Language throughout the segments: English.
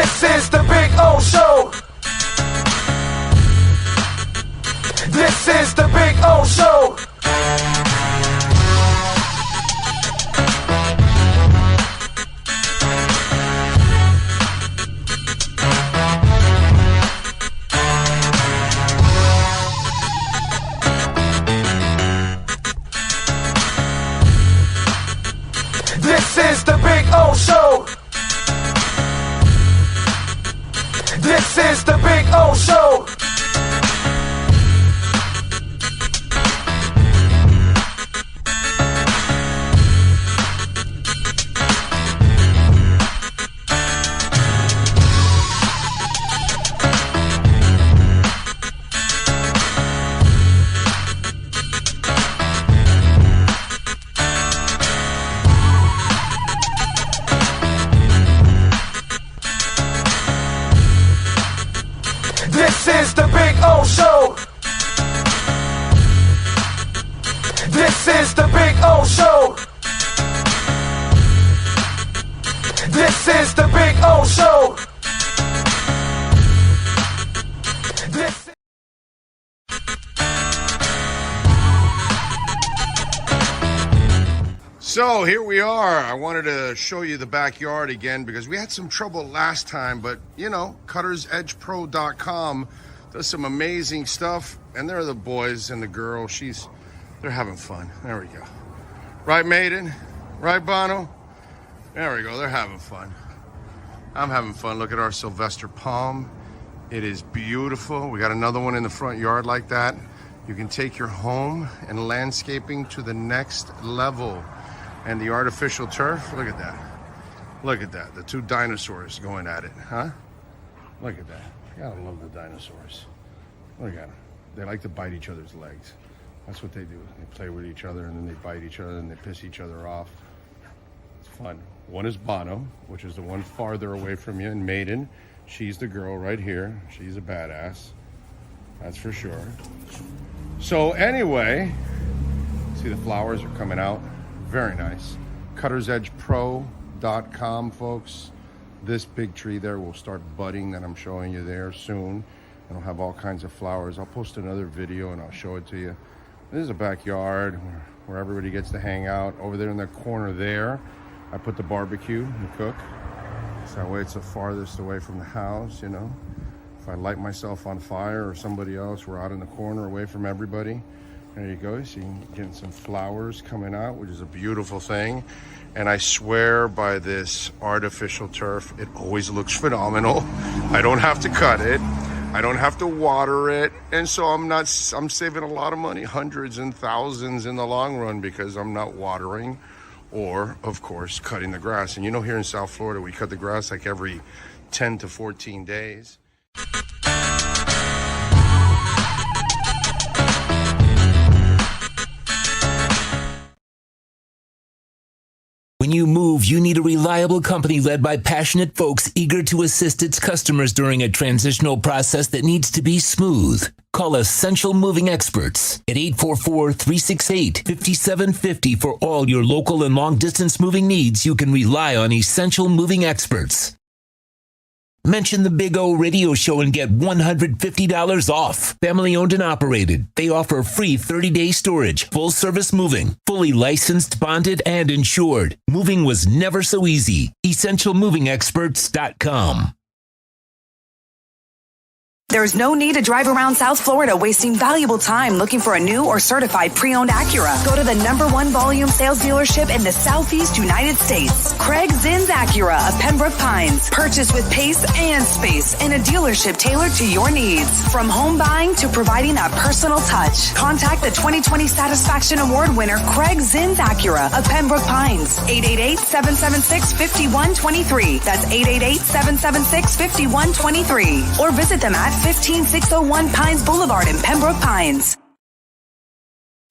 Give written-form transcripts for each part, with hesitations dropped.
This is the Big O Show. This is the Big O Show. This is the Big O Show. This is the Big O Show. This is the Big O Show. This is the Big O Show. This is the Big O Show. This. So here we are. I wanted to show you the backyard again because we had some trouble last time, but you know, cuttersedgepro.com does some amazing stuff, and they're the boys and the girl. They're having fun. There we go. Right, Maiden? Right, Bono? There we go. They're having fun. I'm having fun. Look at our Sylvester palm. It is beautiful. We got another one in the front yard like that. You can take your home and landscaping to the next level. And the artificial turf, look at that. Look at that, the two dinosaurs going at it, huh? Look at that. Gotta love the dinosaurs. Look at them. They like to bite each other's legs. That's what they do. They play with each other and then they bite each other and they piss each other off. It's fun. One is Bono, which is the one farther away from you, and Maiden, she's the girl right here. She's a badass, that's for sure. So anyway, see the flowers are coming out. Very nice. cuttersedgepro.com, folks. This big tree there will start budding that I'm showing you there soon. It'll have all kinds of flowers. I'll post another video and I'll show it to you. This is a backyard where everybody gets to hang out. Over there in the corner there, I put the barbecue and cook. So that way it's the farthest away from the house, you know. If I light myself on fire or somebody else, we're out in the corner away from everybody. There you go. So you can get some flowers coming out, which is a beautiful thing. And I swear by this artificial turf, it always looks phenomenal. I don't have to cut it. I don't have to water it. And so I'm saving a lot of money, hundreds and thousands in the long run, because I'm not watering or, of course, cutting the grass. And you know, here in South Florida, we cut the grass like every 10 to 14 days. When you move, you need a reliable company led by passionate folks eager to assist its customers during a transitional process that needs to be smooth. Call Essential Moving Experts at 844-368-5750 for all your local and long-distance moving needs. You can rely on Essential Moving Experts. Mention the Big O Radio Show and get $150 off. Family owned and operated. They offer free 30-day storage, full service moving, fully licensed, bonded, and insured. Moving was never so easy. EssentialMovingExperts.com. There's no need to drive around South Florida wasting valuable time looking for a new or certified pre-owned Acura. Go to the #1 volume sales dealership in the Southeast United States. Craig Zinn's Acura of Pembroke Pines. Purchase with pace and space in a dealership tailored to your needs. From home buying to providing that personal touch. Contact the 2020 Satisfaction Award winner Craig Zinn's Acura of Pembroke Pines. 888-776-5123. That's 888-776-5123. Or visit them at 15601 Pines Boulevard in Pembroke Pines.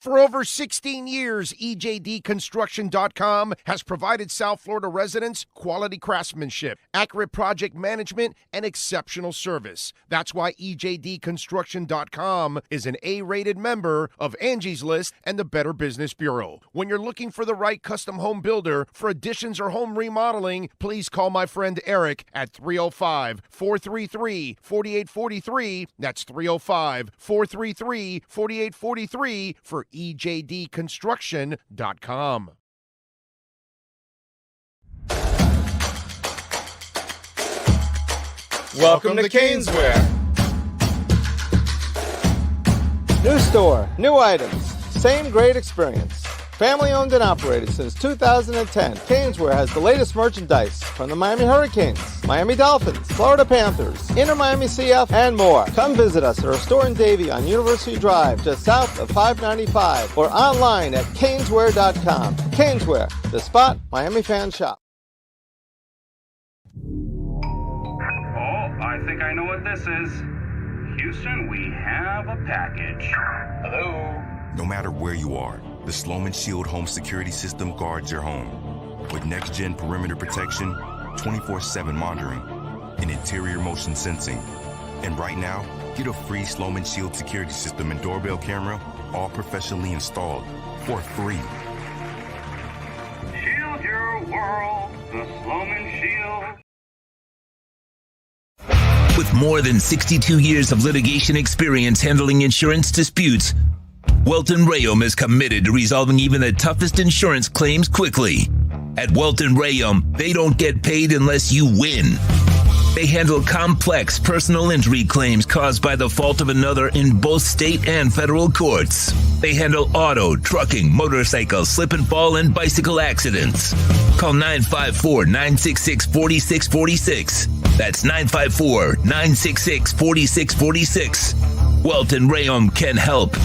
For over 16 years, EJDConstruction.com has provided South Florida residents quality craftsmanship, accurate project management, and exceptional service. That's why EJDConstruction.com is an A-rated member of Angie's List and the Better Business Bureau. When you're looking for the right custom home builder for additions or home remodeling, please call my friend Eric at 305-433-4843. That's 305-433-4843 for EJDConstruction.com. Welcome to Caneswear. New store, new items, same great experience. Family owned and operated since 2010, Caneswear has the latest merchandise from the Miami Hurricanes, Miami Dolphins, Florida Panthers, Inter Miami CF, and more. Come visit us at our store in Davie on University Drive, just south of 595, or online at caneswear.com. Caneswear, the spot Miami fans shop. Oh, I think I know what this is. Houston, we have a package. Hello? No matter where you are, the Sloman Shield Home Security System guards your home. With next-gen perimeter protection, 24/7 monitoring, and interior motion sensing. And right now, get a free Sloman Shield security system and doorbell camera, all professionally installed, for free. Shield your world, the Sloman Shield. With more than 62 years of litigation experience handling insurance disputes, Welton Rayom is committed to resolving even the toughest insurance claims quickly. At Welton Rayom, they don't get paid unless you win. They handle complex personal injury claims caused by the fault of another in both state and federal courts. They handle auto, trucking, motorcycle, slip and fall, and bicycle accidents. Call 954-966-4646. That's 954-966-4646. Welton Rayom can help.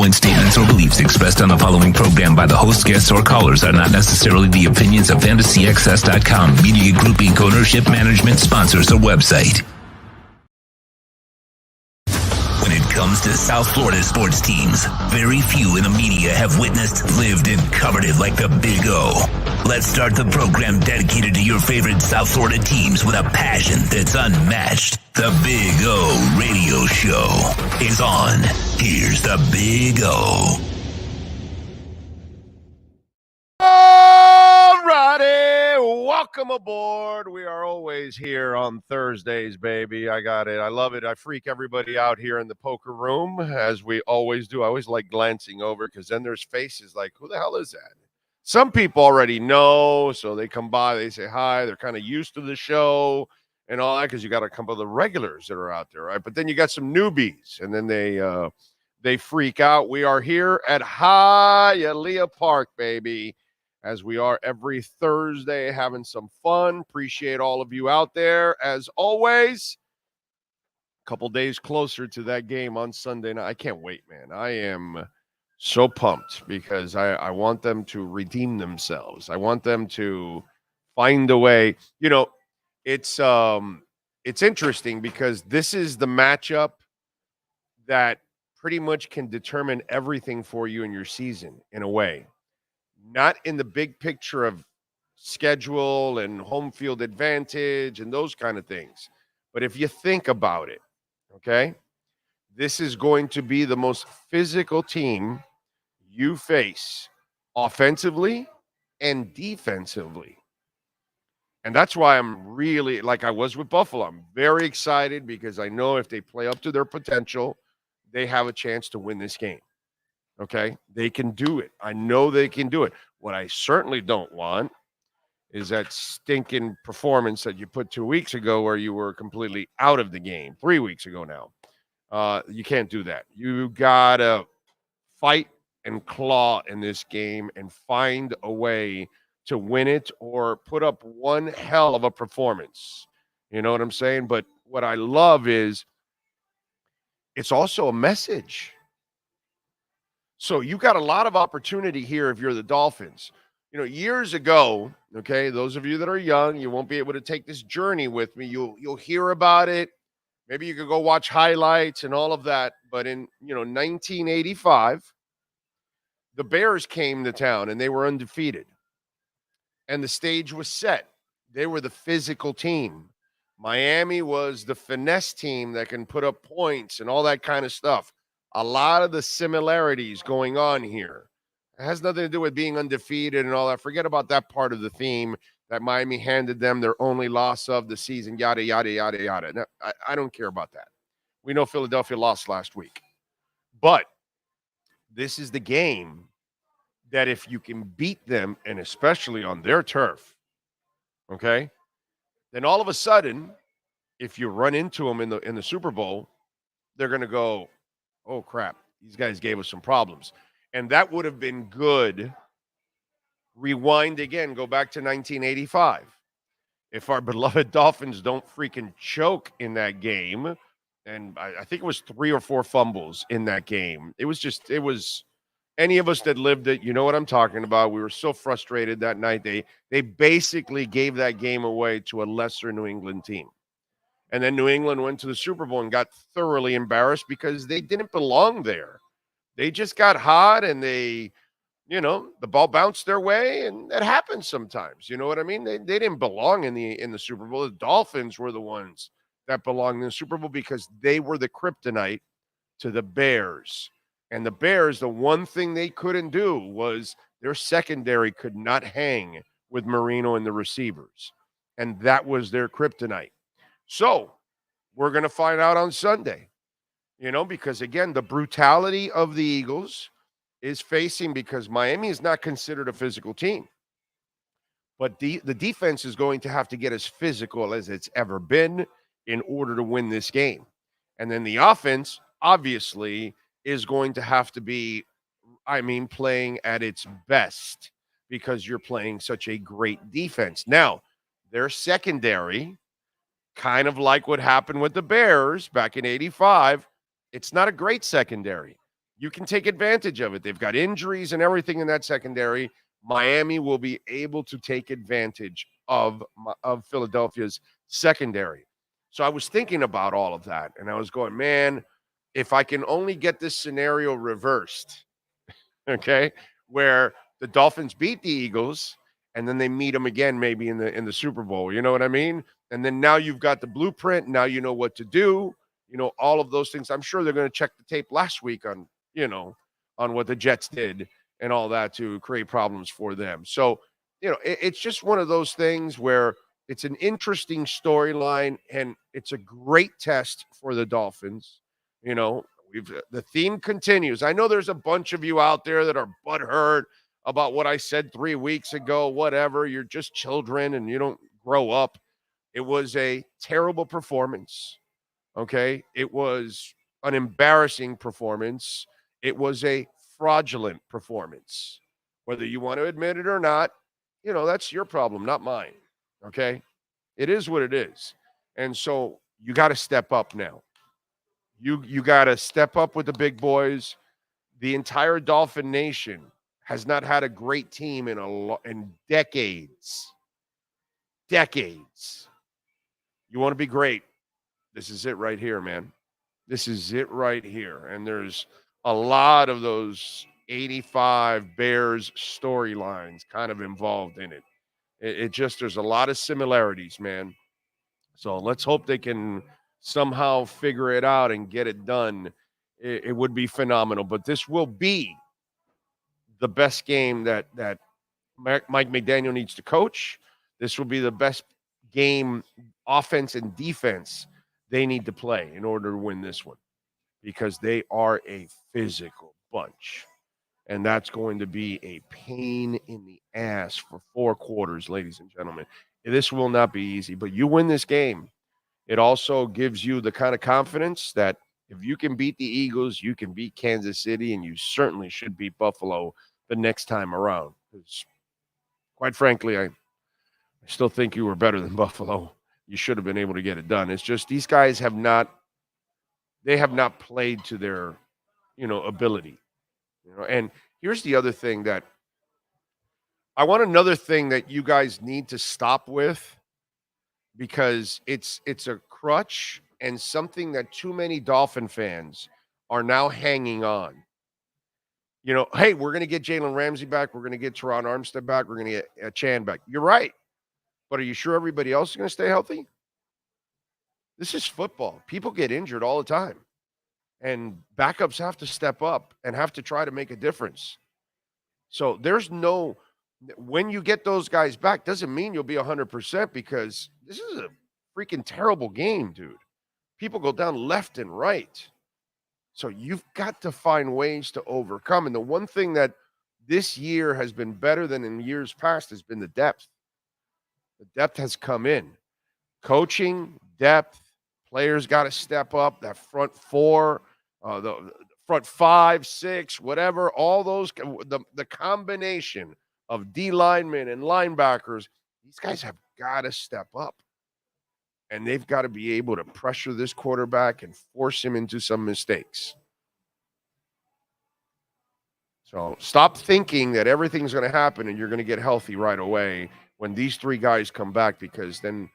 Statements or beliefs expressed on the following program by the host, guests, or callers are not necessarily the opinions of FantasyXS.com, Media Group Inc., ownership, management, sponsors, or website. When it comes to South Florida sports teams, very few in the media have witnessed, lived, and covered it like the Big O. Let's start the program dedicated to your favorite South Florida teams with a passion that's unmatched. The Big O Radio Show is on. Here's the Big O. All righty, welcome aboard. We are always here on Thursdays, baby. I got it. I love it. I freak everybody out here in the poker room, as we always do. I always like glancing over because then there's faces like, who the hell is that? Some people already know, so they come by, they say hi. They're kind of used to the show and all that because you got a couple of the regulars that are out there, right? But then you got some newbies, and then they freak out. We are here at Hialeah Park, baby, as we are every Thursday, having some fun. Appreciate all of you out there, as always. A couple days closer to that game on Sunday night. I can't wait, man. I am so pumped because I want them to redeem themselves. I want them to find a way. You know, it's interesting because this is the matchup that pretty much can determine everything for you in your season in a way. Not in the big picture of schedule and home field advantage and those kind of things. But if you think about it, okay, this is going to be the most physical team you face offensively and defensively. And that's why I'm really, like I was with Buffalo, I'm very excited because I know if they play up to their potential, they have a chance to win this game. Okay? They can do it. I know they can do it. What I certainly don't want is that stinking performance that you put 2 weeks ago where you were completely out of the game, 3 weeks ago now. You can't do that. You got to fight and claw in this game and find a way to win it or put up one hell of a performance. You know what I'm saying? But what I love is it's also a message. So you got a lot of opportunity here if you're the Dolphins. You know, years ago, okay, those of you that are young, you won't be able to take this journey with me. You'll hear about it. Maybe you could go watch highlights and all of that. But in, 1985, the Bears came to town and they were undefeated. And the stage was set. They were the physical team. Miami was the finesse team that can put up points and all that kind of stuff. A lot of the similarities going on here. It has nothing to do with being undefeated and all that. Forget about that part of the theme that Miami handed them their only loss of the season, yada, yada, yada, yada. No, I don't care about that. We know Philadelphia lost last week. But this is the game that if you can beat them, and especially on their turf, okay, then all of a sudden, if you run into them in the Super Bowl, they're going to go, oh crap, these guys gave us some problems. And that would have been good. Rewind again, go back to 1985. If our beloved Dolphins don't freaking choke in that game, and I think it was 3 or 4 fumbles in that game. It was any of us that lived it, you know what I'm talking about. We were so frustrated that night. They basically gave that game away to a lesser New England team. And then New England went to the Super Bowl and got thoroughly embarrassed because they didn't belong there. They just got hot and the ball bounced their way, and that happens sometimes. You know what I mean? They didn't belong in the Super Bowl. The Dolphins were the ones that belonged in the Super Bowl because they were the kryptonite to the Bears. And the Bears, the one thing they couldn't do was their secondary could not hang with Marino and the receivers. And that was their kryptonite. So we're going to find out on Sunday, because, again, the brutality of the Eagles is facing because Miami is not considered a physical team. But the defense is going to have to get as physical as it's ever been in order to win this game. And then the offense, obviously, is going to have to be, playing at its best because you're playing such a great defense. Now, their secondary, kind of like what happened with the Bears back in 85, it's not a great secondary. You can take advantage of it. They've got injuries and everything in that secondary. Miami will be able to take advantage of Philadelphia's secondary. So I was thinking about all of that, and I was going, man, if I can only get this scenario reversed, okay, where the Dolphins beat the Eagles and then they meet them again maybe in the Super Bowl, you know what I mean? And then now you've got the blueprint. Now you know what to do. All of those things. I'm sure they're going to check the tape last week on what the Jets did and all that to create problems for them. So, it's just one of those things where it's an interesting storyline and it's a great test for the Dolphins. The theme continues. I know there's a bunch of you out there that are butthurt about what I said 3 weeks ago, whatever. You're just children and you don't grow up. It was a terrible performance. Okay. It was an embarrassing performance. It was a fraudulent performance. Whether you want to admit it or not, that's your problem, not mine. Okay. It is what it is. And so you got to step up now. You got to step up with the big boys. The entire Dolphin Nation has not had a great team in decades. Decades. You want to be great. This is it right here, man. This is it right here. And there's a lot of those 85 Bears storylines kind of involved in it. It just, there's a lot of similarities, man. So let's hope they can somehow figure it out and get it done. It would be phenomenal. But this will be the best game that Mike McDaniel needs to coach. This will be the best game, offense and defense, they need to play in order to win this one, because they are a physical bunch. And that's going to be a pain in the ass for 4 quarters, ladies and gentlemen. This will not be easy, but you win this game. It also gives you the kind of confidence that if you can beat the Eagles, you can beat Kansas City, and you certainly should beat Buffalo the next time around. Because, quite frankly, I still think you were better than Buffalo. You should have been able to get it done. It's just these guys have not played to their, ability. And here's the other thing that I want, another thing that you guys need to stop with, because it's a crutch and something that too many Dolphin fans are now hanging on. Hey, we're going to get Jalen Ramsey back. We're going to get Teron Armstead back. We're going to get Chan back. You're right. But are you sure everybody else is going to stay healthy? This is football. People get injured all the time. And backups have to step up and have to try to make a difference. So when you get those guys back, doesn't mean you'll be 100%, because this is a freaking terrible game, dude. People go down left and right. So you've got to find ways to overcome. And the one thing that this year has been better than in years past has been the depth. The depth has come in. Coaching, depth, players got to step up. That front 4, the front 5, 6, whatever, all those, the combination of D linemen and linebackers, these guys have got to step up. And they've got to be able to pressure this quarterback and force him into some mistakes. So stop thinking that everything's going to happen and you're going to get healthy right away when these 3 guys come back, because then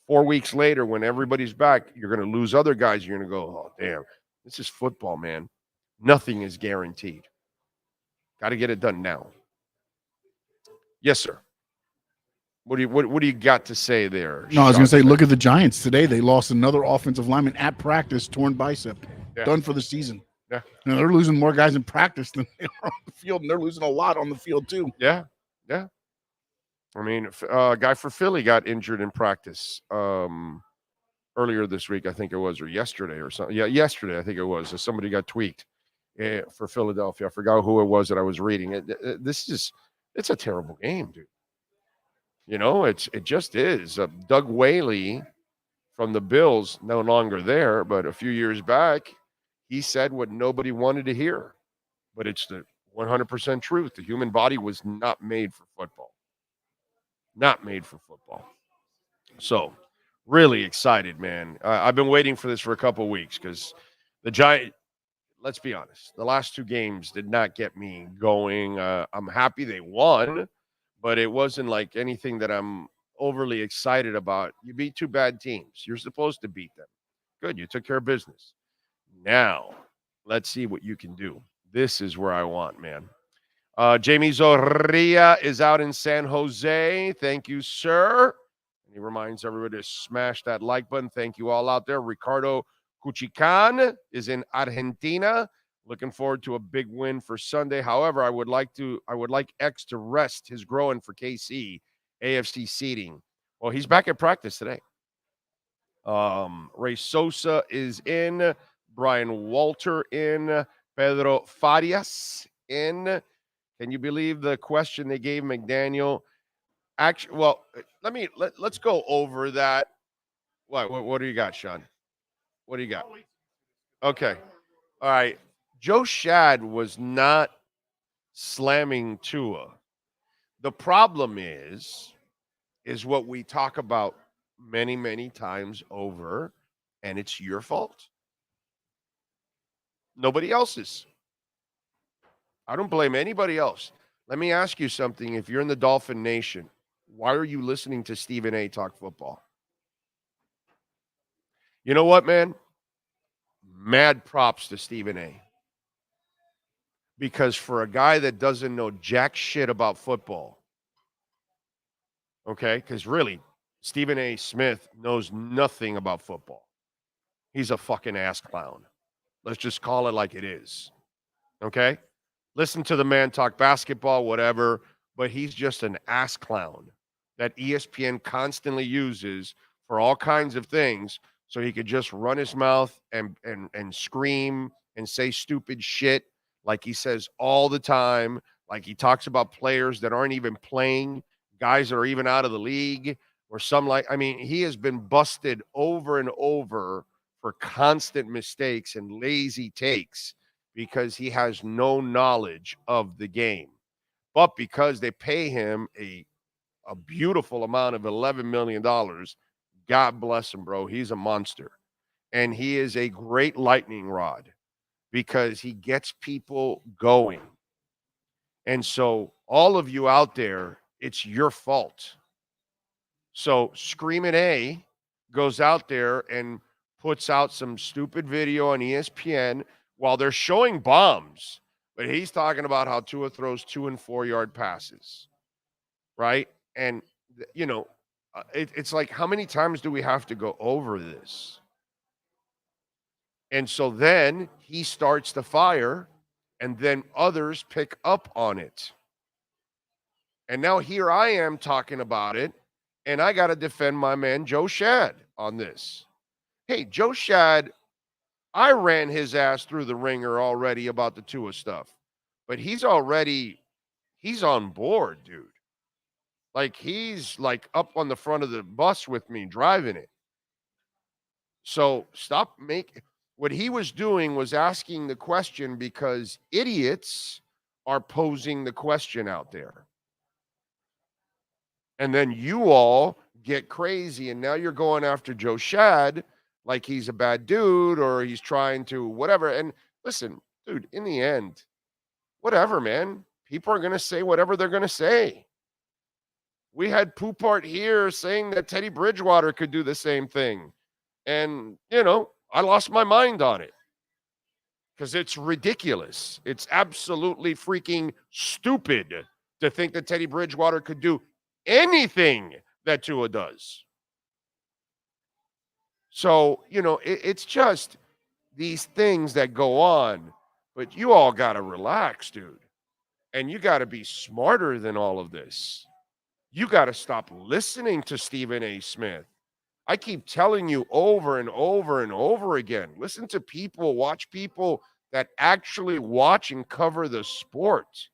4 weeks later, when everybody's back, you're going to lose other guys. You're going to go, oh, damn, this is football, man. Nothing is guaranteed. Got to get it done now. Yes, sir. What do you got to say there? No, I was going to say, look at the Giants today. They lost another offensive lineman at practice, torn bicep, done for the season. Yeah, they're losing more guys in practice than they are on the field, and they're losing a lot on the field too. Yeah. I mean, a guy for Philly got injured in practice earlier this week, I think it was, or yesterday or something. Yeah, yesterday I think it was. So somebody got tweaked for Philadelphia. I forgot who it was that I was reading. It's a terrible game, dude. It just is. Doug Whaley from the Bills, no longer there, but a few years back, he said what nobody wanted to hear. But it's the 100% truth. The human body was not made for football. Not made for football. So, really excited, man. I've been waiting for this for a couple of weeks, because the Giants, let's be honest, the last 2 games did not get me going. I'm happy they won, but it wasn't like anything that I'm overly excited about. You beat 2 bad teams. You're supposed to beat them. Good, you took care of business. Now, let's see what you can do. This is where I want, man. Jamie Zorrilla is out in San Jose. Thank you, sir. And he reminds everybody to smash that like button. Thank you all out there. Ricardo Cuchican is in Argentina. Looking forward to a big win for Sunday. However, I would like X to rest his groin for KC AFC seeding. Well, he's back at practice today. Ray Sosa is in. Brian Walter in. Pedro Farias in. Can you believe the question they gave McDaniel? Actually, well, let's go over that. What do you got, Sean? What do you got? Okay. All right. Joe Shad was not slamming Tua. The problem is what we talk about many, many times over, and it's your fault. Nobody else's. I don't blame anybody else. Let me ask you something. If you're in the Dolphin Nation, why are you listening to Stephen A. talk football? You know what, man? Mad props to Stephen A. Because for a guy that doesn't know jack shit about football, Okay? Because really, Stephen A. Smith knows nothing about football. He's a fucking ass clown. Let's just call it like it is. Okay? Listen to the man talk basketball, whatever, but he's just an ass clown that ESPN constantly uses for all kinds of things so he could just run his mouth and scream and say stupid shit like he says all the time, like he talks about players that aren't even playing, guys that are even out of the league, or some like, I mean, he has been busted over and over for constant mistakes and lazy takes because he has no knowledge of the game. But because they pay him a beautiful amount of $11 million, God bless him, bro. He's a monster. And he is a great lightning rod because he gets people going. And so, all of you out there, it's your fault. So, Screamin' A goes out there and puts out some stupid video on ESPN while they're showing bombs, but he's talking about how Tua throws 2 and 4 yard passes, right? And, you know, it's like, how many times do we have to go over this? And so then he starts the fire, and then others pick up on it. And now here I am talking about it, and I got to defend my man Joe Shad on this. Hey, Joe Shad, I ran his ass through the ringer already about the Tua stuff, but he's on board, dude. Like, he's like up on the front of the bus with me driving it. So stop making what he was doing was asking the question because idiots are posing the question out there. And then you all get crazy, and now you're going after Joe Shad like he's a bad dude or he's trying to whatever. And listen, dude, in the end, whatever, man. People are going to say whatever they're going to say. We had Poupart here saying that Teddy Bridgewater could do the same thing. And, you know, I lost my mind on it because it's ridiculous. It's absolutely freaking stupid to think that Teddy Bridgewater could do anything that Tua does. So, you know, it's just these things that go on, but you all got to relax, dude. And you got to be smarter than all of this. You got to stop listening to Stephen A. Smith. I keep telling you over and over and over again, listen to people, watch people that actually watch and cover the sport.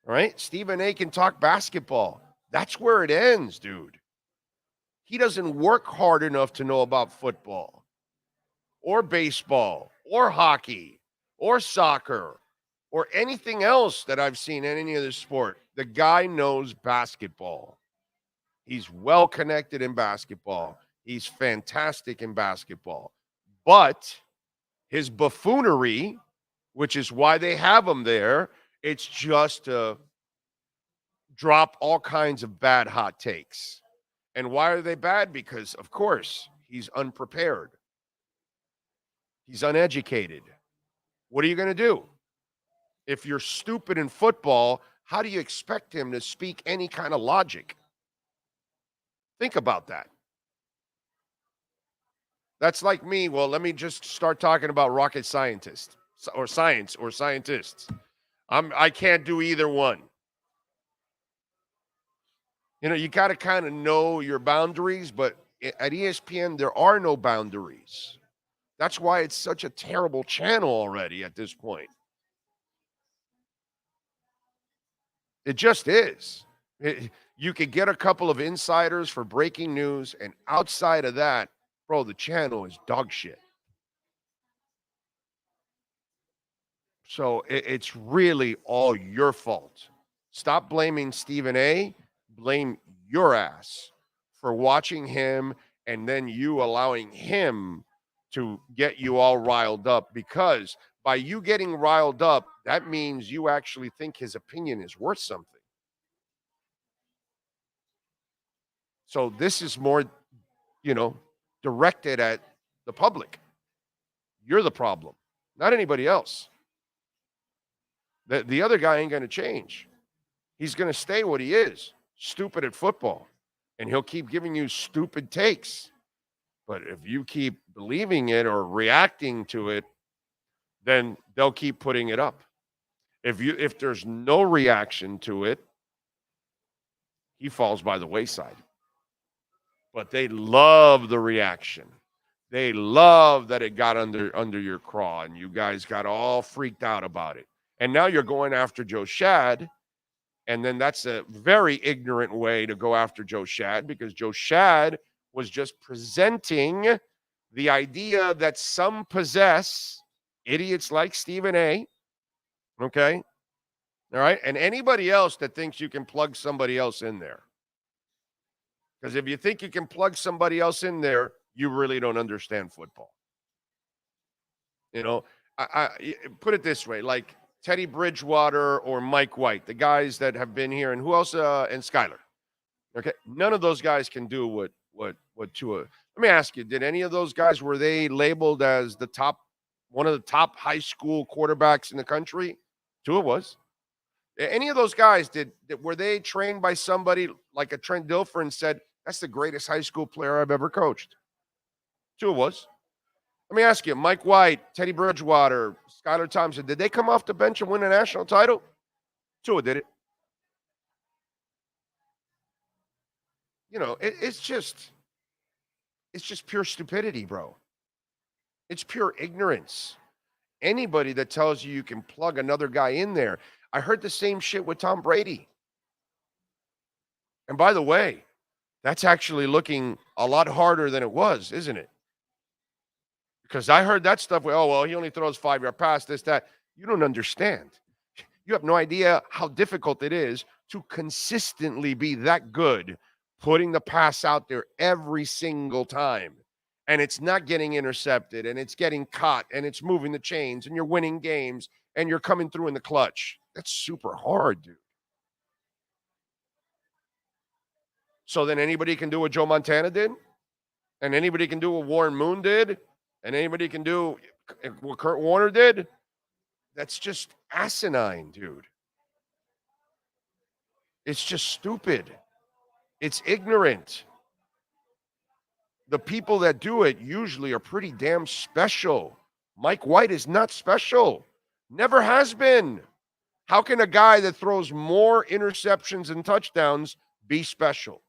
All right? Stephen A. can talk basketball. That's where it ends, dude. He doesn't work hard enough to know about football or baseball or hockey or soccer or anything else that I've seen in any other sport. The guy knows basketball. He's well connected in basketball. He's fantastic in basketball. But his buffoonery, which is why they have him there, it's just to drop all kinds of bad hot takes. And why are they bad? Because, of course, he's unprepared. He's uneducated. What are you going to do? If you're stupid in football, how do you expect him to speak any kind of logic? Think about that. That's like me. Well, let me just start talking about rocket scientists or science or scientists. I can't do either one. You know, you got to kind of know your boundaries, but at ESPN, there are no boundaries. That's why it's such a terrible channel already at this point. It just is. You could get a couple of insiders for breaking news, and outside of that, bro, the channel is dog shit. So it's really all your fault. Stop blaming Stephen A. Blame your ass for watching him and then you allowing him to get you all riled up, because by you getting riled up, that means you actually think his opinion is worth something. So this is more, you know, directed at the public. You're the problem, not anybody else. The other guy ain't going to change. He's going to stay what he is, stupid at football. And he'll keep giving you stupid takes. But if you keep believing it or reacting to it, then they'll keep putting it up. If there's no reaction to it, he falls by the wayside. But they love the reaction. They love that it got under your craw and you guys got all freaked out about it. And now you're going after Joe Shad. And then that's a very ignorant way to go after Joe Shad, because Joe Shad was just presenting the idea that some possess, idiots like Stephen A. Okay? All right? And anybody else that thinks you can plug somebody else in there. Because if you think you can plug somebody else in there, you really don't understand football. You know, I put it this way, like Teddy Bridgewater or Mike White, the guys that have been here, and who else? And Skyler. Okay, none of those guys can do what Tua. Let me ask you: did any of those guys, were they labeled as one of the top high school quarterbacks in the country? Tua was. Any of those guys were they trained by somebody like a Trent Dilfer and said, "That's the greatest high school player I've ever coached"? Tua was. Let me ask you, Mike White, Teddy Bridgewater, Skylar Thompson, did they come off the bench and win a national title? Tua did it. You know, it's just pure stupidity, bro. It's pure ignorance. Anybody that tells you can plug another guy in there. I heard the same shit with Tom Brady. And by the way, that's actually looking a lot harder than it was, isn't it? Because I heard that stuff where, he only throws 5-yard pass, this, that. You don't understand. You have no idea how difficult it is to consistently be that good, putting the pass out there every single time. And it's not getting intercepted, and it's getting caught, and it's moving the chains, and you're winning games, and you're coming through in the clutch. That's super hard, dude. So then anybody can do what Joe Montana did? And anybody can do what Warren Moon did? And anybody can do what Kurt Warner did? That's just asinine, dude. It's just stupid. It's ignorant. The people that do it usually are pretty damn special. Mike White is not special. Never has been. How can a guy that throws more interceptions and touchdowns be special?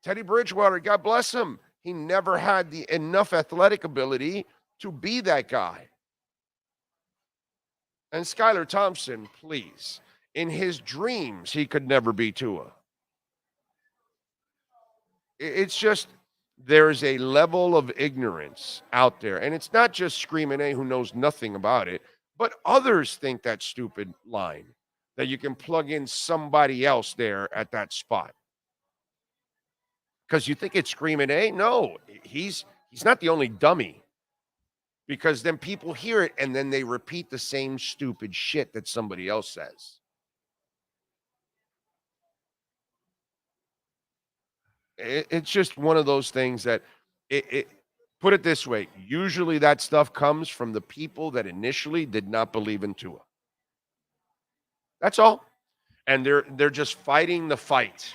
Teddy Bridgewater, God bless him, he never had enough athletic ability to be that guy. And Skylar Thompson, please, in his dreams, he could never be Tua. It's just, there's a level of ignorance out there. And it's not just Screaming A who knows nothing about it, but others think that stupid line, that you can plug in somebody else there at that spot. Because you think it's Screaming A? No, he's not the only dummy. Because then people hear it and then they repeat the same stupid shit that somebody else says. It's just one of those things that, put it this way, usually that stuff comes from the people that initially did not believe in Tua. That's all. And they're just fighting the fight.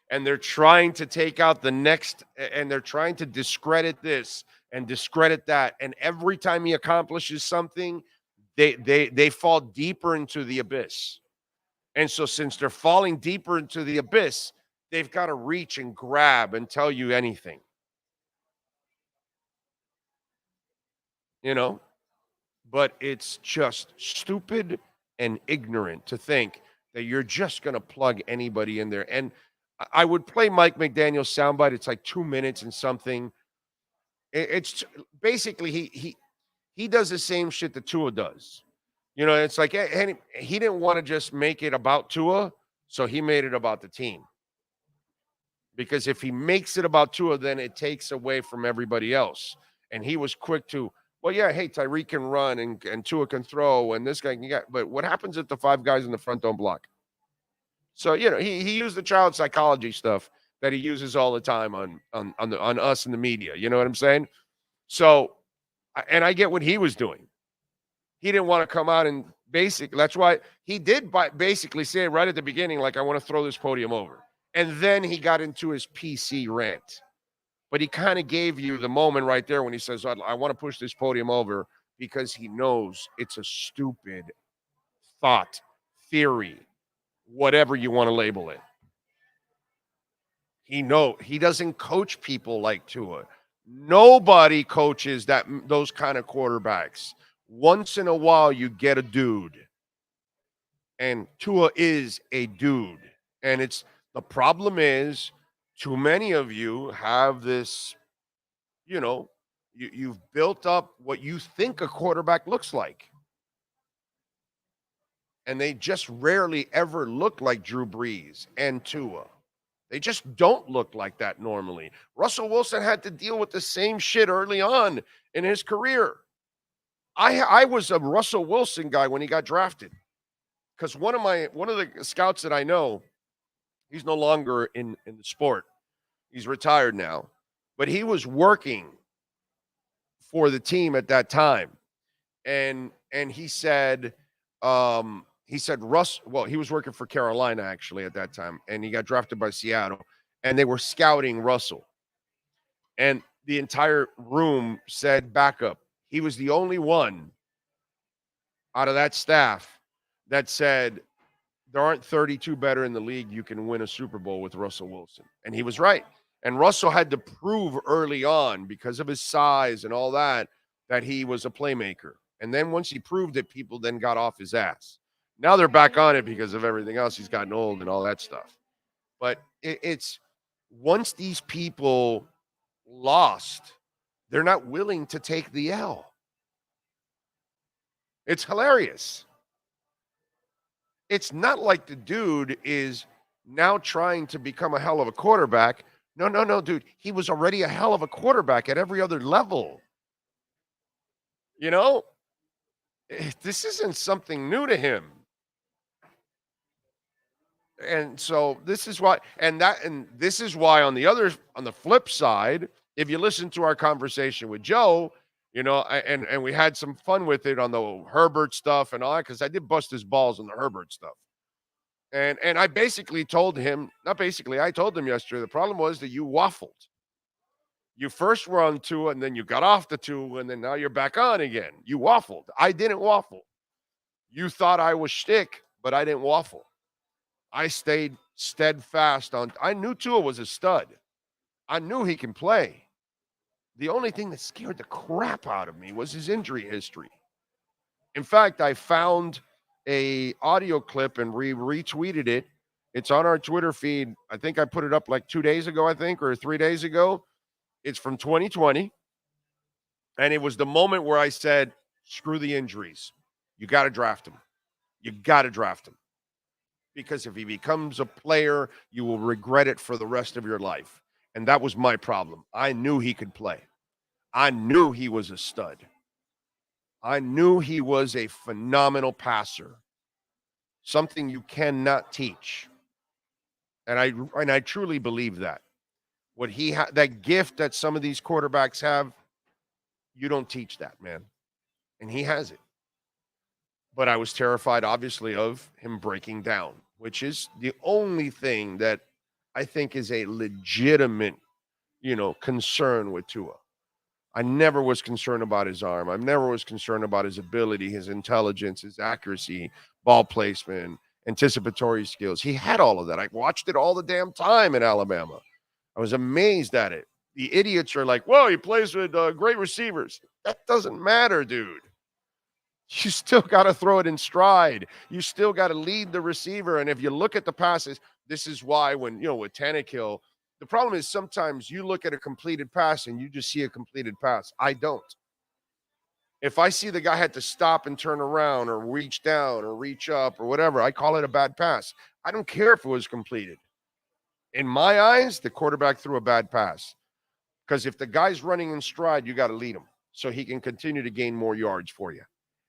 And they're trying to take out the next, and they're trying to discredit this and discredit that. And every time he accomplishes something, they fall deeper into the abyss. And so since they're falling deeper into the abyss, they've got to reach and grab and tell you anything. You know? But it's just stupid and ignorant to think that you're just going to plug anybody in there. And I would play Mike McDaniel's soundbite. It's like 2 minutes and something. It's basically he does the same shit that Tua does. You know, it's like he didn't want to just make it about Tua, so he made it about the team. Because if he makes it about Tua, then it takes away from everybody else. And he was quick to, well, yeah, hey, Tyreek can run and Tua can throw and this guy can get. But what happens if the 5 guys in the front don't block? So, you know, he used the child psychology stuff that he uses all the time on us in the media. You know what I'm saying? So, and I get what he was doing. He didn't want to come out and That's why he did basically say right at the beginning, like, I want to throw this podium over. And then he got into his PC rant. But he kind of gave you the moment right there when he says, I want to push this podium over, because he knows it's a stupid thought, theory, whatever you want to label it. He doesn't coach people like Tua. Nobody coaches those kind of quarterbacks. Once in a while, you get a dude. And Tua is a dude. And the problem is, too many of you have this, you've built up what you think a quarterback looks like. And they just rarely ever look like Drew Brees and Tua. They just don't look like that normally. Russell Wilson had to deal with the same shit early on in his career. I was a Russell Wilson guy when he got drafted, because one of the scouts that I know, he's no longer in the sport. He's retired now, but he was working for the team at that time, and he said Russ. Well, he was working for Carolina actually at that time, and he got drafted by Seattle, and they were scouting Russell, and the entire room said backup. He was the only one out of that staff that said there aren't 32 better in the league. You can win a Super Bowl with Russell Wilson, and he was right. And Russell had to prove early on, because of his size and all that he was a playmaker. And then once he proved it, people then got off his ass. Now they're back on it because of everything else. He's gotten old and all that stuff. But it's once these people lost, they're not willing to take the L. It's hilarious. It's not like the dude is now trying to become a hell of a quarterback. No, dude. He was already a hell of a quarterback at every other level. This isn't something new to him. And so this is why, and this is why on the flip side, if you listen to our conversation with Joe, and we had some fun with it on the Herbert stuff and all that, because I did bust his balls on the Herbert stuff. And I basically told him, I told him yesterday, the problem was that you waffled. You first were on two, and then you got off the two, and then now you're back on again. You waffled. I didn't waffle. You thought I was shtick, but I didn't waffle. I stayed steadfast I knew Tua was a stud. I knew he can play. The only thing that scared the crap out of me was his injury history. In fact, I found a audio clip and retweeted it. It's on our Twitter feed. I think I put it up like 2 days ago, or 3 days ago. It's from 2020. And it was the moment where I said, screw the injuries. You got to draft him. You got to draft him. Because if he becomes a player, you will regret it for the rest of your life. And that was my problem. I knew he could play. I knew he was a stud. I knew he was a phenomenal passer. Something you cannot teach. And I truly believe that. What he had, that gift that some of these quarterbacks have, you don't teach that, man. And he has it. But I was terrified, obviously, of him breaking down, which is the only thing that I think is a legitimate, concern with Tua. I never was concerned about his arm. I never was concerned about his ability, his intelligence, his accuracy, ball placement, anticipatory skills. He had all of that. I watched it all the damn time in Alabama. I was amazed at it. The idiots are like, whoa, he plays with great receivers. That doesn't matter, dude. You still got to throw it in stride. You still got to lead the receiver. And if you look at the passes, this is why when, with Tannehill, the problem is sometimes you look at a completed pass and you just see a completed pass. I don't. If I see the guy had to stop and turn around or reach down or reach up or whatever, I call it a bad pass. I don't care if it was completed. In my eyes, the quarterback threw a bad pass. Because if the guy's running in stride, you got to lead him so he can continue to gain more yards for you.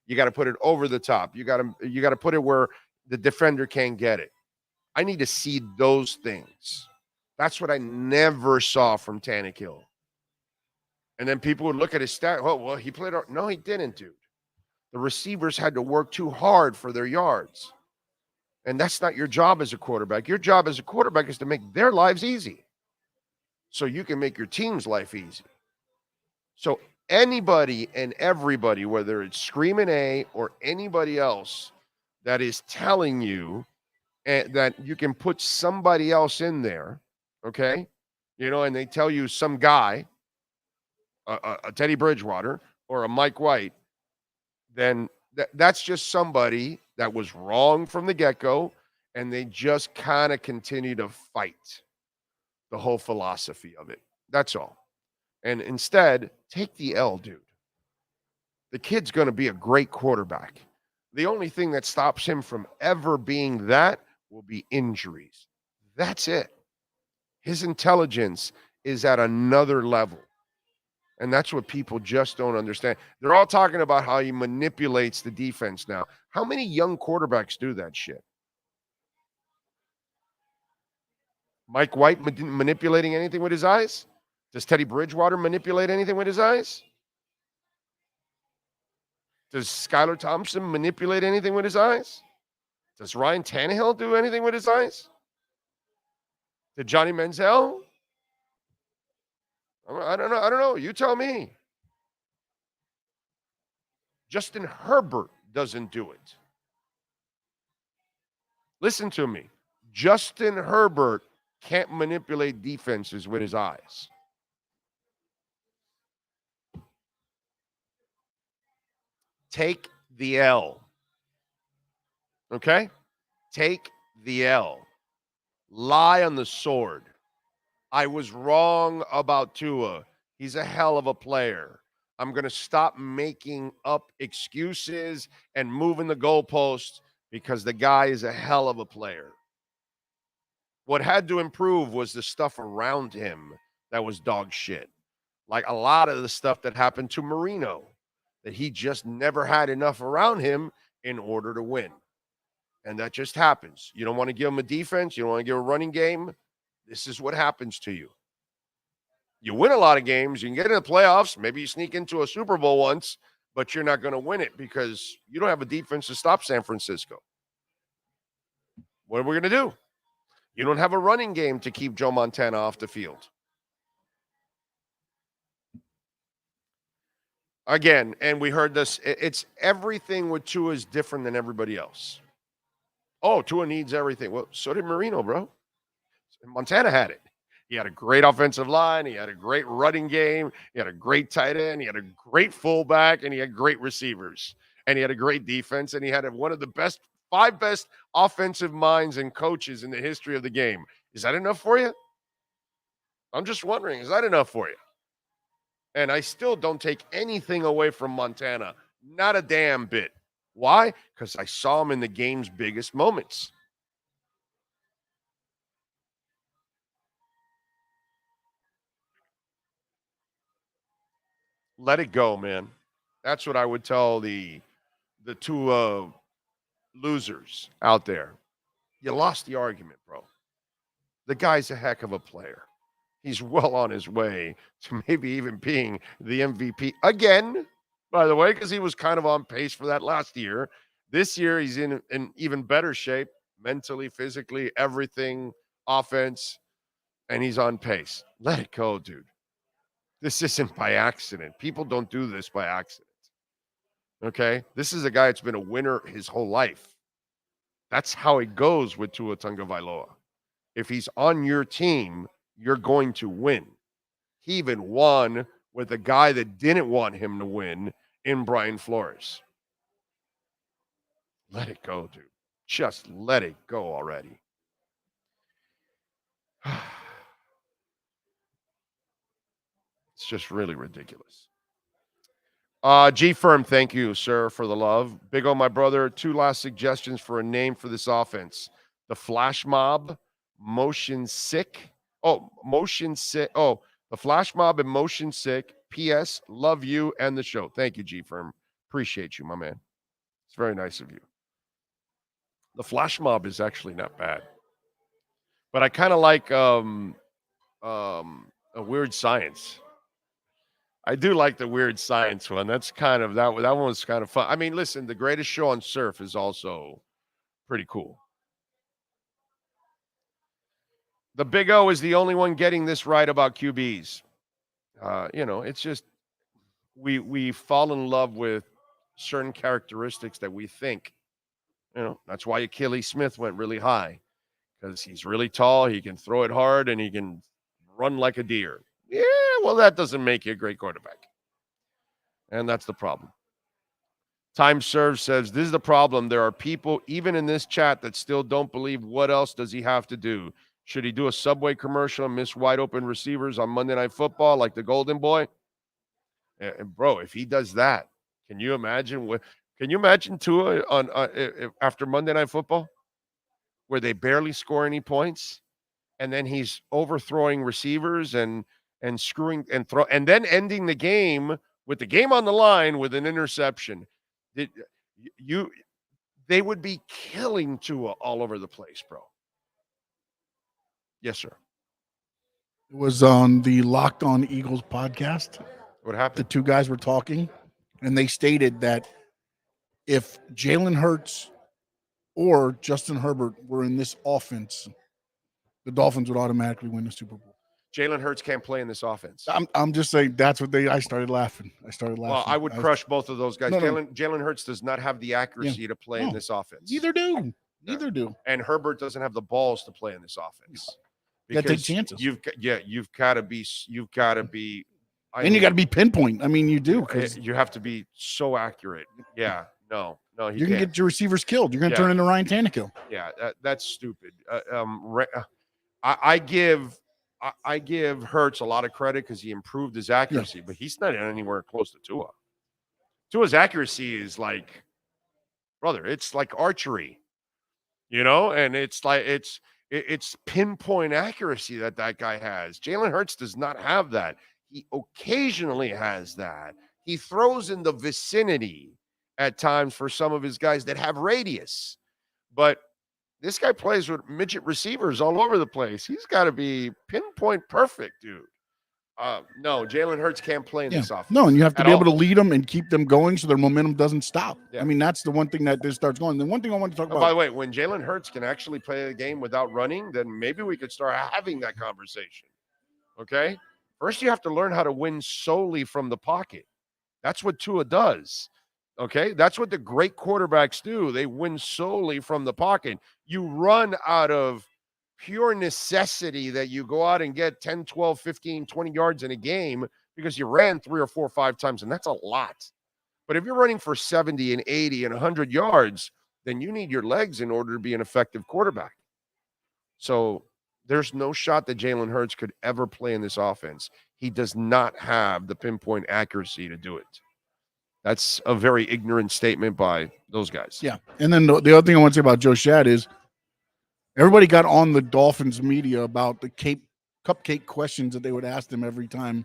You got to put it over the top. You got to put it where the defender can't get it. I need to see those things. That's what I never saw from Tannehill. And then people would look at his stat. Oh, well, he played. No, he didn't, dude. The receivers had to work too hard for their yards. And that's not your job as a quarterback. Your job as a quarterback is to make their lives easy so you can make your team's life easy. So anybody and everybody, whether it's Screaming A or anybody else that is telling you that you can put somebody else in there, okay? And they tell you some guy, a Teddy Bridgewater or a Mike White, then that's just somebody that was wrong from the get-go, and they just kind of continue to fight the whole philosophy of it. That's all. And instead, take the L, dude. The kid's going to be a great quarterback. The only thing that stops him from ever being that will be injuries. That's it. His intelligence is at another level. And that's what people just don't understand. They're all talking about how he manipulates the defense now. How many young quarterbacks do that shit? Mike White manipulating anything with his eyes? Does Teddy Bridgewater manipulate anything with his eyes? Does Skylar Thompson manipulate anything with his eyes? Does Ryan Tannehill do anything with his eyes? Did Johnny Manziel? I don't know. You tell me. Justin Herbert doesn't do it. Listen to me. Justin Herbert can't manipulate defenses with his eyes. Take the L. Okay? Take the L. Lie on the sword. I was wrong about Tua. He's a hell of a player. I'm going to stop making up excuses and moving the goalposts because the guy is a hell of a player. What had to improve was the stuff around him that was dog shit. Like a lot of the stuff that happened to Marino, that he just never had enough around him in order to win. And that just happens. You don't want to give him a defense. You don't want to give him a running game. This is what happens to you. You win a lot of games. You can get in the playoffs. Maybe you sneak into a Super Bowl once, but you're not going to win it because you don't have a defense to stop San Francisco. What are we going to do? You don't have a running game to keep Joe Montana off the field. Again, and we heard this, it's everything with Tua is different than everybody else. Oh, Tua needs everything. Well, so did Marino, bro. Montana had it. He had a great offensive line. He had a great running game. He had a great tight end. He had a great fullback, and he had great receivers. And he had a great defense, and he had one of the five best offensive minds and coaches in the history of the game. Is that enough for you? I'm just wondering, is that enough for you? And I still don't take anything away from Montana. Not a damn bit. Why? Because I saw him in the game's biggest moments. Let it go, man. That's what I would tell the two losers out there. You lost the argument, bro. The guy's a heck of a player. He's well on his way to maybe even being the MVP again, by the way, because he was kind of on pace for that last year. This year, he's in even better shape, mentally, physically, everything, offense, and he's on pace. Let it go, dude. This isn't by accident. People don't do this by accident. Okay? This is a guy that's been a winner his whole life. That's how it goes with Tua Tagovailoa. If he's on your team, you're going to win. He even won with a guy that didn't want him to win in Brian Flores. Let it go, dude. Just let it go already. It's just really ridiculous. G Firm, thank you, sir, for the love. Big O, my brother, 2 last suggestions for a name for this offense. The Flash Mob, Motion Sick. Motion Sick. The Flash Mob and Motion Sick. P.S. Love you and the show. Thank you, G Firm. Appreciate you, my man. It's very nice of you. The Flash Mob is actually not bad. But I kind of like a Weird Science. I do like the weird science one. That's kind of that one was kind of fun. I mean, listen, the greatest show on surf is also pretty cool. The Big O is the only one getting this right about QBs. It's just we fall in love with certain characteristics that we think. That's why Achilles Smith went really high, because he's really tall, he can throw it hard, and he can run like a deer. Yeah, well, that doesn't make you a great quarterback. And that's the problem. Time Served says, this is the problem. There are people, even in this chat, that still don't believe. What else does he have to do? Should he do a Subway commercial and miss wide open receivers on Monday Night Football like the Golden Boy? And bro, if he does that, can you imagine Tua on after Monday Night Football, where they barely score any points, and then he's overthrowing receivers and screwing and then ending the game with the game on the line with an interception? They would be killing Tua all over the place, bro. Yes, sir. It was on the Locked On Eagles podcast. What happened? The two guys were talking, and they stated that if Jalen Hurts or Justin Herbert were in this offense, the Dolphins would automatically win the Super Bowl. Jalen Hurts can't play in this offense. I'm just saying that's what I started laughing. Well, I would crush both of those guys. No. Jalen Hurts does not have the accuracy to play in this offense. Neither do. And Herbert doesn't have the balls to play in this offense. You got to take chances. You've got to be. And you got to be pinpoint. I mean, you do. You have to be so accurate. Yeah. No. You can get your receivers killed. You're going to turn into Ryan Tannehill. Yeah, that's stupid. I give Hurts a lot of credit because he improved his accuracy, but he's not anywhere close to Tua. Tua's accuracy is like, brother, it's like archery, and it's like it's pinpoint accuracy that guy has. Jalen Hurts does not have that. He occasionally has that. He throws in the vicinity at times for some of his guys that have radius, but this guy plays with midget receivers all over the place. He's got to be pinpoint perfect, dude. No, Jalen Hurts can't play in this offense. No, and you have to be able to lead them and keep them going so their momentum doesn't stop. Yeah. I mean, that's the one thing that this starts going. The one thing I want to talk about. By the way, when Jalen Hurts can actually play the game without running, then maybe we could start having that conversation. Okay? First, you have to learn how to win solely from the pocket. That's what Tua does. Okay? That's what the great quarterbacks do. They win solely from the pocket. You run out of pure necessity that you go out and get 10, 12, 15, 20 yards in a game because you ran 3 or 4 or 5 times, and that's a lot. But if you're running for 70 and 80 and 100 yards, then you need your legs in order to be an effective quarterback. So there's no shot that Jalen Hurts could ever play in this offense. He does not have the pinpoint accuracy to do it. That's a very ignorant statement by those guys. Yeah. And then the other thing I want to say about Joe Shad is everybody got on the Dolphins media about the cupcake questions that they would ask them every time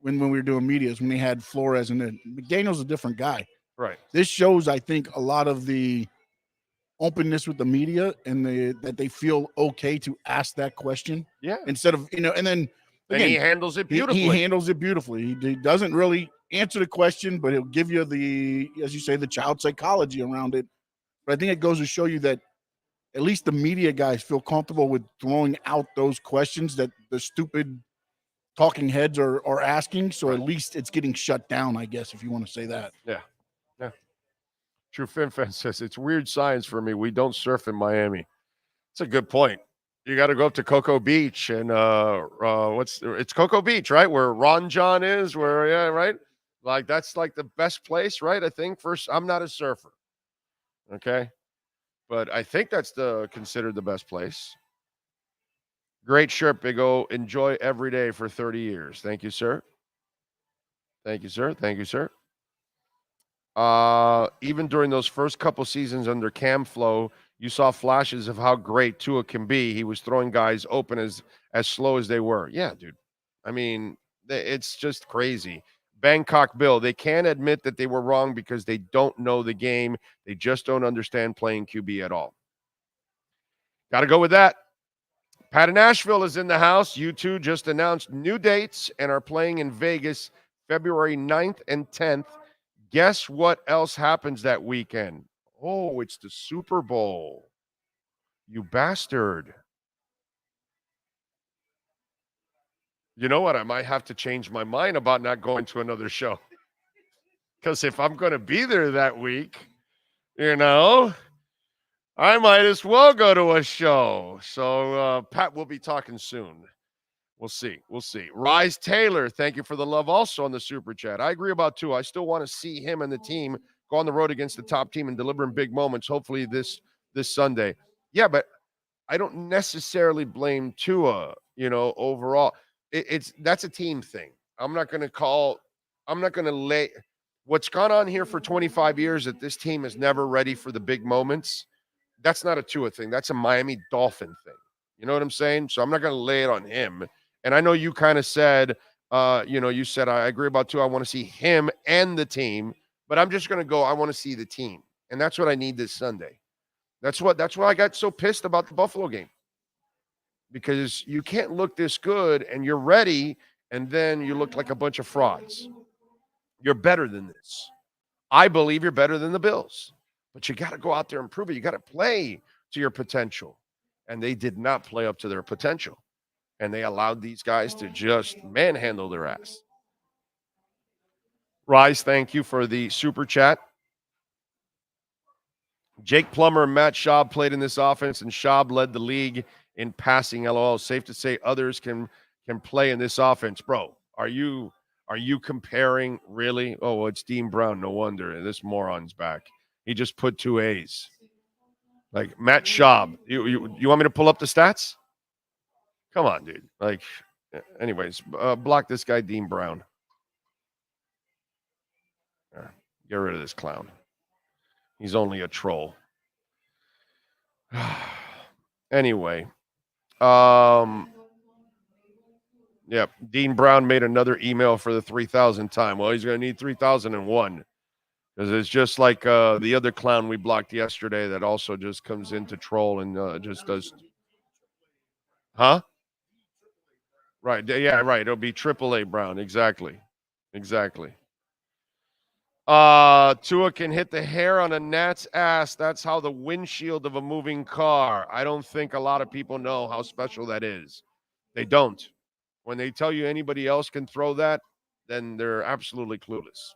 when we were doing medias, when they had Flores and then McDaniel's a different guy. Right. This shows, I think, a lot of the openness with the media and that they feel okay to ask that question. Yeah. Instead of, and then again, he handles it beautifully. He handles it beautifully. He doesn't really answer the question, but he'll give you as you say, the child psychology around it. But I think it goes to show you that at least the media guys feel comfortable with throwing out those questions that the stupid talking heads are asking. So at least it's getting shut down, I guess, if you want to say that. Yeah. Yeah. True FinFan says, it's weird science for me. We don't surf in Miami. It's a good point. You got to go up to Cocoa Beach and it's Cocoa Beach, right? Where Ron John is, right? Like that's like the best place, right? I think I'm not a surfer. Okay. But I think that's considered the best place. Great shirt, Big O. Enjoy every day for 30 years. Thank you, sir. Thank you, sir. Thank you, sir. Even during those first couple seasons under Cam Flo, you saw flashes of how great Tua can be. He was throwing guys open as slow as they were. Yeah, dude. I mean, it's just crazy. Bangkok Bill, they can't admit that they were wrong because they don't know the game. They just don't understand playing QB at all. Got to go with that. Pat in Nashville is in the house. U2 just announced new dates and are playing in Vegas February 9th and 10th. Guess what else happens that weekend? Oh, it's the Super Bowl. You bastard. You know what? I might have to change my mind about not going to another show. Because if I'm going to be there that week, I might as well go to a show. So, Pat, we'll be talking soon. We'll see. Rise Taylor, thank you for the love also on the Super Chat. I agree about Tua. I still want to see him and the team go on the road against the top team and deliver in big moments, hopefully this Sunday. Yeah, but I don't necessarily blame Tua, overall. That's a team thing. I'm not going to lay what's gone on here for 25 years that this team is never ready for the big moments. That's not a Tua thing. That's a Miami Dolphin thing. You know what I'm saying? So I'm not going to lay it on him. And I know you kind of said, you said, I agree about Tua. I want to see him and the team, but I'm just going to go, I want to see the team. And that's what I need this Sunday. That's why I got so pissed about the Buffalo game. Because you can't look this good and you're ready, and then you look like a bunch of frauds. You're better than this. I believe you're better than the Bills. But you got to go out there and prove it. You got to play to your potential. And they did not play up to their potential. And they allowed these guys to just manhandle their ass. Rise, thank you for the super chat. Jake Plummer and Matt Schaub played in this offense, and Schaub led the league in passing. LOL. Safe to say others can play in this offense. Bro, are you comparing really? Oh, it's Dean Brown. No wonder. This moron's back. He just put 2 A's. Like Matt Schaub. You want me to pull up the stats? Come on, dude. Like, anyways, block this guy, Dean Brown. Get rid of this clown. He's only a troll. Anyway. Yep. Dean Brown made another email for the 3,000 time. Well, he's going to need 3,001. Because it's just like the other clown we blocked yesterday that also just comes in to troll and just does. Huh? Right. Yeah, right. It'll be AAA Brown. Exactly. Tua can hit the hair on a gnat's ass. That's how the windshield of a moving car. I don't think a lot of people know how special that is. They don't. When they tell you anybody else can throw that, then they're absolutely clueless.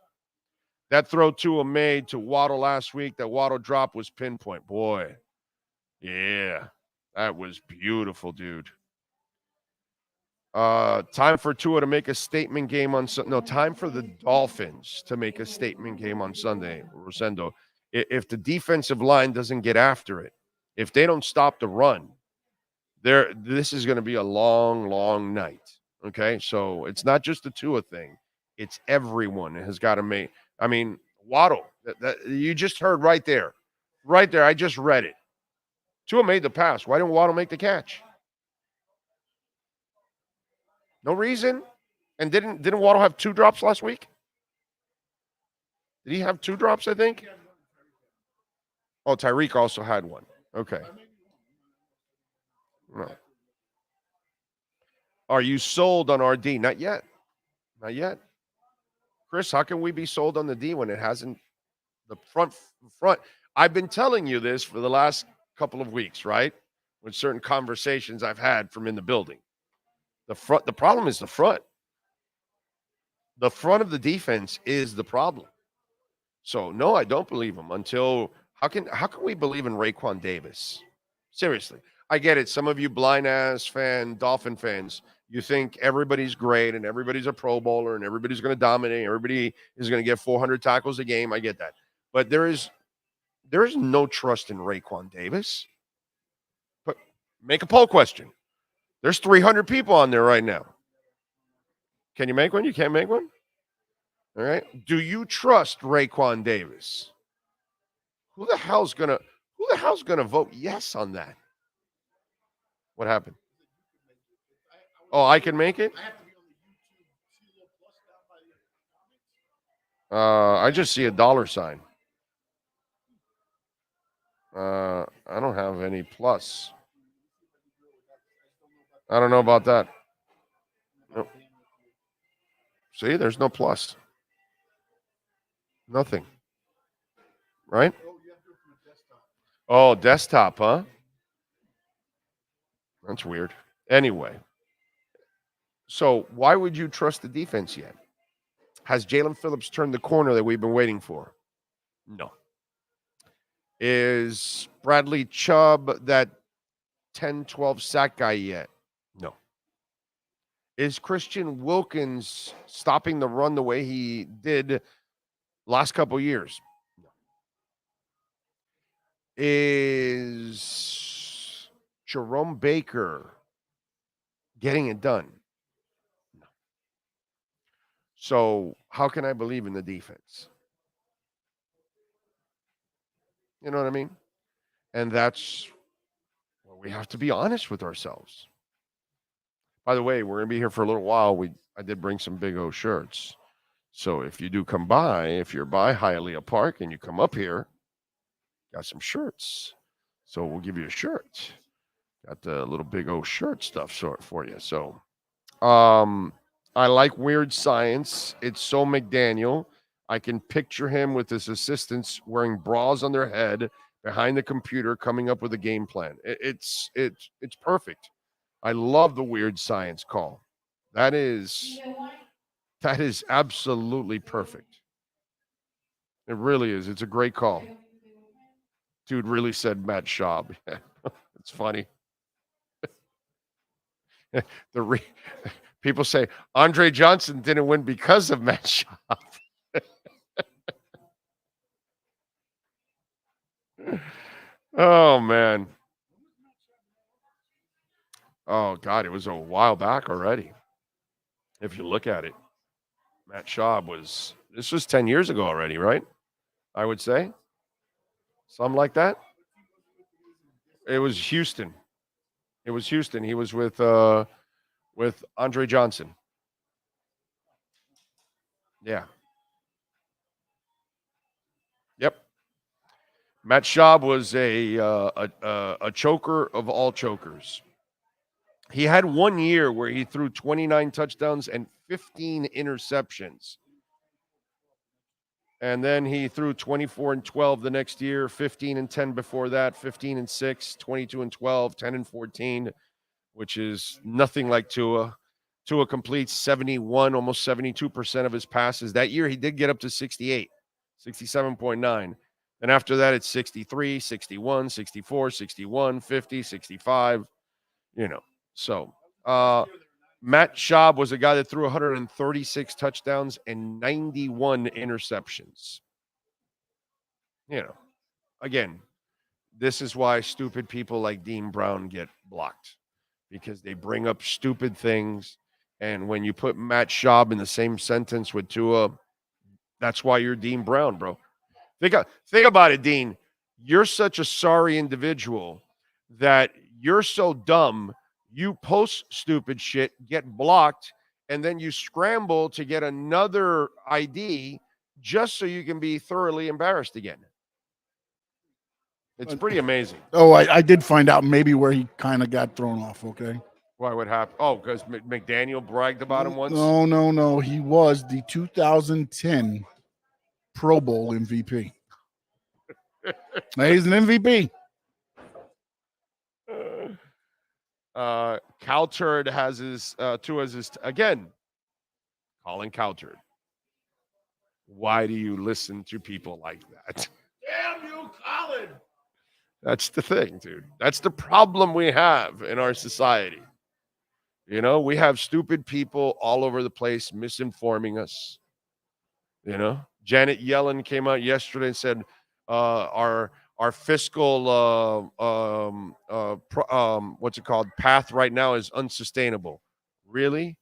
That throw Tua made to Waddle last week, that Waddle drop was pinpoint. Boy, yeah, that was beautiful, dude. Time for Tua to make a statement game on Sunday. No, time for the Dolphins to make a statement game on Sunday, Rosendo. If the defensive line doesn't get after it, if they don't stop the run, this is going to be a long, long night. Okay, so it's not just the Tua thing. It's everyone has got to make. I mean, Waddle, that you just heard right there. I just read it. Tua made the pass. Why didn't Waddle make the catch? No reason. And didn't Waddle have 2 drops last week? Did he have 2 drops, I think? Oh, Tyreek also had 1. Okay. No. Are you sold on our D? Not yet. Chris, how can we be sold on the D when it hasn't the front? I've been telling you this for the last couple of weeks, right? With certain conversations I've had from in the building. The problem is the front. The front of the defense is the problem. So no, I don't believe him until how can we believe in Raekwon Davis? Seriously. I get it. Some of you blind ass Dolphin fans, you think everybody's great and everybody's a Pro Bowler and everybody's going to dominate. Everybody is going to get 400 tackles a game. I get that. But there is no trust in Raekwon Davis. But make a poll question. There's 300 people on there right now. Can you make one? You can't make one? All right. Do you trust Raekwon Davis? Who the hell's gonna vote yes on that? What happened? Oh, I can make it? I just see a $sign. I don't have any plus. I don't know about that. Nope. See, there's no plus. Nothing. Right? Oh, desktop, huh? That's weird. Anyway, so why would you trust the defense yet? Has Jalen Phillips turned the corner that we've been waiting for? No. Is Bradley Chubb that 10, 12 sack guy yet? No. Is Christian Wilkins stopping the run the way he did last couple years? No. Is Jerome Baker getting it done? No. So how can I believe in the defense? You know what I mean? And that's well, we have to be honest with ourselves. By the way, we're gonna be here for a little while. I did bring some Big O shirts. So if you do come by, if you're by Hialeah Park and you come up here, got some shirts. So we'll give you a shirt. Got the little Big O shirt stuff for you. So I like Weird Science. It's so McDaniel. I can picture him with his assistants wearing bras on their head behind the computer coming up with a game plan. It's perfect. I love the Weird Science call. That is absolutely perfect. It really is. It's a great call. Dude really said Matt Schaub. It's funny. People say Andre Johnson didn't win because of Matt Schaub. Oh, man. Oh, God, it was a while back already. If you look at it, Matt Schaub this was 10 years ago already, right? I would say. Something like that. It was Houston. He was with Andre Johnson. Yeah. Yep. Matt Schaub was a choker of all chokers. He had 1 year where he threw 29 touchdowns and 15 interceptions. And then he threw 24 and 12 the next year, 15 and 10 before that, 15 and 6, 22 and 12, 10 and 14, which is nothing like Tua. Tua completes 71, almost 72% of his passes. That year he did get up to 68, 67.9. And after that, it's 63, 61, 64, 61, 50, 65, So Matt Schaub was a guy that threw 136 touchdowns and 91 interceptions. Again, this is why stupid people like Dean Brown get blocked, because they bring up stupid things. And when you put Matt Schaub in the same sentence with Tua, that's why you're Dean Brown, bro. Think about it, Dean. You're such a sorry individual that you're so dumb. You post stupid shit, get blocked, and then you scramble to get another ID just so you can be thoroughly embarrassed again. It's pretty amazing. Oh, I did find out maybe where he kind of got thrown off, okay? Why would happen? Oh, because McDaniel bragged about him once? No. He was the 2010 Pro Bowl MVP. Now, he's an MVP. Calturd has his two as his again. Colin Calturd. Why do you listen to people like that? Damn you, Colin! That's the thing, dude. That's the problem we have in our society. We have stupid people all over the place misinforming us. Janet Yellen came out yesterday and said our fiscal what's it called, path right now is unsustainable. Really?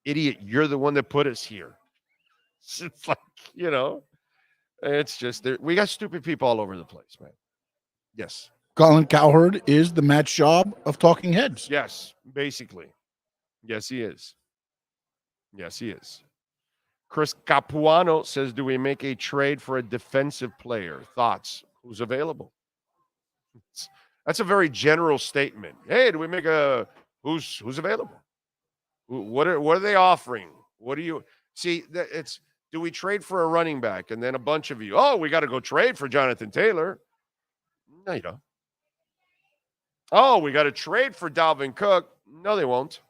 Idiot, you're the one that put us here. It's like, it's just we got stupid people all over the place, man. Yes. Colin Cowherd is the Matt Schaub of Talking Heads. Yes, basically. Yes, he is. Chris Capuano says, do we make a trade for a defensive player? Thoughts? Who's available? That's a very general statement. Hey, do we make who's available? What are they offering? What do you see? It's do we trade for a running back? And then a bunch of you, oh, we got to go trade for Jonathan Taylor. No, you don't. Oh, we got to trade for Dalvin Cook. No, they won't.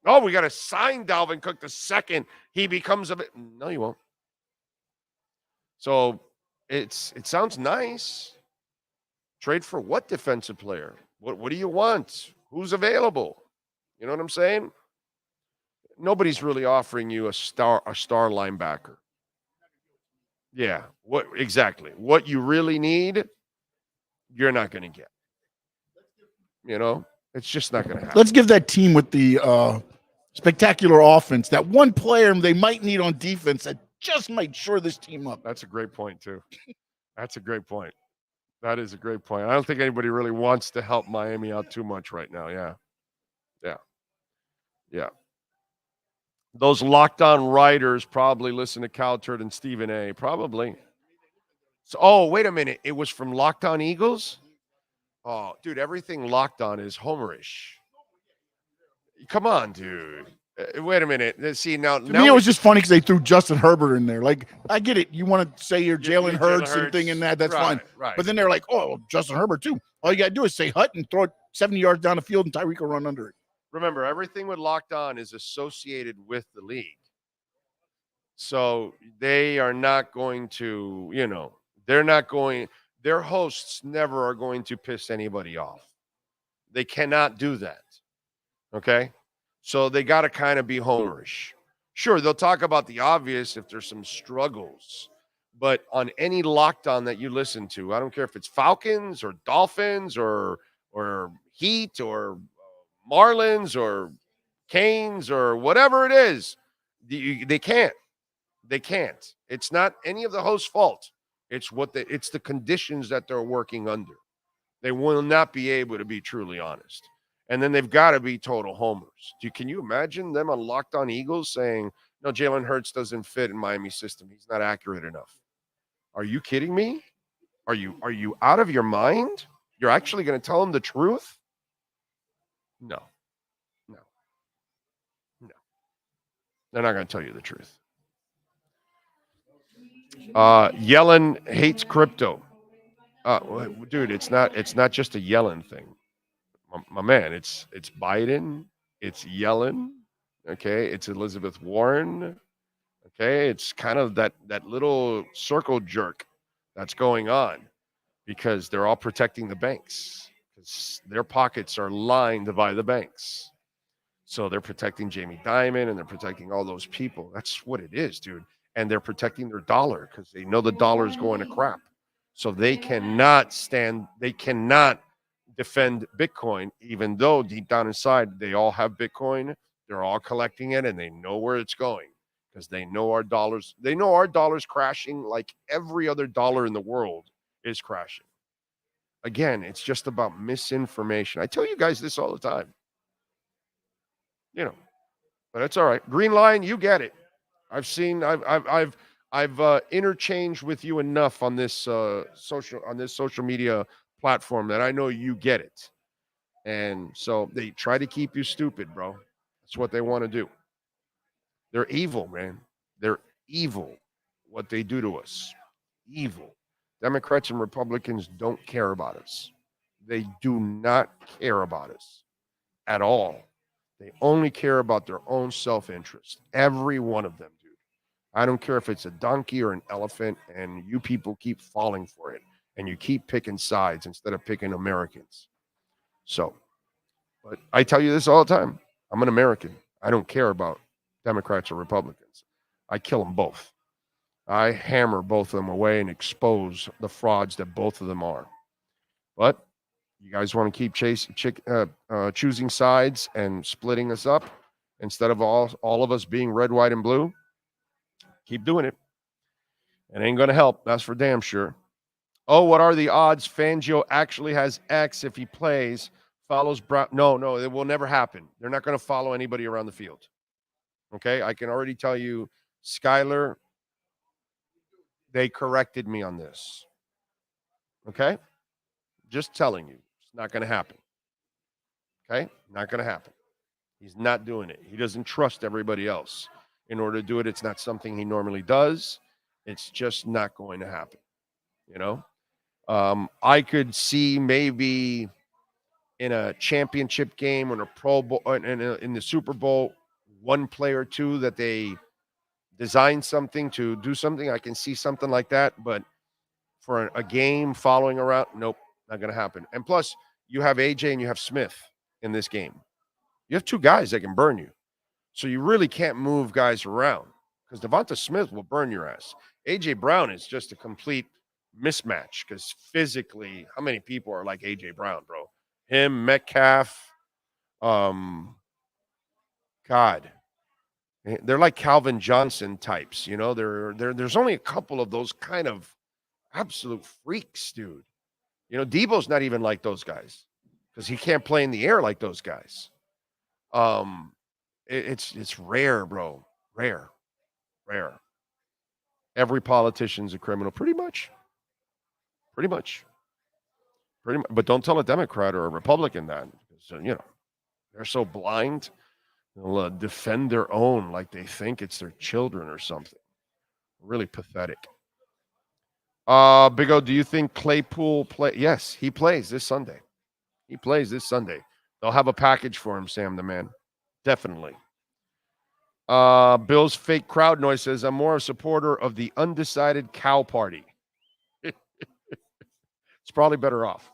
Oh, we got to sign Dalvin Cook the second he becomes a. No, you won't. So it sounds nice. Trade for what defensive player? What do you want? Who's available? You know what I'm saying? Nobody's really offering you a star linebacker. Yeah, what exactly? What you really need, you're not going to get. You know, it's just not going to happen. Let's give that team with the spectacular offense that one player they might need on defense that just might shore this team up. That's a great point too. That's a great point. That is a great point. I don't think anybody really wants to help Miami out too much right now. Yeah. Those Locked On writers probably listen to Cal Turd and Stephen A. Probably. So, oh, wait a minute. It was from Locked On Eagles? Oh, dude, everything Locked On is homerish. Come on, dude. Wait a minute. See, now to me, it was just funny because they threw Justin Herbert in there. Like, I get it. You want to say you're Jalen Hurts and thing in that. That's fine. Right. But then they're like, oh, Justin Herbert, too. All you got to do is say Hutton, throw it 70 yards down the field, and Tyreek will run under it. Remember, everything with Locked On is associated with the league. So they are not going to, their hosts never are going to piss anybody off. They cannot do that. Okay? So they got to kind of be homerish. Sure, they'll talk about the obvious if there's some struggles. But on any Locked On that you listen to, I don't care if it's Falcons or Dolphins or Heat or Marlins or Canes or whatever it is, they can't. They can't. It's not any of the host's fault. It's it's the conditions that they're working under. They will not be able to be truly honest. And then they've got to be total homers. Can you imagine them on Locked On Eagles saying, no, Jalen Hurts doesn't fit in Miami's system. He's not accurate enough. Are you kidding me? Are you out of your mind? You're actually going to tell them the truth? No. They're not going to tell you the truth. Yellen hates crypto. Dude, it's not just a Yellen thing. My man, it's Biden, it's Yellen, okay? It's Elizabeth Warren, okay? It's kind of that little circle jerk that's going on because they're all protecting the banks because their pockets are lined by the banks. So they're protecting Jamie Dimon and they're protecting all those people. That's what it is, dude. And they're protecting their dollar because they know the dollar is going to crap. So they cannot defend Bitcoin, even though deep down inside they all have Bitcoin. They're all collecting it and they know where it's going because they know our dollars crashing like every other dollar in the world is crashing. Again, it's just about misinformation. I tell you guys this all the time. But it's all right. Green line, you get it. I've interchanged with you enough on this social media platform that I know you get it. And so they try to keep you stupid, bro. That's what they want to do. They're evil, man. They're evil. What they do to us. Evil. Democrats and Republicans don't care about us. They do not care about us at all. They only care about their own self-interest. Every one of them, dude. I don't care if it's a donkey or an elephant, and you people keep falling for it, and you keep picking sides instead of picking Americans. So, but I tell you this all the time. I'm an American. I don't care about Democrats or Republicans. I kill them both. I hammer both of them away and expose the frauds that both of them are. But you guys want to keep choosing sides and splitting us up instead of all of us being red, white, and blue? Keep doing it. It ain't going to help. That's for damn sure. Oh, what are the odds Fangio actually has X if he plays, follows Brown? No, it will never happen. They're not going to follow anybody around the field. Okay? I can already tell you, Skyler, they corrected me on this. Okay? Just telling you. It's not going to happen. Okay? Not going to happen. He's not doing it. He doesn't trust everybody else. in order to do it. It's not something he normally does. It's just not going to happen. You know, I could see maybe in a championship game or in a Pro Bowl in the Super Bowl, one play or two that they design something to do something. I can see something like that, but for a game following around, nope, not going to happen. And plus, you have AJ and you have Smith in this game. You have two guys that can burn you, so you really can't move guys around because Devonta Smith will burn your ass. AJ Brown is just a complete mismatch because physically, how many people are like AJ Brown, bro? Him, Metcalf, God, they're like Calvin Johnson types. You know, there's only a couple of those kind of absolute freaks, dude. You know, Debo's not even like those guys because he can't play in the air like those guys. It's rare, bro. Rare. Every politician's a criminal, pretty much. But don't tell a Democrat or a Republican that, because you know they're so blind. They'll defend their own like they think it's their children or something. Really pathetic. Big O, do you think Claypool play? Yes, he plays this Sunday. They'll have a package for him, Sam the man. Definitely. Bill's fake crowd noise says, I'm more a supporter of the undecided cow party. It's probably better off.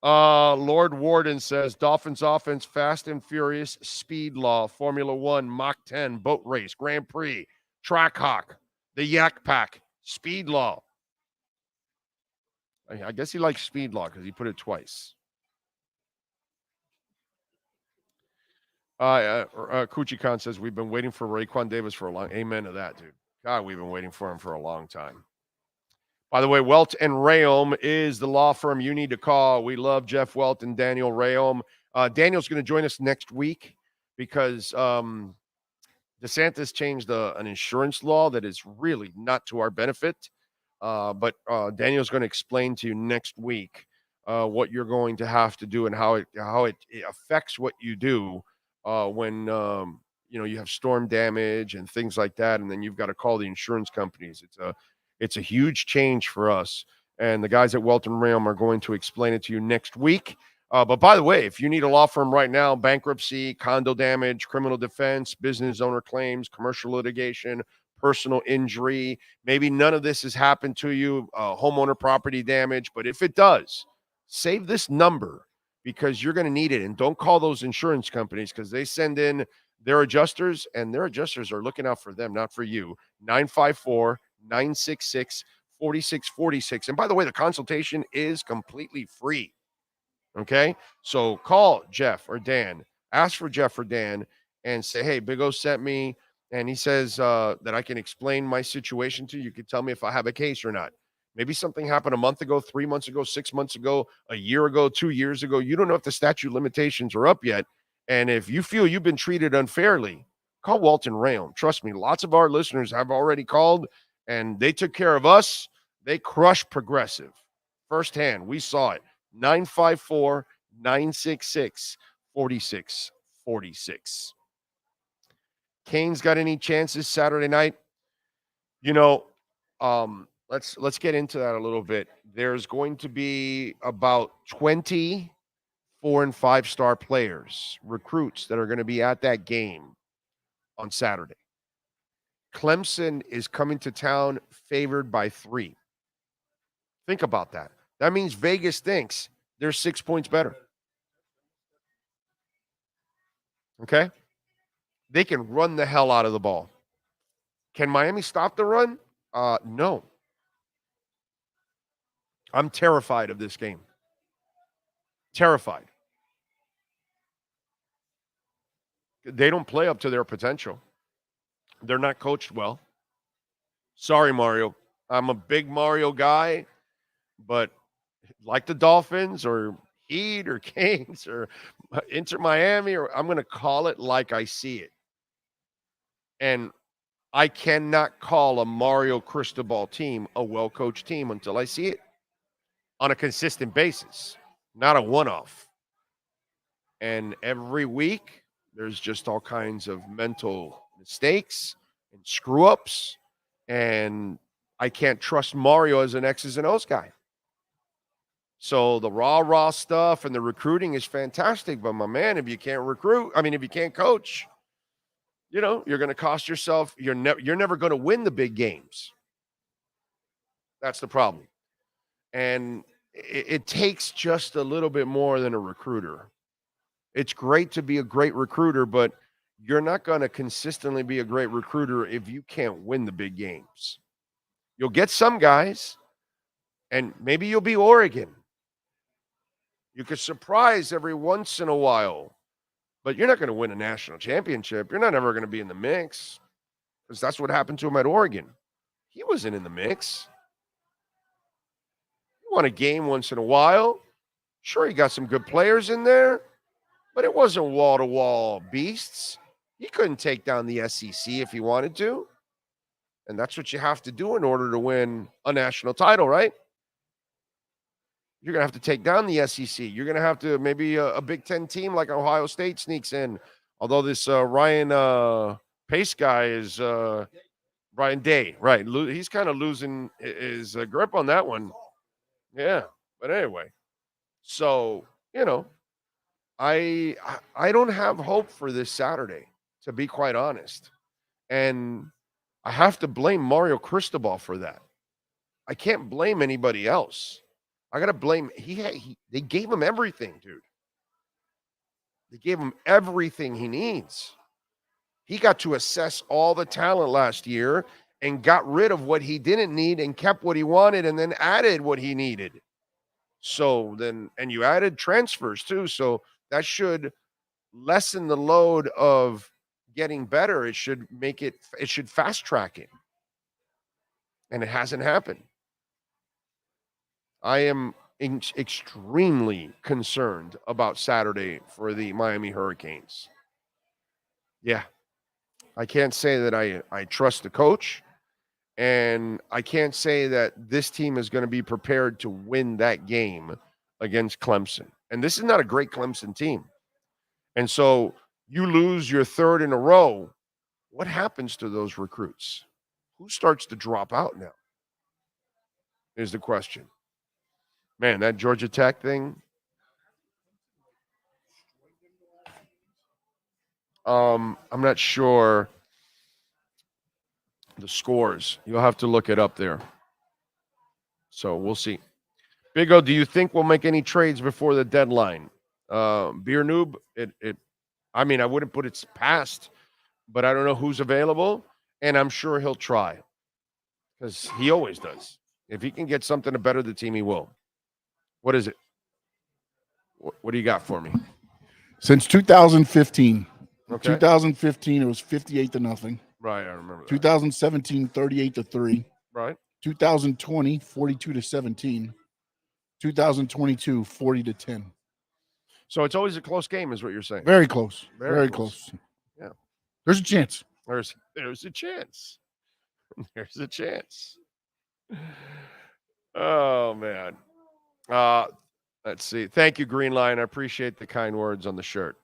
Lord Warden says, Dolphins offense, fast and furious, speed law, Formula One, Mach 10, boat race, Grand Prix, track hawk, the Yak Pack, speed law. I guess he likes speed law because he put it twice. Kuchi Khan says, we've been waiting for Raekwon Davis for a long. Amen to that, dude. God, we've been waiting for him for a long time. By the way, Welt and Rayom is the law firm you need to call. We love Jeff Welt and Daniel Rayom. Daniel's going to join us next week because DeSantis changed an insurance law that is really not to our benefit. But Daniel's going to explain to you next week what you're going to have to do and how it affects what you do when you have storm damage and things like that, and then you've got to call the insurance companies. It's a huge change for us, and the guys at Welton Realm are going to explain it to you next week. But by the way, if you need a law firm right now, bankruptcy, condo damage, criminal defense, business owner claims, commercial litigation, personal injury, maybe none of this has happened to you, homeowner property damage, but if it does, save this number because you're going to need it. And don't call those insurance companies because they send in their adjusters, and their adjusters are looking out for them, not for you. 954-966-4646. And by the way, the consultation is completely free. Okay? So call Jeff or Dan, ask for Jeff or Dan, and say, hey, Big O sent me, and he says that I can explain my situation to you. You can tell me if I have a case or not. Maybe something happened a month ago, 3 months ago, 6 months ago, a year ago, 2 years ago. You don't know if the statute limitations are up yet. And if you feel you've been treated unfairly, call Walton Rayon. Trust me, lots of our listeners have already called, and they took care of us. They crushed Progressive firsthand. We saw it. 954-966-4646. Canes got any chances Saturday night? Let's get into that a little bit. There's going to be about 20 4- and 5-star players, recruits that are going to be at that game on Saturday. Clemson is coming to town favored by 3. Think about that. That means Vegas thinks they're 6 points better. Okay? They can run the hell out of the ball. Can Miami stop the run? No. I'm terrified of this game. Terrified. They don't play up to their potential. They're not coached well. Sorry, Mario. I'm a big Mario guy, but like the Dolphins or Heat or Canes or Inter Miami, or I'm going to call it like I see it. And I cannot call a Mario Cristobal team a well-coached team until I see it on a consistent basis, not a one-off. And every week, there's just all kinds of mental mistakes and screw ups, and I can't trust Mario as an X's and O's guy. So the raw stuff and the recruiting is fantastic, but my man, if you can't if you can't coach, you're going to cost yourself. You're never going to win the big games. That's the problem, and it takes just a little bit more than a recruiter. It's great to be a great recruiter, but you're not going to consistently be a great recruiter if you can't win the big games. You'll get some guys, and maybe you'll be Oregon. You could surprise every once in a while, but you're not going to win a national championship. You're not ever going to be in the mix, because that's what happened to him at Oregon. He wasn't in the mix. He won a game once in a while. Sure, he got some good players in there, but it wasn't wall-to-wall beasts. He couldn't take down the SEC if he wanted to. And that's what you have to do in order to win a national title, right? You're going to have to take down the SEC. You're going to have to maybe a Big Ten team like Ohio State sneaks in. Although this Ryan Pace guy is Ryan Day, right? He's kind of losing his grip on that one. Yeah. But anyway, so, I don't have hope for this Saturday, to be quite honest. And I have to blame Mario Cristobal for that. I can't blame anybody else. I got to blame they gave him everything, dude. They gave him everything he needs. He got to assess all the talent last year and got rid of what he didn't need and kept what he wanted and then added what he needed. So then, and you added transfers too. So that should lessen the load of getting better. It should fast track it. And it hasn't happened. I am extremely concerned about Saturday for the Miami Hurricanes. Yeah. I can't say that I trust the coach, and I can't say that this team is going to be prepared to win that game against Clemson. And this is not a great Clemson team. And so you lose your third in a row. What happens to those recruits? Who starts to drop out now? Is the question. Man, that Georgia Tech thing. I'm not sure the scores. You'll have to look it up there. So we'll see. Big O, do you think we'll make any trades before the deadline? Beer Noob, I wouldn't put it past, but I don't know who's available, and I'm sure he'll try, because he always does. If he can get something to better the team, he will. What is it? What do you got for me? Since 2015. Okay. 2015, it was 58-0. Right, I remember that. 2017, 38-3. Right. 2020, 42-17. 2022, 40-10. So it's always a close game, is what you're saying. Very close. Very close. Yeah. There's a chance. There's a chance. There's a chance. Oh, man. Let's see. Thank you, Green Line. I appreciate the kind words on the shirt.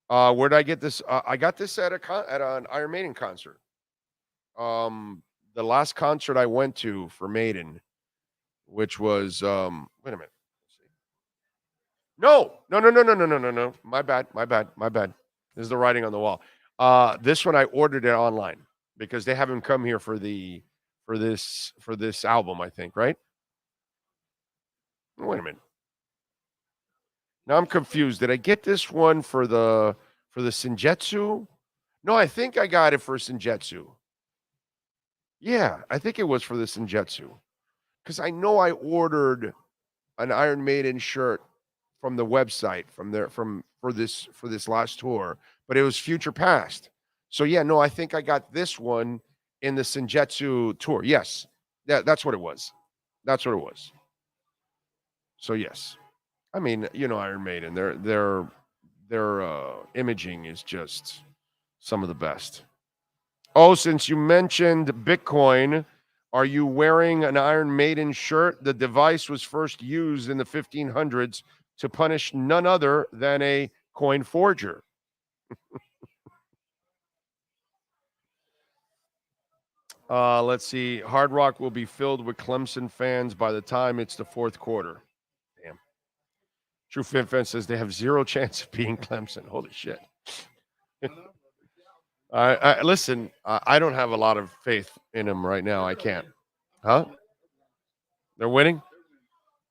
Where did I get this? I got this at an Iron Maiden concert. The last concert I went to for Maiden, which was wait a minute. No. My bad. This is the writing on the wall. This one I ordered it online because they haven't come here for this album, I think, right? Wait a minute. Now I'm confused. Did I get this one for the Senjutsu? No, I think I got it for Senjutsu. Yeah, I think it was for the Senjutsu. Because I know I ordered an Iron Maiden shirt from the website for this last tour, but it was Future Past. So yeah, no, I think I got this one in the Senjutsu tour. Yes. That's what it was. So yes. I mean, Iron Maiden, their imaging is just some of the best. Oh, since you mentioned Bitcoin, are you wearing an Iron Maiden shirt? The device was first used in the 1500s to punish none other than a coin forger. Let's see. Hard Rock will be filled with Clemson fans by the time it's the fourth quarter. Damn. True Fin Fan says they have zero chance of beating Clemson. Holy shit. Listen, I don't have a lot of faith in them right now. I can't. Huh? They're winning?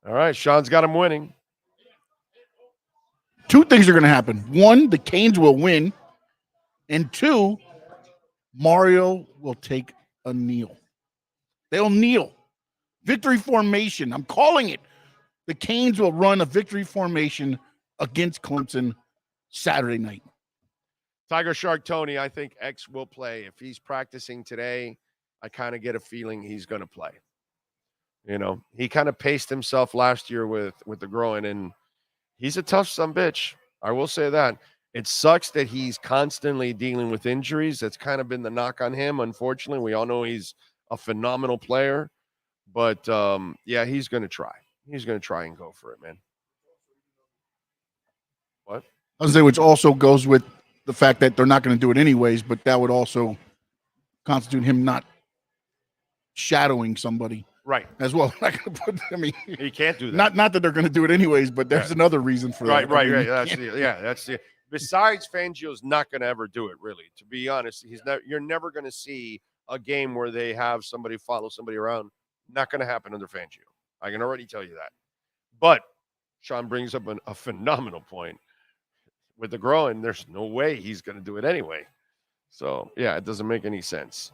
All right. Sean's got them winning. Two things are going to happen. One, the Canes will win. And two, Mario will take a kneel. They'll kneel. Victory formation. I'm calling it. The Canes will run a victory formation against Clemson Saturday night. Tiger Shark Tony, I think X will play. If he's practicing today, I kind of get a feeling he's going to play. You know, he kind of paced himself last year with the groin, and he's a tough sumbitch. I will say that. It sucks that he's constantly dealing with injuries. That's kind of been the knock on him, unfortunately. We all know he's a phenomenal player. But, yeah, he's going to try. He's going to try and go for it, man. What? I was saying, which also goes with the fact that they're not going to do it anyways, but that would also constitute him not shadowing somebody. Right. As well. He can't do that. Not that they're going to do it anyways, but there's another reason for that. Right. That's the. Besides, Fangio's not going to ever do it, really. To be honest, you're never going to see a game where they have somebody follow somebody around. Not going to happen under Fangio. I can already tell you that. But Sean brings up a phenomenal point. With the groin, there's no way he's going to do it anyway. So, yeah, it doesn't make any sense.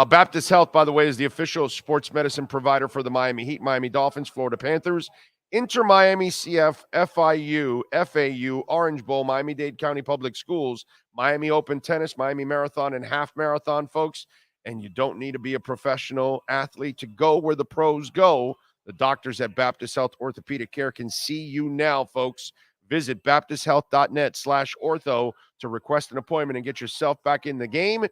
Baptist Health, by the way, is the official sports medicine provider for the Miami Heat, Miami Dolphins, Florida Panthers, Inter Miami CF, FIU, FAU, Orange Bowl, Miami-Dade County Public Schools, Miami Open Tennis, Miami Marathon, and Half Marathon, folks. And you don't need to be a professional athlete to go where the pros go. The doctors at Baptist Health Orthopedic Care can see you now, folks. Visit baptisthealth.net/ortho to request an appointment and get yourself back in the game.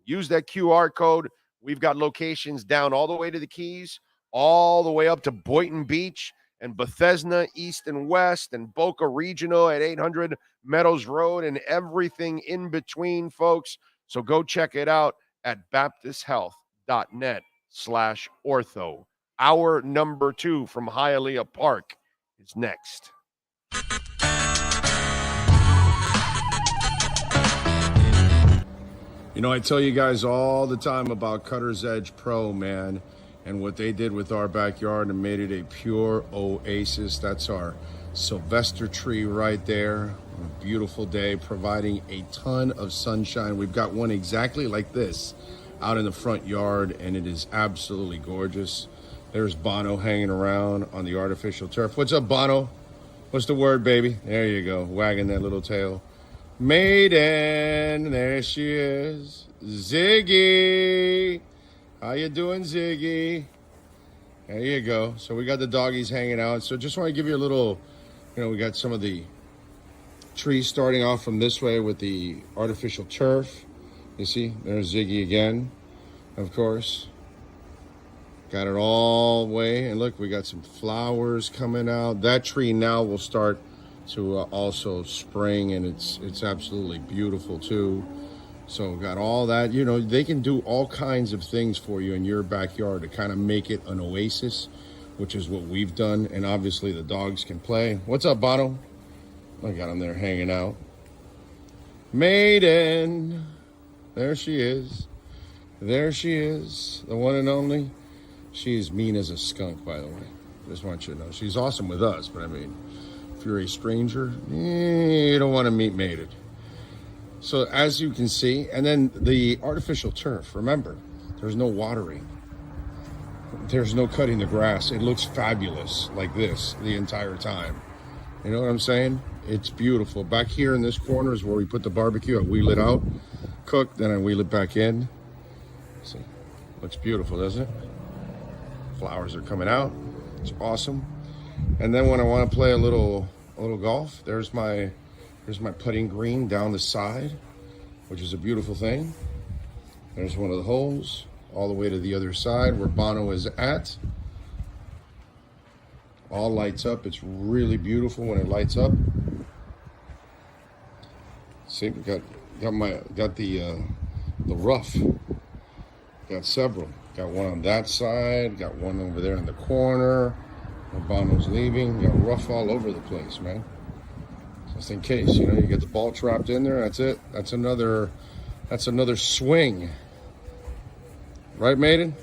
Use that QR code. We've got locations down all the way to the Keys, all the way up to Boynton Beach and Bethesda, East and West, and Boca Regional at 800 Meadows Road, and everything in between, folks. So go check it out at baptisthealth.net/ortho. Hour number 2 from Hialeah Park is next. You know, I tell you guys all the time about Cutter's Edge Pro, man, and what they did with our backyard and made it a pure oasis. That's our Sylvester tree right there. A beautiful day, providing a ton of sunshine. We've got one exactly like this out in the front yard, and it is absolutely gorgeous. There's Bono hanging around on the artificial turf. What's up, Bono? What's the word, baby? There you go, wagging that little tail. Maiden, there she is. Ziggy. How you doing, Ziggy? There you go. So we got the doggies hanging out. So just want to give you a little, we got some of the trees starting off from this way with the artificial turf. You see, there's Ziggy again, of course. Got it all the way. And look, we got some flowers coming out. That tree now will start to also spring, and it's absolutely beautiful too. So got all that. They can do all kinds of things for you in your backyard to kind of make it an oasis, which is what we've done. And obviously the dogs can play. What's up, Bono? I got him there hanging out. Maiden, there she is. There she is, the one and only. She's mean as a skunk, by the way. Just want you to know. She's awesome with us, but I mean, if you're a stranger, you don't want to meet mated. So as you can see, and then the artificial turf, remember, there's no watering. There's no cutting the grass. It looks fabulous like this the entire time. You know what I'm saying? It's beautiful. Back here in this corner is where we put the barbecue. I wheel it out, cook, then I wheel it back in. See, looks beautiful, doesn't it? Flowers are coming out. It's awesome. And then when I want to play a little golf, there's my putting green down the side, which is a beautiful thing. There's one of the holes all the way to the other side where Bono is at. All lights up. It's really beautiful when it lights up. See, we got the rough Got several. Got one on that side. Got one over there in the corner. Urbano's leaving. Got rough all over the place, man. Just in case, you get the ball trapped in there. That's it. That's another swing. Right, Maiden?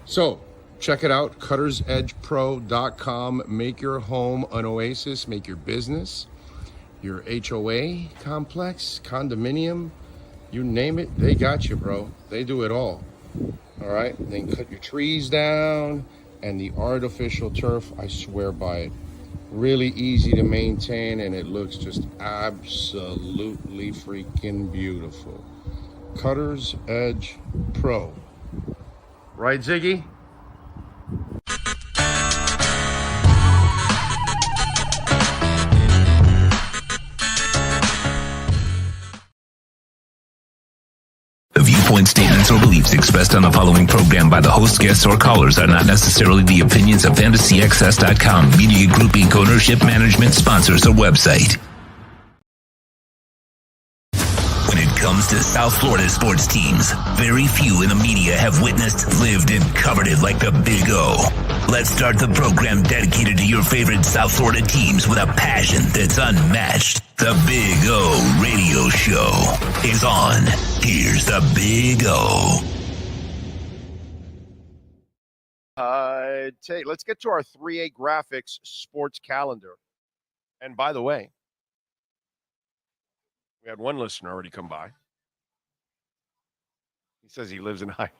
So, check it out. CuttersEdgePro.com. Make your home an oasis. Make your business, your HOA complex, condominium, you name it, they got you, bro. They do it all. All right? Then cut your trees down, and the artificial turf, I swear by it. Really easy to maintain, and it looks just absolutely freaking beautiful. Cutter's Edge Pro. Right, Ziggy? The viewpoint statements or beliefs expressed on the following program by the host, guests, or callers are not necessarily the opinions of FantasyXS.com, Media Group Inc. ownership, management, sponsors, or website. When it comes to South Florida sports teams, very few in the media have witnessed, lived, and covered it like the Big O. Let's start the program dedicated to your favorite South Florida teams with a passion that's unmatched. The Big O Radio Show is on. Here's the Big O. Let's get to our 3A Graphics sports calendar. And by the way, we had one listener already come by. He says he lives in High.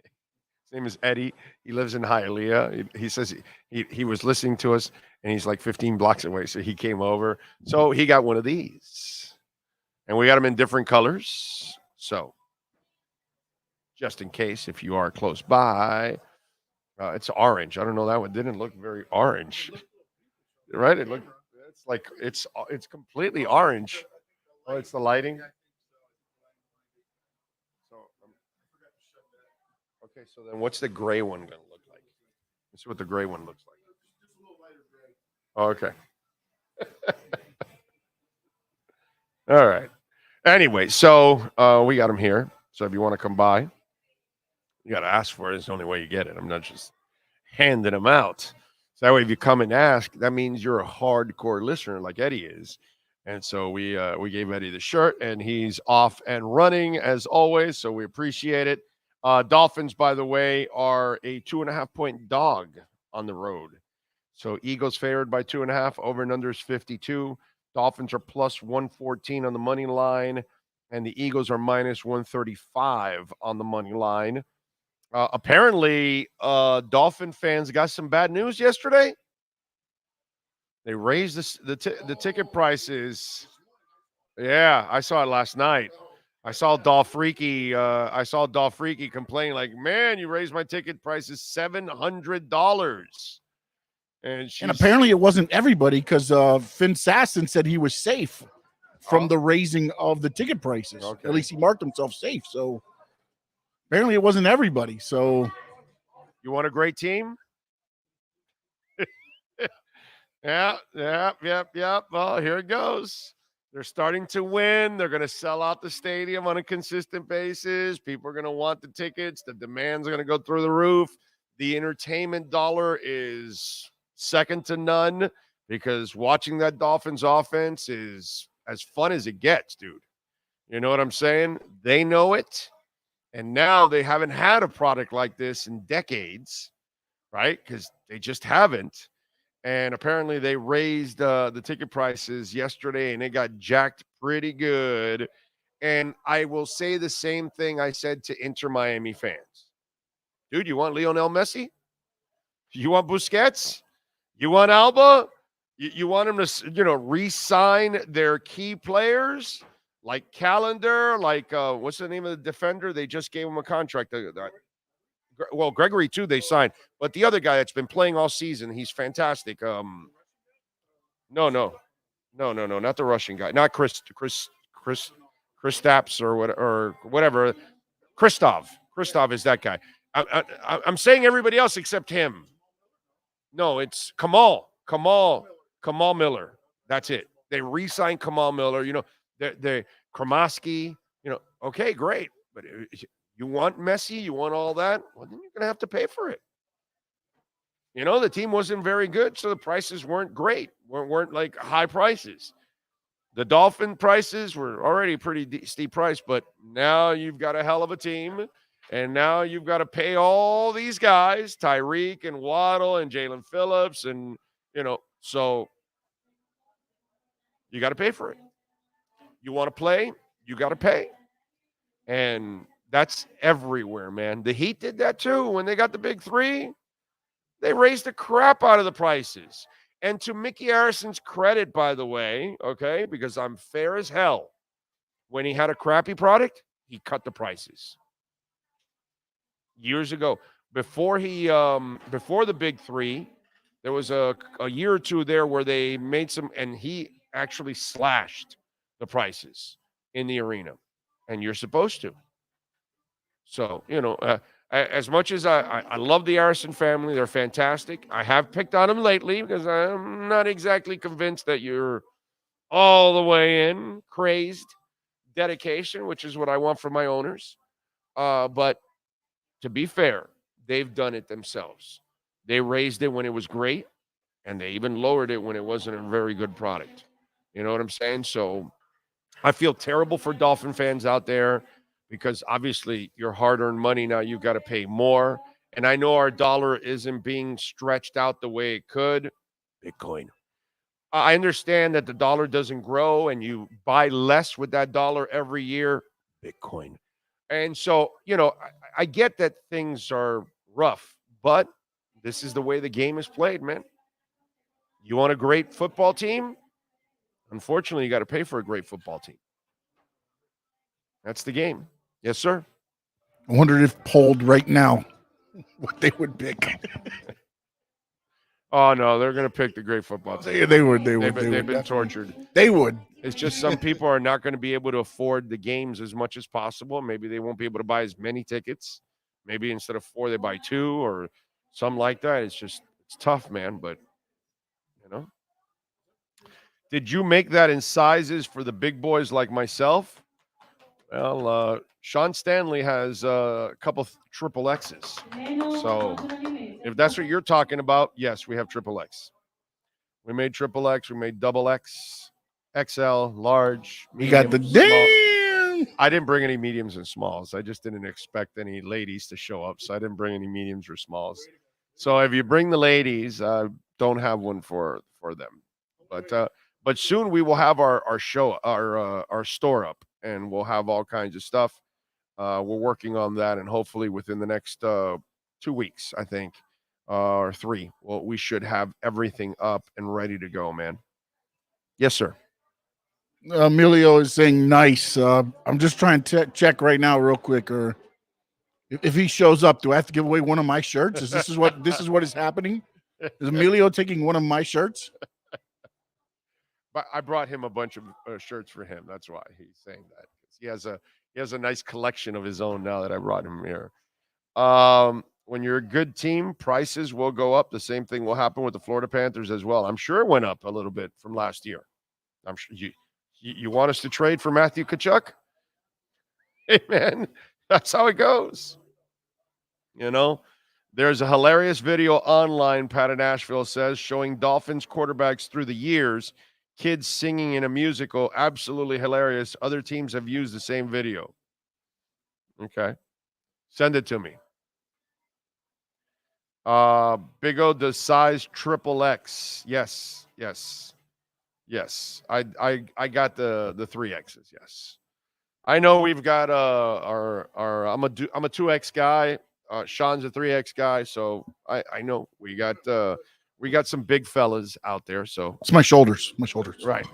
His name is Eddie. He lives in Hialeah. He says he was listening to us, and he's like 15 blocks away. So he came over. So he got one of these. And we got them in different colors. So just in case, if you are close by, it's orange. I don't know, that one didn't look very orange. Right? It's completely orange. Oh, it's the lighting. Okay, so then what's the gray one going to look like? Let's see what the gray one looks like. Oh, okay. All right. Anyway, so we got them here. So if you want to come by, you got to ask for it. It's the only way you get it. I'm not just handing them out. So that way, if you come and ask, that means you're a hardcore listener like Eddie is. And so we gave Eddie the shirt, and he's off and running as always. So we appreciate it. Dolphins, by the way, are a 2.5-point dog on the road. So Eagles favored by 2.5. Over and under is 52. Dolphins are plus 114 on the money line, and the Eagles are minus 135 on the money line. Apparently, Dolphin fans got some bad news yesterday. They raised the ticket prices. Yeah, I saw it last night. I saw Dolph Freaky complain like, "Man, you raised my ticket prices $700." And apparently it wasn't everybody, because Finn Sasson said he was safe from the raising of the ticket prices. Okay. At least he marked himself safe. So apparently it wasn't everybody. So you want a great team? Yep. Well, here it goes. They're starting to win. They're going to sell out the stadium on a consistent basis. People are going to want the tickets. The demands are going to go through the roof. The entertainment dollar is second to none, because watching that Dolphins offense is as fun as it gets, dude. You know what I'm saying? They know it. And now they haven't had a product like this in decades, right? Because they just haven't. And apparently they raised the ticket prices yesterday, and it got jacked pretty good. And I will say the same thing I said to Inter Miami fans. Dude, you want Lionel Messi? You want Busquets? You want Alba? You want them to, re-sign their key players like Calendar, like what's the name of the defender? They just gave him a contract. Well, Gregory too, they signed, but the other guy that's been playing all season, he's fantastic. No, not the Russian guy, not Chris Staps or whatever. Christoph is that guy. I'm saying everybody else except him. No, it's Kamal Miller. That's it. They re-signed Kamal Miller. They Kromaski. Okay, great. But you want Messi, you want all that, well, then you're going to have to pay for it. The team wasn't very good, so the prices weren't great, weren't like high prices. The Dolphin prices were already pretty steep price, but now you've got a hell of a team, and now you've got to pay all these guys, Tyreek and Waddle and Jalen Phillips, and, so you got to pay for it. You want to play, you got to pay. And that's everywhere, man. The Heat did that too. When they got the big three, they raised the crap out of the prices. And to Mickey Harrison's credit, by the way, okay, because I'm fair as hell, when he had a crappy product, he cut the prices. Years ago, before the big three, there was a year or two there where they made some, and he actually slashed the prices in the arena. And you're supposed to. So, as much as I love the Harrison family, they're fantastic. I have picked on them lately because I'm not exactly convinced that you're all the way in, crazed, dedication, which is what I want from my owners. But to be fair, they've done it themselves. They raised it when it was great, and they even lowered it when it wasn't a very good product. You know what I'm saying? So I feel terrible for Dolphin fans out there because obviously your hard-earned money now you've got to pay more. And I know our dollar isn't being stretched out the way it could. Bitcoin. I understand that the dollar doesn't grow and you buy less with that dollar every year. Bitcoin. And so, I get that things are rough, but this is the way the game is played, man. You want a great football team? Unfortunately, you got to pay for a great football team. That's the game. Yes, sir. I wondered if polled right now what they would pick. Oh, no, they're going to pick the great football team. They would. They've been tortured. They would. It's just some people are not going to be able to afford the games as much as possible. Maybe they won't be able to buy as many tickets. Maybe instead of 4, they buy 2 or something like that. It's tough, man. But, Did you make that in sizes for the big boys like myself? Well, Sean Stanley has a couple triple X's. So if that's what you're talking about, yes, we have triple X. We made triple X. We made double X, XL, large. We got the damn. I didn't bring any mediums and smalls. I just didn't expect any ladies to show up, so I didn't bring any mediums or smalls. So if you bring the ladies, don't have one for them. But soon we will have our show, our store up. And we'll have all kinds of stuff. We're working on that, and hopefully within the next 2 weeks, I think, or 3, we should have everything up and ready to go, man. Yes, sir. Emilio is saying nice. I'm just trying to check right now real quick. Or if he shows up, do I have to give away one of my shirts? This is what is happening? Is Emilio taking one of my shirts? But I brought him a bunch of shirts for him. That's why he's saying that. He has a nice collection of his own now that I brought him here. When you're a good team, prices will go up. The same thing will happen with the Florida Panthers as well. I'm sure it went up a little bit from last year. I'm sure you want us to trade for Matthew Tkachuk? Hey, man, that's how it goes. There's a hilarious video online, Pat in Nashville says, showing Dolphins quarterbacks through the years. Kids singing in a musical, absolutely hilarious. Other teams have used the same video. Okay. Send it to me. Big O does size triple X. Yes. I got the 3Xs, yes. I know we've got I'm a 2X guy. Sean's a 3X guy, so I know we got some big fellas out there. So it's my shoulders. Right.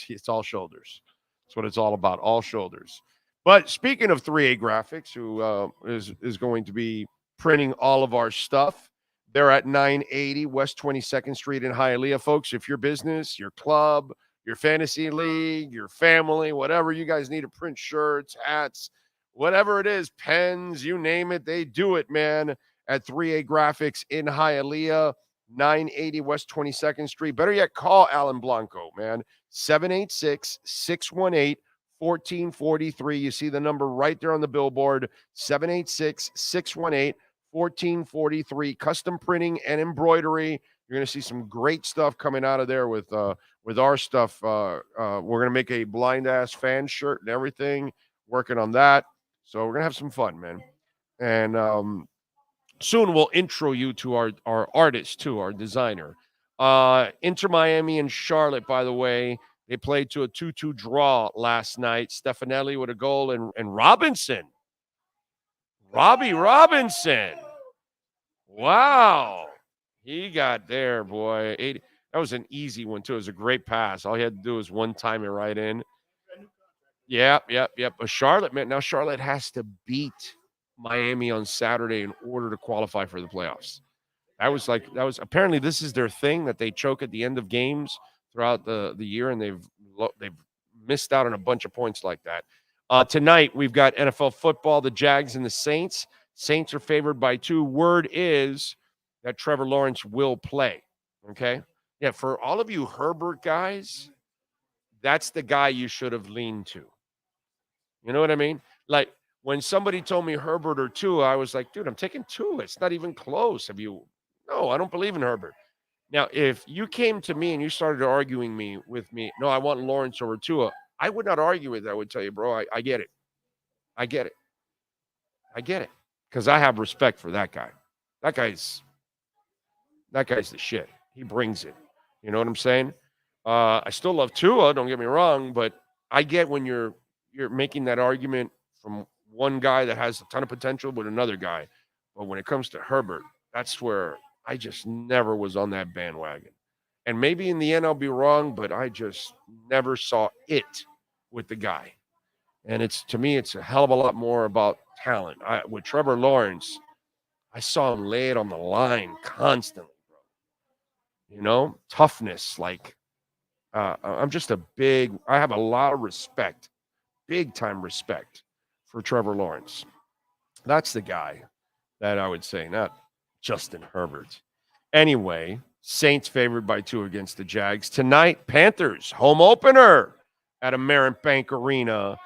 It's all shoulders. That's what it's all about. All shoulders. But speaking of 3A Graphics, who is going to be printing all of our stuff, they're at 980 West 22nd Street in Hialeah, folks. If your business, your club, your fantasy league, your family, whatever you guys need to print shirts, hats, whatever it is, pens, you name it, they do it, man. At 3A Graphics in Hialeah. 980 West 22nd Street. Better yet, call Alan Blanco, man. 786-618-4900. 1443. You see the number right there on the billboard, 786-618-1443. Custom printing and embroidery. You're going to see some great stuff coming out of there with our stuff. We're going to make a blind ass fan shirt and everything, working on that. So we're going to have some fun, man. And soon we'll intro you to our artist, too, our designer. Inter Miami and Charlotte, by the way, they played to a 2-2 draw last night. Stefanelli with a goal and Robinson. Robbie Robinson. Wow. He got there, boy. That was an easy one, too. It was a great pass. All he had to do was one time it right in. Yep. But Charlotte, man, now Charlotte has to beat Miami on Saturday in order to qualify for the playoffs. That was apparently this is their thing, that they choke at the end of games throughout the year, and they've missed out on a bunch of points like that. Tonight we've got NFL football, the Jags and the Saints. Saints are favored by 2. Word is that Trevor Lawrence will play. Okay, yeah. For all of you Herbert guys, that's the guy you should have leaned to. You know what I mean? Like, when somebody told me Herbert or Tua, I was like, dude, I'm taking Tua. It's not even close. No, I don't believe in Herbert. Now, if you came to me and you started arguing with me, no, I want Lawrence over Tua, I would not argue with that. I would tell you, bro, I get it. I get it. Because I have respect for that guy. That guy's the shit. He brings it. You know what I'm saying? I still love Tua, don't get me wrong, but I get when you're making that argument from one guy that has a ton of potential with another guy. But when it comes to Herbert, that's where I just never was on that bandwagon. And maybe in the end I'll be wrong, but I just never saw it with the guy. And to me, it's a hell of a lot more about talent. With Trevor Lawrence, I saw him lay it on the line constantly, bro. You know, toughness. Like, I have a lot of respect, big time respect for Trevor Lawrence. That's the guy that I would say, not Justin Herbert. Anyway, Saints favored by 2 against the Jags. Tonight, Panthers, home opener at Amerint Bank Arena.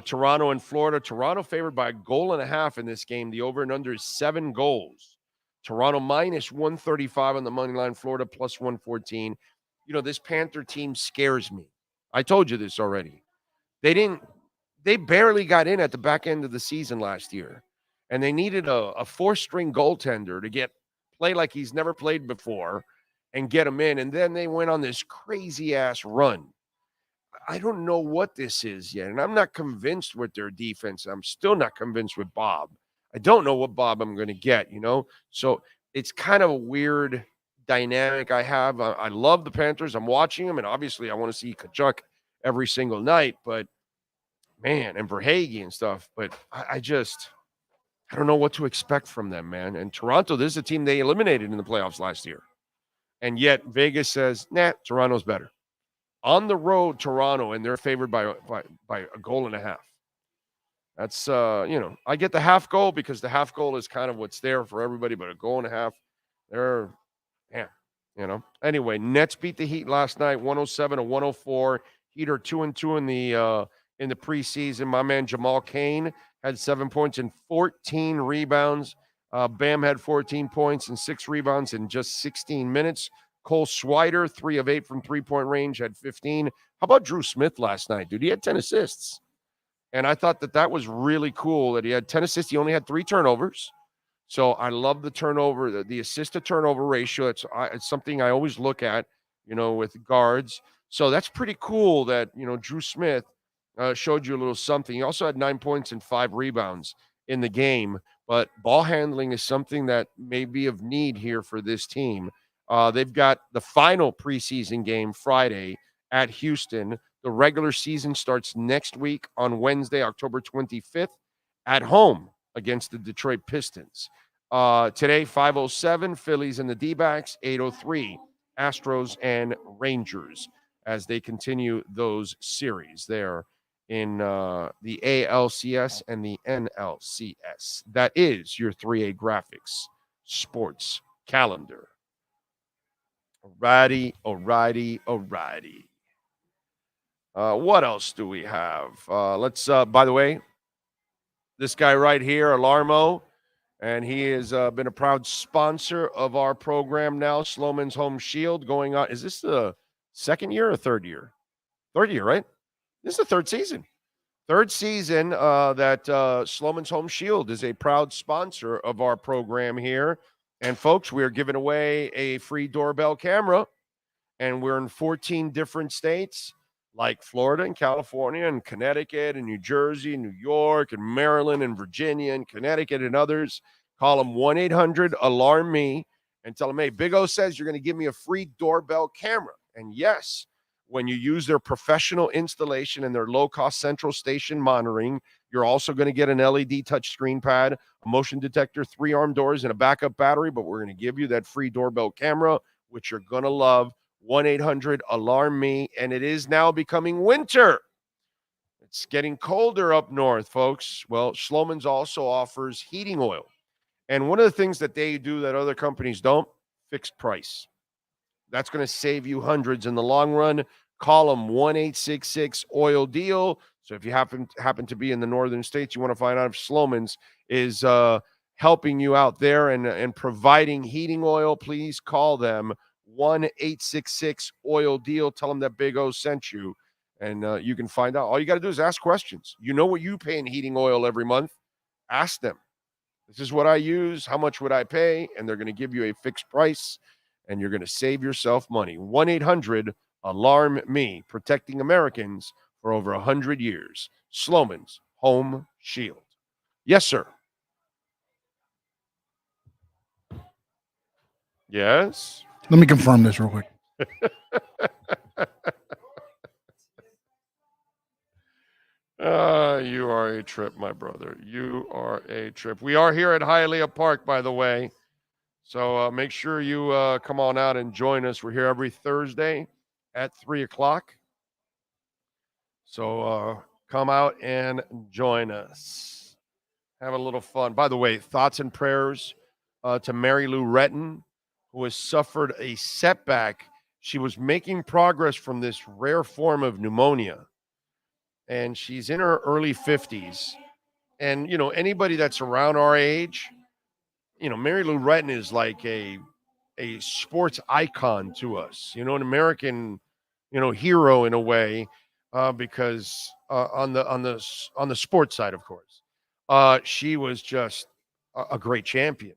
Toronto and Florida. Toronto favored by 1.5 in this game. The over and under is 7 goals. Toronto minus 135 on the money line. Florida plus 114. You know, this Panther team scares me. I told you this already. They barely got in at the back end of the season last year. And they needed a 4-string goaltender to play like he's never played before and get him in. And then they went on this crazy-ass run. I don't know what this is yet. And I'm not convinced with their defense. I'm still not convinced with Bob. I don't know what Bob I'm going to get, you know? So it's kind of a weird dynamic I have. I love the Panthers. I'm watching them. And obviously I want to see Kachuk every single night. But, man, and Verhage and stuff. But I don't know what to expect from them, man. And Toronto, this is a team they eliminated in the playoffs last year. And yet Vegas says, nah, Toronto's better. On the road, Toronto, and they're favored by 1.5. That's, I get the half goal because the half goal is kind of what's there for everybody, but 1.5, they're, Anyway, Nets beat the Heat last night, 107-104. Heat are 2-2 in the preseason. My man Jamal Cain had 7 points and 14 rebounds. Bam had 14 points and 6 rebounds in just 16 minutes. Cole Swider, 3 of 8 from three-point range, had 15. How about Drew Smith last night, dude? He had 10 assists. And I thought that was really cool that he had 10 assists. He only had 3 turnovers. So I love the turnover, the assist-to-turnover ratio. It's something I always look at, with guards. So that's pretty cool that, Drew Smith showed you a little something. He also had 9 points and 5 rebounds in the game. But ball handling is something that may be of need here for this team. They've got the final preseason game Friday at Houston. The regular season starts next week on Wednesday, October 25th, at home against the Detroit Pistons. Today, 5:07, Phillies and the D-backs, 8:03, Astros and Rangers, as they continue those series there in the ALCS and the NLCS. That is your 3A Graphics sports calendar. Alrighty. What else do we have? Let's, by the way, this guy right here, Alarmo, and he has been a proud sponsor of our program now, Sloman's Home Shield, going on. Is this the second year or third year? Third year, right? This is the third season. Third season that Sloman's Home Shield is a proud sponsor of our program here. And folks, we are giving away a free doorbell camera, and we're in 14 different states like Florida and California and Connecticut and New Jersey and New York and Maryland and Virginia and Connecticut and others. Call them 1-800-ALARM-ME and tell them, hey, Big O says you're going to give me a free doorbell camera. And yes, when you use their professional installation and their low-cost central station monitoring, you're also going to get an LED touchscreen pad, a motion detector, 3-arm doors, and a backup battery. But we're going to give you that free doorbell camera, which you're going to love. 1-800-ALARM-ME. And it is now becoming winter. It's getting colder up north, folks. Well, Schloman's also offers heating oil. And one of the things that they do that other companies don't, fixed price. That's going to save you hundreds in the long run. Call them 1-866-OIL-DEAL. So if you happen to be in the northern states, you want to find out if Sloman's is helping you out there and providing heating oil, please call them 1-866-OIL-DEAL. Tell them that Big O sent you, and you can find out. All you got to do is ask questions. You know what you pay in heating oil every month. Ask them. This is what I use. How much would I pay? And they're going to give you a fixed price, and you're going to save yourself money. 1-800-ALARM-ME, protecting Americans for over 100 years. Sloman's Home Shield. Yes, sir. Yes. Let me confirm this real quick. You are a trip, my brother. You are a trip. We are here at Hialeah Park, by the way. So make sure you come on out and join us. We're here every Thursday at 3 o'clock. So come out and join us. Have a little fun. By the way, thoughts and prayers to Mary Lou Retton, who has suffered a setback. She was making progress from this rare form of pneumonia, and she's in her early 50s. And, you know, anybody that's around our age, you know, Mary Lou Retton is like a sports icon to us, you know, an American, you know, hero in a way, because on the sports side, of course, she was just a great champion,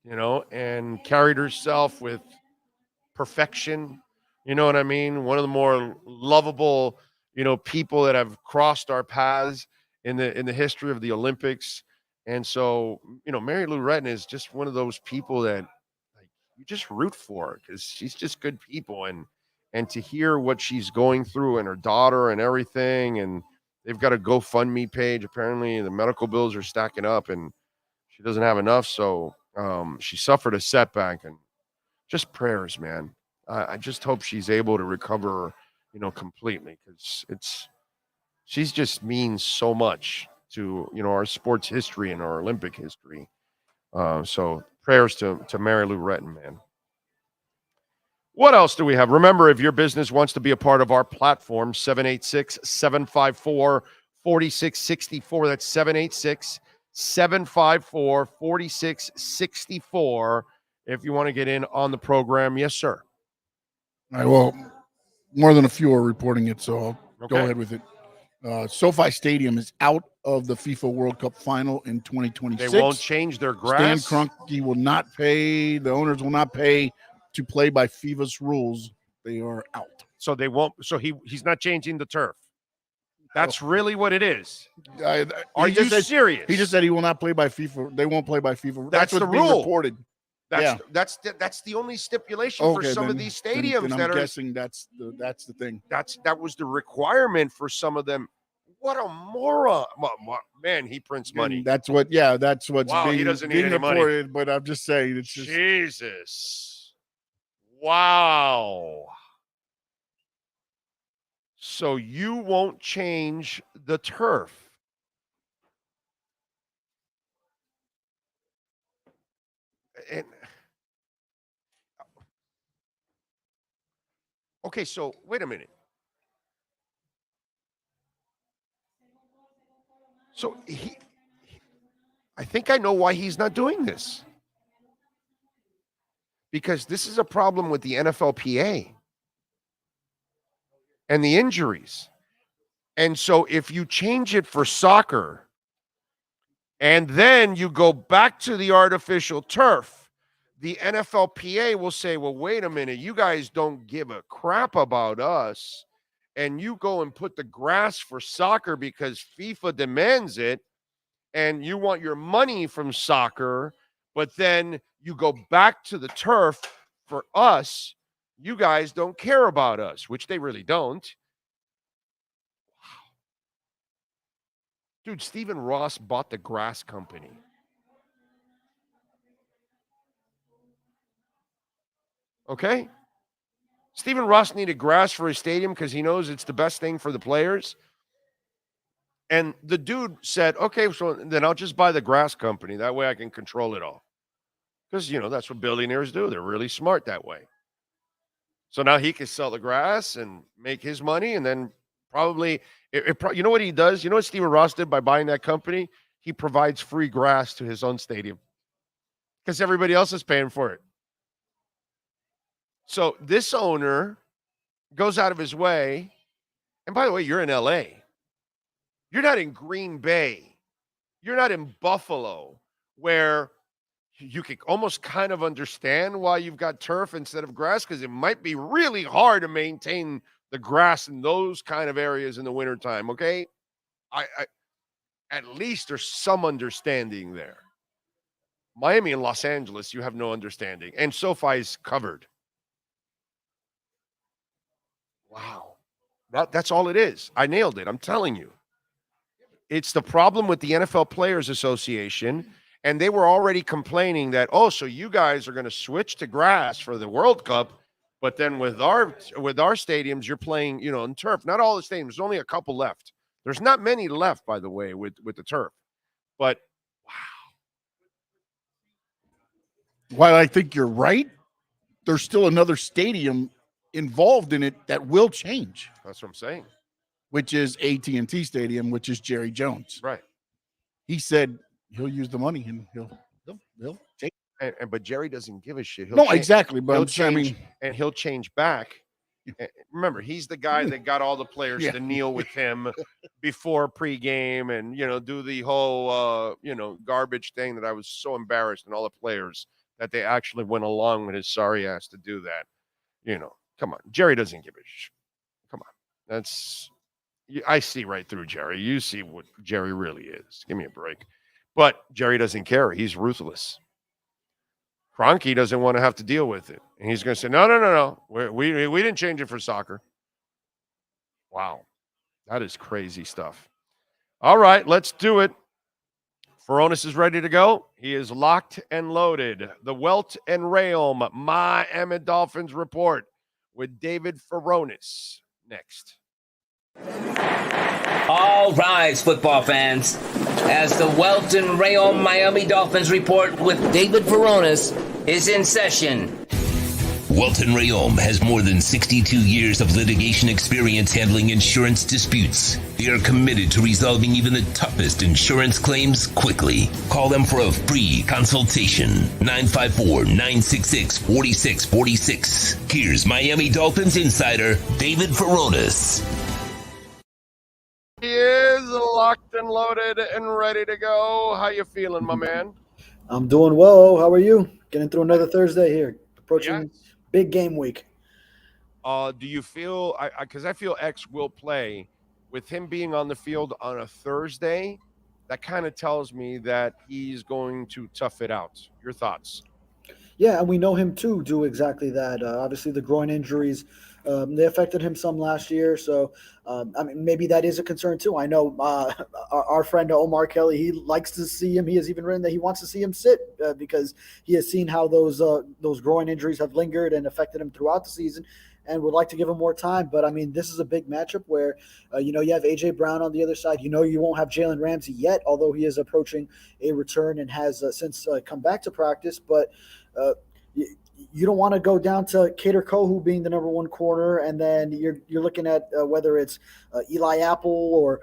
you know, and carried herself with perfection. You know what I mean? One of the more lovable, you know, people that have crossed our paths in the history of the Olympics. And so, you know, Mary Lou Retton is just one of those people that like you just root for because she's just good people, and to hear what she's going through and her daughter and everything, and they've got a GoFundMe page. Apparently, the medical bills are stacking up, and she doesn't have enough, so she suffered a setback, and just prayers, man. I just hope she's able to recover, you know, completely because she's just means so much to, you know, our sports history and our Olympic history. So prayers to Mary Lou Retton, man. What else do we have? Remember, if your business wants to be a part of our platform, 786-754-4664. That's 786-754-4664. If you want to get in on the program. Yes, sir. All right, well, more than a few are reporting it, so I'll Okay. go ahead with it. SoFi Stadium is out of the FIFA World Cup final in 2026. They won't change their grass. Stan Kroenke will not pay. The owners will not pay to play by FIFA's rules. They are out. So they won't. So he's not changing the turf. That's really what it is. Are you serious? He just said he will not play by FIFA. They won't play by FIFA. That's what's the being rule. Reported. That's the only stipulation for some of these stadiums then that I'm are. guessing that's the thing. That was the requirement for some of them. What a moron! Man, he prints money. And that's what's Wow, being, he doesn't need any reported. money. But I'm just saying, it's just Jesus. Wow. So you won't change the turf. And okay, so wait a minute. So I think I know why he's not doing this. Because this is a problem with the NFLPA and the injuries. And so if you change it for soccer and then you go back to the artificial turf, the NFLPA will say, well, wait a minute, you guys don't give a crap about us. And you go and put the grass for soccer because FIFA demands it, and you want your money from soccer, but then you go back to the turf for us. You guys don't care about us, which they really don't. Wow. Dude, Stephen Ross bought the grass company. Okay? Stephen Ross needed grass for his stadium because he knows it's the best thing for the players. And the dude said, okay, so then I'll just buy the grass company. That way I can control it all. Because, that's what billionaires do. They're really smart that way. So now he can sell the grass and make his money. And then probably, you know what he does? You know what Stephen Ross did by buying that company? He provides free grass to his own stadium because everybody else is paying for it. So this owner goes out of his way. And by the way, you're in LA. You're not in Green Bay. You're not in Buffalo, where you can almost kind of understand why you've got turf instead of grass, because it might be really hard to maintain the grass in those kind of areas in the wintertime, okay? I at least there's some understanding there. Miami and Los Angeles, you have no understanding. And SoFi's covered. Wow. That's all it is. I nailed it. I'm telling you. It's the problem with the NFL Players Association, and they were already complaining that, so you guys are going to switch to grass for the World Cup, but then with our stadiums, you're playing, in turf. Not all the stadiums. There's only a couple left. There's not many left, by the way, with the turf. But wow. While I think you're right, there's still another stadium involved in it that will change. That's what I'm saying. Which is AT&T Stadium, which is Jerry Jones. Right. He said he'll use the money and he'll take. But Jerry doesn't give a shit. Exactly. But he'll change back. Remember, he's the guy that got all the players to kneel with him before pregame and do the whole garbage thing that I was so embarrassed, and all the players that they actually went along with his sorry ass to do that. Come on, Jerry doesn't give a shit. Come on, I see right through Jerry. You see what Jerry really is. Give me a break. But Jerry doesn't care. He's ruthless. Kroenke doesn't want to have to deal with it. And he's going to say, no. We didn't change it for soccer. Wow. That is crazy stuff. All right, let's do it. Furones is ready to go. He is locked and loaded. The Welt and Realm Miami Dolphins report with David Furones next. All rise, football fans, as the Welton Rail Miami Dolphins report with David Furones is in session. Welton Rayom has more than 62 years of litigation experience handling insurance disputes. They are committed to resolving even the toughest insurance claims quickly. Call them for a free consultation. 954-966-4646. Here's Miami Dolphins insider David Furones. He is locked and loaded and ready to go. How you feeling, my man? I'm doing well. How are you? Getting through another Thursday here. Approaching big game week. Do you feel – because I feel X will play. With him being on the field on a Thursday, that kind of tells me that he's going to tough it out. Your thoughts? Yeah, and we know him to do exactly that. Obviously, the groin injuries, they affected him some last year. So, maybe that is a concern too. I know our friend Omar Kelly, he likes to see him. He has even written that he wants to see him sit because he has seen how those groin injuries have lingered and affected him throughout the season, and would like to give him more time. But, this is a big matchup where, you have A.J. Brown on the other side. You won't have Jalen Ramsey yet, although he is approaching a return and has since come back to practice. But you don't want to go down to Kader Kohu being the number one corner, and then you're looking at whether it's Eli Apple or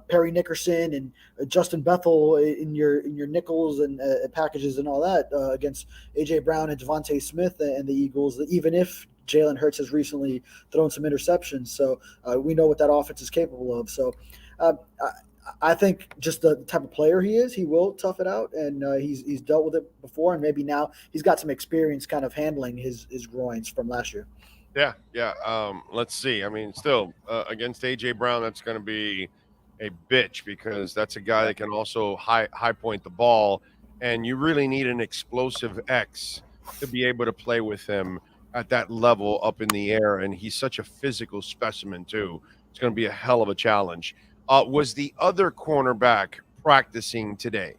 Perry Nickerson and Justin Bethel in your nickels and packages and all that against AJ Brown and Devontae Smith and the Eagles. Even if Jalen Hurts has recently thrown some interceptions, so we know what that offense is capable of. So. I think just the type of player he is, he will tough it out, and he's dealt with it before, and maybe now he's got some experience kind of handling his groins from last year. Yeah. Let's see. I mean, still against AJ Brown, that's going to be a bitch because that's a guy that can also high point the ball, and you really need an explosive X to be able to play with him at that level up in the air, and he's such a physical specimen too. It's going to be a hell of a challenge. Was the other cornerback practicing today?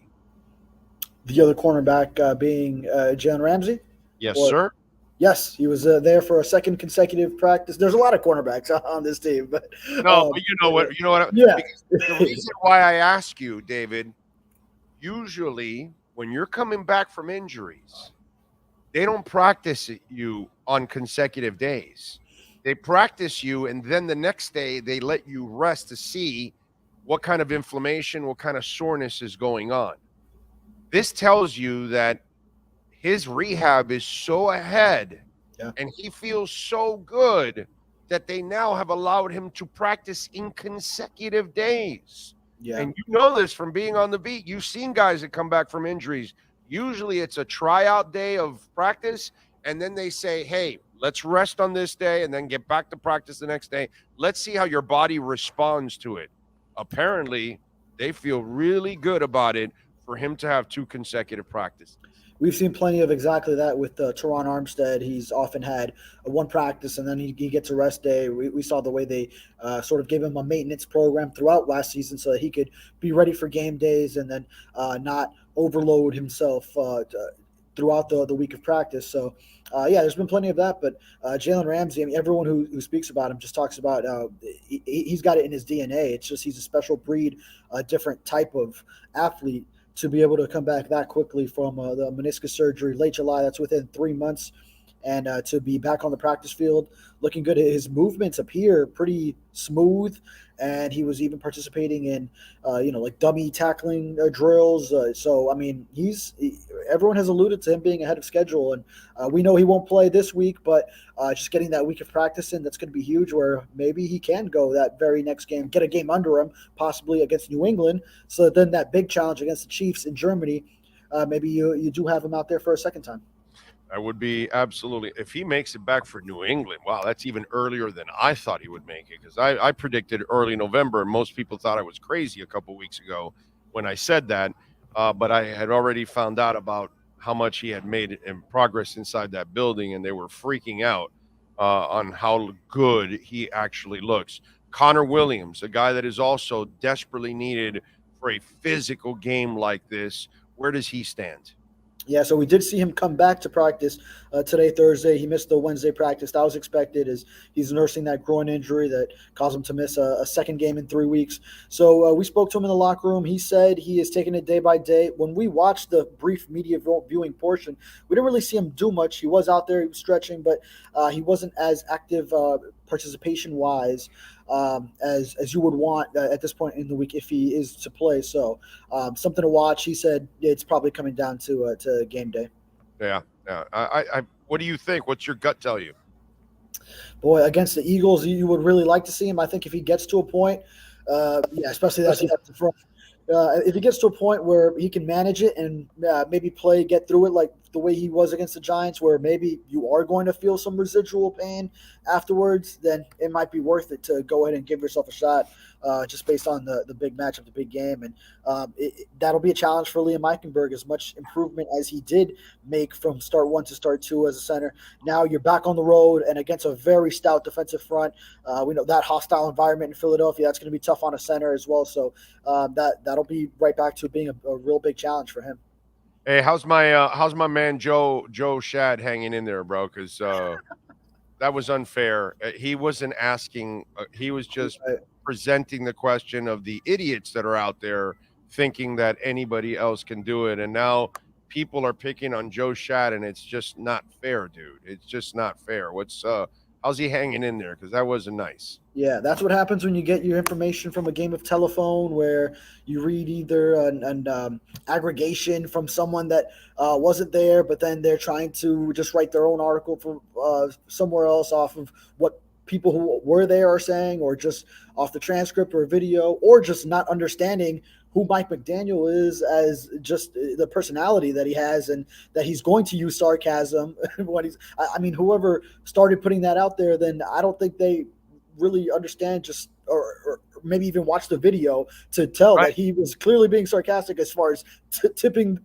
The other cornerback being Jalen Ramsey? Yes, sir. Yes, he was there for a second consecutive practice. There's a lot of cornerbacks on this team, but but you know what? Yeah. The reason why I ask you, David, usually when you're coming back from injuries, they don't practice you on consecutive days. They practice you, and then the next day they let you rest to see what kind of inflammation, what kind of soreness is going on. This tells you that his rehab is so ahead and he feels so good that they now have allowed him to practice in consecutive days. Yeah. And you know this from being on the beat. You've seen guys that come back from injuries. Usually it's a tryout day of practice, and then they say, hey, let's rest on this day and then get back to practice the next day. Let's see how your body responds to it. Apparently, they feel really good about it for him to have 2 consecutive practices. We've seen plenty of exactly that with Teron Armstead. He's often had one practice and then he gets a rest day. We saw the way they sort of gave him a maintenance program throughout last season so that he could be ready for game days and then not overload himself throughout the week of practice. So, there's been plenty of that. But Jalen Ramsey, I mean, everyone who speaks about him just talks about he's got it in his DNA. It's just he's a special breed, a different type of athlete to be able to come back that quickly from the meniscus surgery late July. That's within 3 months. And to be back on the practice field looking good. His movements appear pretty smooth, and he was even participating in, like dummy tackling drills. So, I mean, everyone has alluded to him being ahead of schedule, and we know he won't play this week, but just getting that week of practice in, that's going to be huge, where maybe he can go that very next game, get a game under him, possibly against New England. So then that big challenge against the Chiefs in Germany, maybe you do have him out there for a second time. That would be absolutely, if he makes it back for New England, wow, that's even earlier than I thought he would make it, because I predicted early November, and most people thought I was crazy a couple weeks ago when I said that, but I had already found out about how much he had made in progress inside that building, and they were freaking out on how good he actually looks. Connor Williams, a guy that is also desperately needed for a physical game like this, where does he stand? Yeah, so we did see him come back to practice today, Thursday. He missed the Wednesday practice. That was expected, as he's nursing that groin injury that caused him to miss a second game in 3 weeks. So we spoke to him in the locker room. He said he is taking it day by day. When we watched the brief media viewing portion, we didn't really see him do much. He was out there, he was stretching, but he wasn't as active participation-wise as you would want at this point in the week if he is to play. So something to watch. He said it's probably coming down to game day. Yeah. I what do you think? What's your gut tell you? Boy, against the Eagles, you would really like to see him. I think if he gets to a point, especially that's the front. If he gets to a point where he can manage it and maybe get through it like the way he was against the Giants, where maybe you are going to feel some residual pain afterwards, then it might be worth it to go ahead and give yourself a shot just based on the big matchup, the big game. And that'll be a challenge for Liam Eichenberg, as much improvement as he did make from start 1 to start 2 as a center. Now you're back on the road and against a very stout defensive front. We know that hostile environment in Philadelphia, that's going to be tough on a center as well. So that'll be right back to being a real big challenge for him. Hey, how's my man Joe Shad hanging in there, bro? Because that was unfair. He wasn't asking. He was just presenting the question of the idiots that are out there thinking that anybody else can do it. And now people are picking on Joe Shad, and it's just not fair, dude. It's just not fair. How's he hanging in there? Because that wasn't nice. Yeah, that's what happens when you get your information from a game of telephone, where you read either an aggregation from someone that wasn't there, but then they're trying to just write their own article from somewhere else off of what people who were there are saying, or just off the transcript or video, or just not understanding who Mike McDaniel is as just the personality that he has, and that he's going to use sarcasm when he's. I mean, whoever started putting that out there, then I don't think they really understand or maybe even watch the video to tell that he was clearly being sarcastic as far as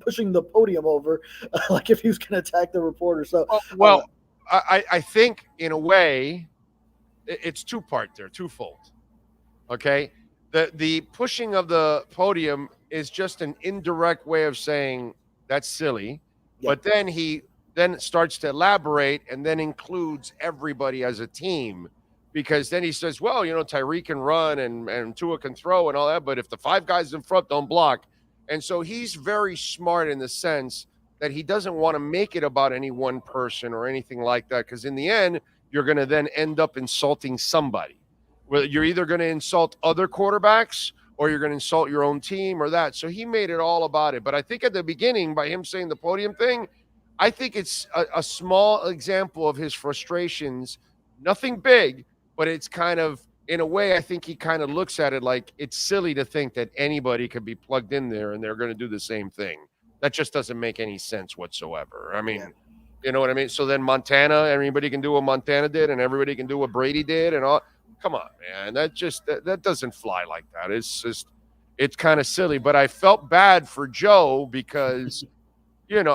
pushing the podium over, like if he was going to attack the reporter. So, I think in a way it's two-part there, twofold. Okay. The pushing of the podium is just an indirect way of saying that's silly, but then he starts to elaborate and then includes everybody as a team, because then he says, well, Tyreek can run and Tua can throw and all that, but if the five guys in front don't block. And so he's very smart in the sense that he doesn't want to make it about any one person or anything like that, because in the end, you're going to then end up insulting somebody. Well, you're either going to insult other quarterbacks or you're going to insult your own team or that. So he made it all about it. But I think at the beginning, by him saying the podium thing, I think it's a small example of his frustrations. Nothing big, but it's kind of, in a way, I think he kind of looks at it like it's silly to think that anybody could be plugged in there and they're going to do the same thing. That just doesn't make any sense whatsoever. I mean, you know what I mean? So then Montana, everybody can do what Montana did and everybody can do what Brady did and all. Come on, man. That doesn't fly like that. It's kind of silly. But I felt bad for Joe because, and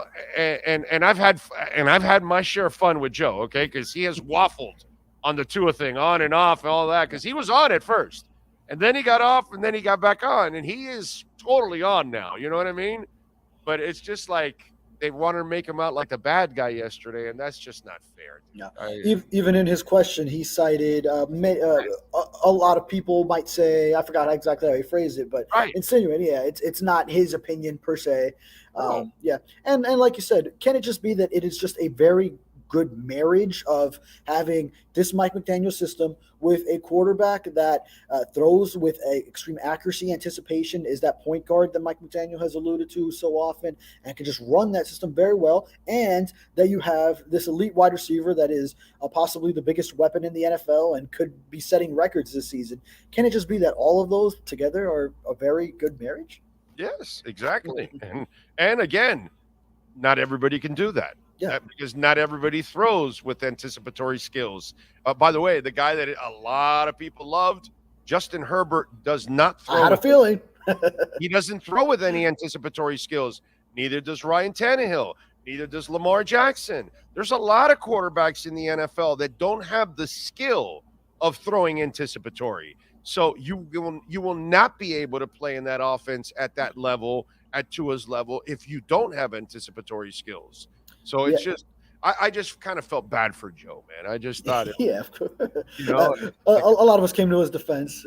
I've had my share of fun with Joe, okay? Because he has waffled on the Tua thing, on and off and all that, because he was on at first. And then he got off and then he got back on. And he is totally on now. You know what I mean? But it's just like they want to make him out like the bad guy yesterday, and that's just not fair. Yeah. Even in his question, he cited a lot of people might say, I forgot exactly how he phrased it, but insinuating, it's not his opinion per se. And like you said, can it just be that it is just a very good marriage of having this Mike McDaniel system with a quarterback that throws with a extreme accuracy, anticipation, is that point guard that Mike McDaniel has alluded to so often, and can just run that system very well, and that you have this elite wide receiver that is possibly the biggest weapon in the NFL and could be setting records this season. Can it just be that all of those together are a very good marriage? Yes, exactly. And again, not everybody can do that. Yeah, because not everybody throws with anticipatory skills. By the way, the guy that a lot of people loved, Justin Herbert, does not throw. I had a feeling. He doesn't throw with any anticipatory skills. Neither does Ryan Tannehill. Neither does Lamar Jackson. There's a lot of quarterbacks in the NFL that don't have the skill of throwing anticipatory. So you will not be able to play in that offense at that level, at Tua's level, if you don't have anticipatory skills. So it's just, I just kind of felt bad for Joe, man. I just thought, of course. A lot of us came to his defense,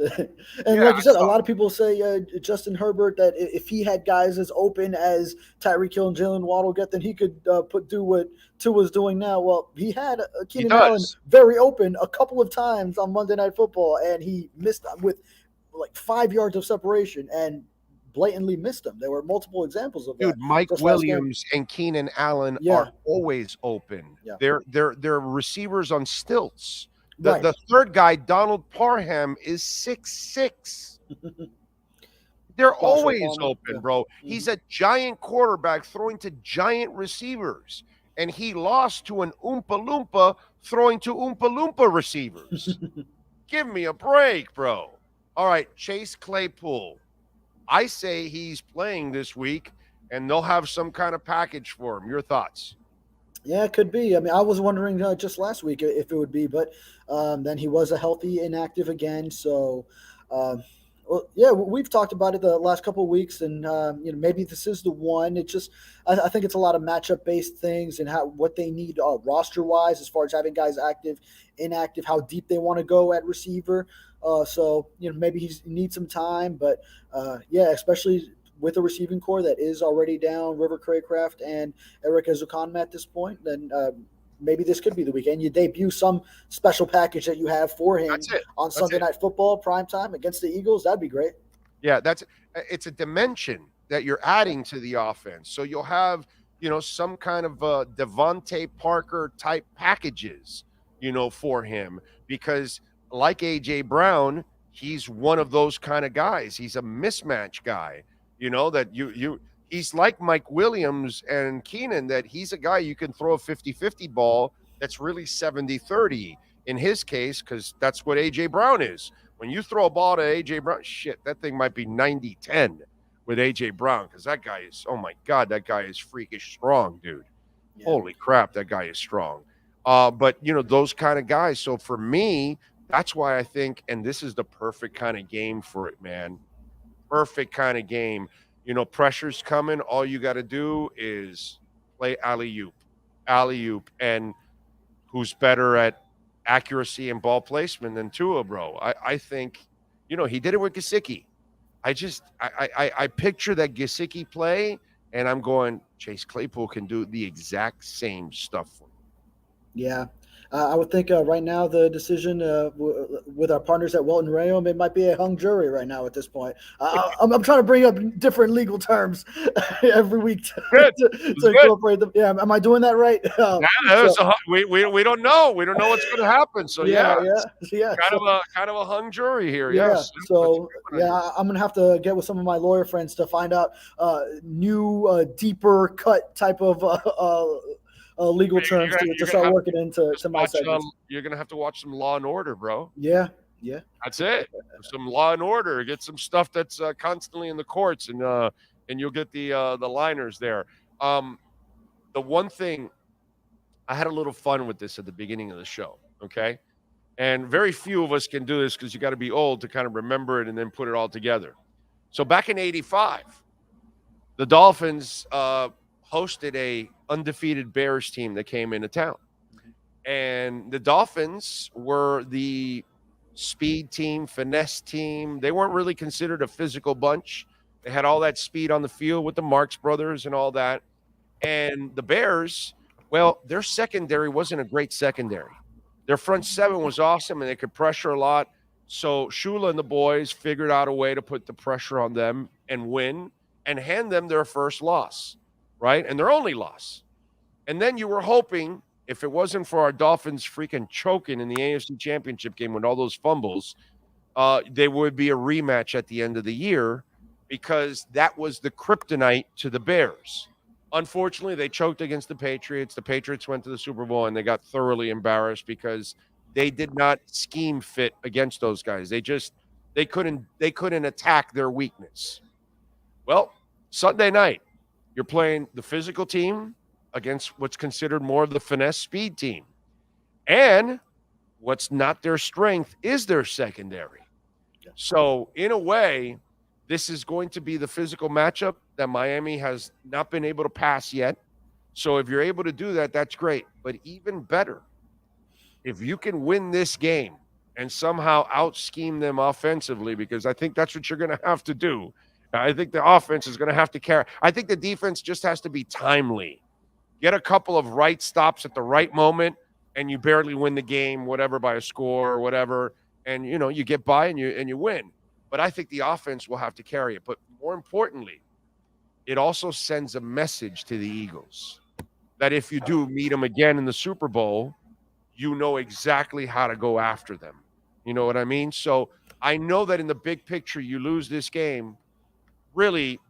and like you said, a lot of people say Justin Herbert, that if he had guys as open as Tyreek Hill and Jalen Waddle get, then he could do what Tua's doing now. Well, he had Keenan Allen very open a couple of times on Monday Night Football, and he missed with like 5 yards of separation and blatantly missed them. There were multiple examples of that. Dude, Mike Williams and Keenan Allen are always open. Yeah. They're receivers on stilts. The third guy, Donald Parham, is 6'6". They're always open, bro. Mm-hmm. He's a giant quarterback throwing to giant receivers, and he lost to an Oompa Loompa throwing to Oompa Loompa receivers. Give me a break, bro. All right, Chase Claypool. I say he's playing this week, and they'll have some kind of package for him. Your thoughts? Yeah, it could be. I mean, I was wondering just last week if it would be, but then he was a healthy inactive again. So, we've talked about it the last couple of weeks, and maybe this is the one. It just, I think it's a lot of matchup-based things and what they need roster-wise as far as having guys active, inactive, how deep they want to go at receiver. So maybe he needs some time, but especially with a receiving core that is already down River Craycraft and Eric Ezukanma at this point, then maybe this could be the weekend. You debut some special package that you have for him on Sunday Night Football primetime against the Eagles. That'd be great. Yeah, it's a dimension that you're adding to the offense. So you'll have, some kind of Devontae Parker type packages, for him, because like AJ Brown, he's one of those kind of guys. He's a mismatch guy, that he's like Mike Williams and Keenan, that he's a guy you can throw a 50-50 ball that's really 70-30 in his case, because that's what AJ Brown is. When you throw a ball to AJ Brown, shit, that thing might be 90-10 with AJ Brown, because that guy is, oh my God, that guy is freakish strong, dude. Yeah. Holy crap, that guy is strong. But, those kind of guys. So for me, that's why I think, and this is the perfect kind of game for it, man. Perfect kind of game. Pressure's coming. All you got to do is play alley-oop. And who's better at accuracy and ball placement than Tua, bro? I think, he did it with Gesicki. I picture that Gesicki play, and I'm going, Chase Claypool can do the exact same stuff for him. Yeah. I would think right now the decision with our partners at Welton Rayom, it might be a hung jury right now at this point. I'm trying to bring up different legal terms every week to incorporate them. Yeah, am I doing that right? We don't know. We don't know what's going to happen. So yeah. Kind of a hung jury here. Yeah. Yes. So I'm gonna have to get with some of my lawyer friends to find out new deeper cut type of legal terms to start working into my segments. You're going to have to watch some Law and Order, bro. Yeah. That's it. Some Law and Order. Get some stuff that's constantly in the courts, and you'll get the liners there. The one thing, I had a little fun with this at the beginning of the show, okay? And very few of us can do this because you got to be old to kind of remember it and then put it all together. So back in '85, the Dolphins hosted a undefeated Bears team that came into town. And the Dolphins were the speed team, finesse team. They weren't really considered a physical bunch. They had all that speed on the field with the Marx brothers and all that. And the Bears, well, their secondary wasn't a great secondary. Their front seven was awesome, and they could pressure a lot. So Shula and the boys figured out a way to put the pressure on them and win and hand them their first loss. Right? And their only loss. And then you were hoping, if it wasn't for our Dolphins freaking choking in the AFC Championship game with all those fumbles, there would be a rematch at the end of the year, because that was the kryptonite to the Bears. Unfortunately, they choked against the Patriots. The Patriots went to the Super Bowl, and they got thoroughly embarrassed because they did not scheme fit against those guys. They couldn't attack their weakness. Well, Sunday night, you're playing the physical team against what's considered more of the finesse speed team. And what's not their strength is their secondary. So in a way, this is going to be the physical matchup that Miami has not been able to pass yet. So if you're able to do that, that's great. But even better, if you can win this game and somehow out-scheme them offensively, because I think that's what you're going to have to do. I think the offense is going to have to carry. I think the defense just has to be timely. Get a couple of right stops at the right moment, and you barely win the game, whatever, by a score or whatever. And, you get by and you win. But I think the offense will have to carry it. But more importantly, it also sends a message to the Eagles that if you do meet them again in the Super Bowl, you know exactly how to go after them. You know what I mean? So I know that in the big picture, you lose this game, really,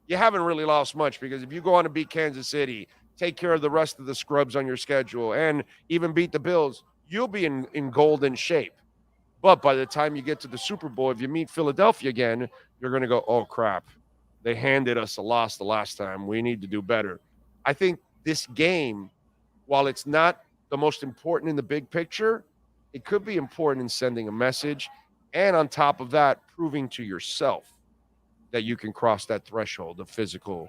you haven't really lost much, because if you go on to beat Kansas City, take care of the rest of the scrubs on your schedule, and even beat the Bills, you'll be in golden shape. But by the time you get to the Super Bowl, if you meet Philadelphia again, you're going to go, oh, crap. They handed us a loss the last time. We need to do better. I think this game, while it's not the most important in the big picture, it could be important in sending a message. And on top of that, proving to yourself that you can cross that threshold of physical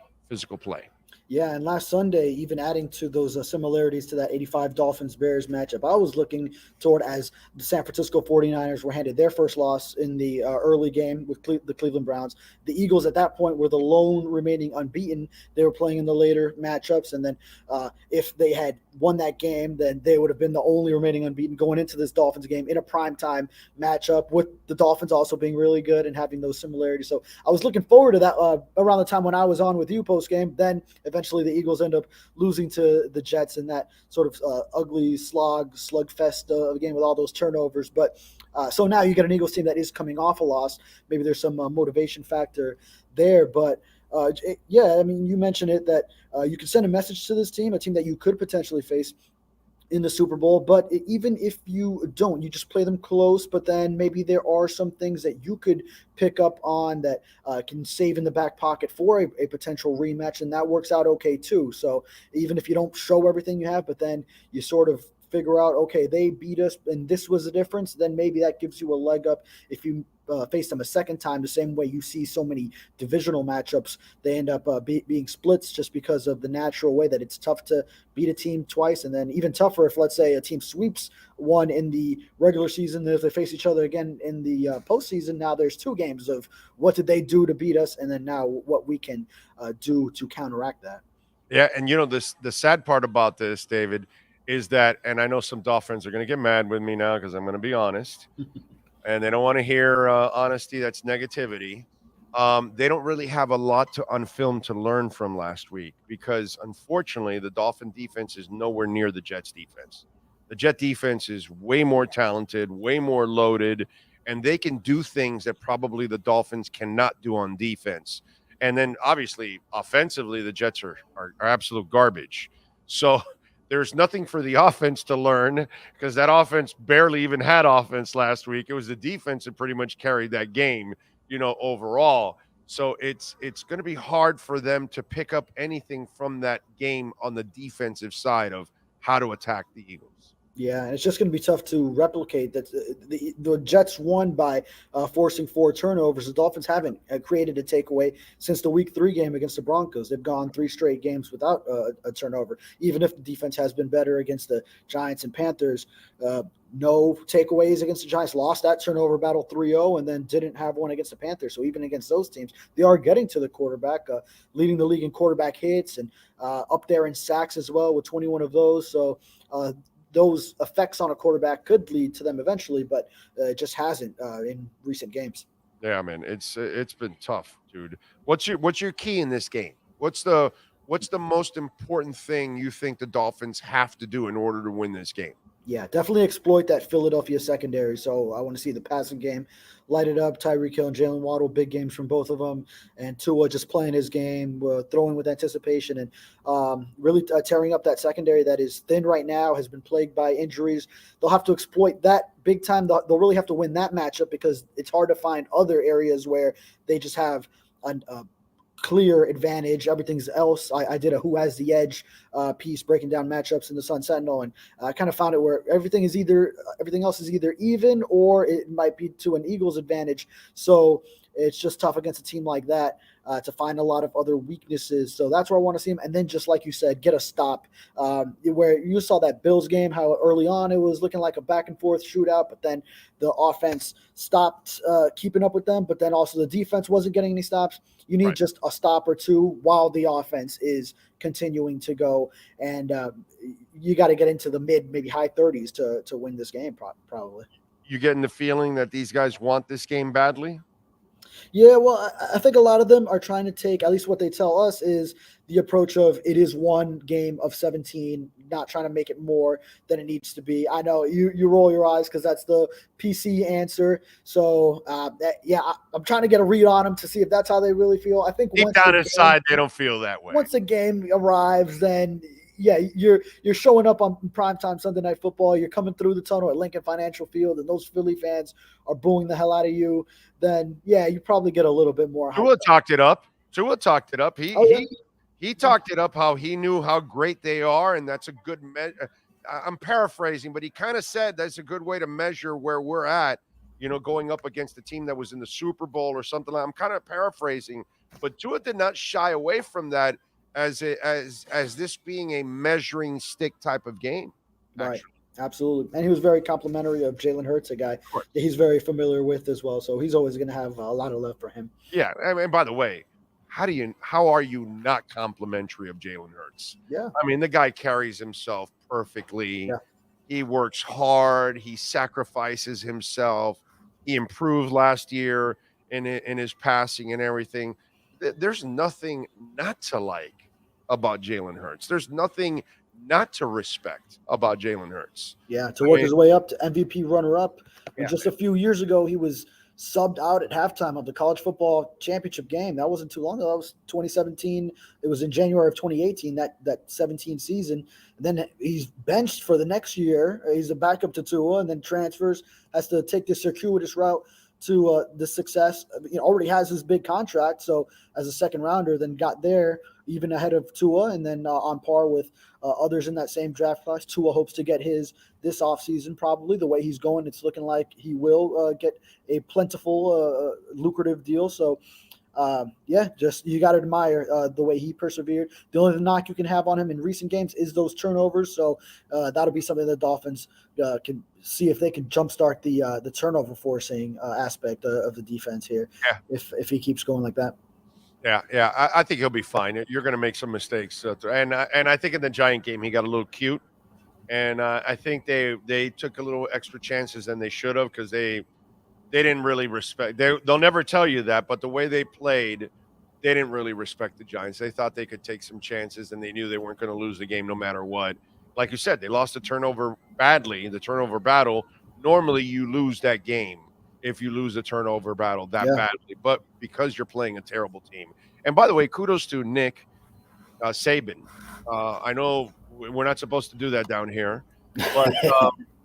play. Yeah, and last Sunday, even adding to those similarities to that 85 Dolphins-Bears matchup, I was looking toward as the San Francisco 49ers were handed their first loss in the early game with the Cleveland Browns. The Eagles at that point were the lone remaining unbeaten. They were playing in the later matchups, and then if they had won that game, then they would have been the only remaining unbeaten going into this Dolphins game in a primetime matchup, with the Dolphins also being really good and having those similarities. So I was looking forward to that around the time when I was on with you post-game. Then eventually the Eagles end up losing to the Jets in that sort of ugly slugfest of a game with all those turnovers. But so now you get an Eagles team that is coming off a loss. Maybe there's some motivation factor there. But yeah, I mean, you mentioned it that you can send a message to this team, a team that you could potentially face in the Super Bowl. But even if you don't, you just play them close. But then maybe there are some things that you could pick up on that can save in the back pocket for a potential rematch, and that works out okay too. So even if you don't show everything you have, but then you sort of figure out, okay, they beat us and this was the difference, then maybe that gives you a leg up if you face them a second time. The same way you see so many divisional matchups, they end up being splits just because of the natural way that it's tough to beat a team twice, and then even tougher if, let's say, a team sweeps one in the regular season. If they face each other again in the postseason, now there's two games of what did they do to beat us, and then now what we can do to counteract that. Yeah, and the sad part about this, David, is that, and I know some Dolphins are going to get mad with me now because I'm going to be honest, and they don't want to hear honesty. That's negativity. They don't really have a lot on film to learn from last week because, unfortunately, the Dolphin defense is nowhere near the Jets defense. The Jet defense is way more talented, way more loaded, and they can do things that probably the Dolphins cannot do on defense. And then, obviously, offensively, the Jets are absolute garbage. So there's nothing for the offense to learn because that offense barely even had offense last week. It was the defense that pretty much carried that game, overall. So it's going to be hard for them to pick up anything from that game on the defensive side of how to attack the Eagles. Yeah, and it's just going to be tough to replicate that. The Jets won by forcing 4 turnovers. The Dolphins haven't created a takeaway since the Week 3 game against the Broncos. They've gone 3 straight games without a turnover, even if the defense has been better against the Giants and Panthers. No takeaways against the Giants, lost that turnover battle 3-0, and then didn't have one against the Panthers. So even against those teams, they are getting to the quarterback, leading the league in quarterback hits and up there in sacks as well with 21 of those. So those effects on a quarterback could lead to them eventually, but it just hasn't in recent games. Yeah, man, it's been tough, dude. What's your key in this game? What's the most important thing you think the Dolphins have to do in order to win this game? Yeah, definitely exploit that Philadelphia secondary. So I want to see the passing game light it up. Tyreek Hill and Jalen Waddle, big games from both of them. And Tua just playing his game, throwing with anticipation, and really tearing up that secondary that is thin right now, has been plagued by injuries. They'll have to exploit that big time. They'll really have to win that matchup because it's hard to find other areas where they just have a clear advantage. Everything's else. I did a who has the edge piece breaking down matchups in the Sun Sentinel, and I kind of found it where everything else is either even or it might be to an Eagles advantage. So it's just tough against a team like that to find a lot of other weaknesses. So that's where I want to see him. And then just like you said, get a stop where you saw that Bills game, how early on it was looking like a back and forth shootout, but then the offense stopped keeping up with them. But then also the defense wasn't getting any stops. You need just a stop or two while the offense is continuing to go. And you got to get into the maybe high 30s to win this game probably. You getting the feeling that these guys want this game badly? Yeah, well, I think a lot of them are trying to take, at least what they tell us, is the approach of it is one game of 17, not trying to make it more than it needs to be. I know you roll your eyes because that's the PC answer. So, I'm trying to get a read on them to see if that's how they really feel. I think deep down inside, they don't feel that way. Once the game arrives, then you're showing up on primetime Sunday Night Football. You're coming through the tunnel at Lincoln Financial Field, and those Philly fans are booing the hell out of you. Then you probably get a little bit more. Tua talked it up. He talked it up how he knew how great they are, and that's a good measure. I'm paraphrasing, but he kind of said that's a good way to measure where we're at. Going up against a team that was in the Super Bowl or something. I'm kind of paraphrasing, but Tua did not shy away from that. as this being a measuring stick type of game. Right. Actually. Absolutely. And he was very complimentary of Jalen Hurts, a guy that he's very familiar with as well. So he's always going to have a lot of love for him. Yeah. And by the way, how are you not complimentary of Jalen Hurts? Yeah. I mean, the guy carries himself perfectly. Yeah. He works hard. He sacrifices himself. He improved last year in his passing and everything. There's nothing not to like about Jalen Hurts. There's nothing not to respect about Jalen Hurts. Yeah, to work his way up to MVP runner-up. Yeah, just a few years ago, he was subbed out at halftime of the college football championship game. That wasn't too long ago. That was 2017. It was in January of 2018, that 17 season. And then he's benched for the next year. He's a backup to Tua, and then transfers, has to take this circuitous route to the success. Already has his big contract, so as a second rounder, then got there even ahead of Tua, and then on par with others in that same draft class. Tua hopes to get his this offseason, probably. The way he's going, it's looking like he will get a plentiful, lucrative deal. So, just you got to admire the way he persevered. The only knock you can have on him in recent games is those turnovers. So that'll be something the Dolphins can see if they can jumpstart the turnover forcing aspect of the defense here. Yeah. If he keeps going like that. Yeah. I think he'll be fine. You're going to make some mistakes, and I think in the Giant game he got a little cute, and I think they took a little extra chances than they should have because they didn't really respect. They'll never tell you that, but the way they played, they didn't really respect the Giants. They thought they could take some chances, and they knew they weren't going to lose the game no matter what. Like you said, they lost the turnover badly, the turnover battle. Normally, you lose that game if you lose the turnover battle badly, but because you're playing a terrible team. And by the way, kudos to Nick Saban. I know we're not supposed to do that down here, but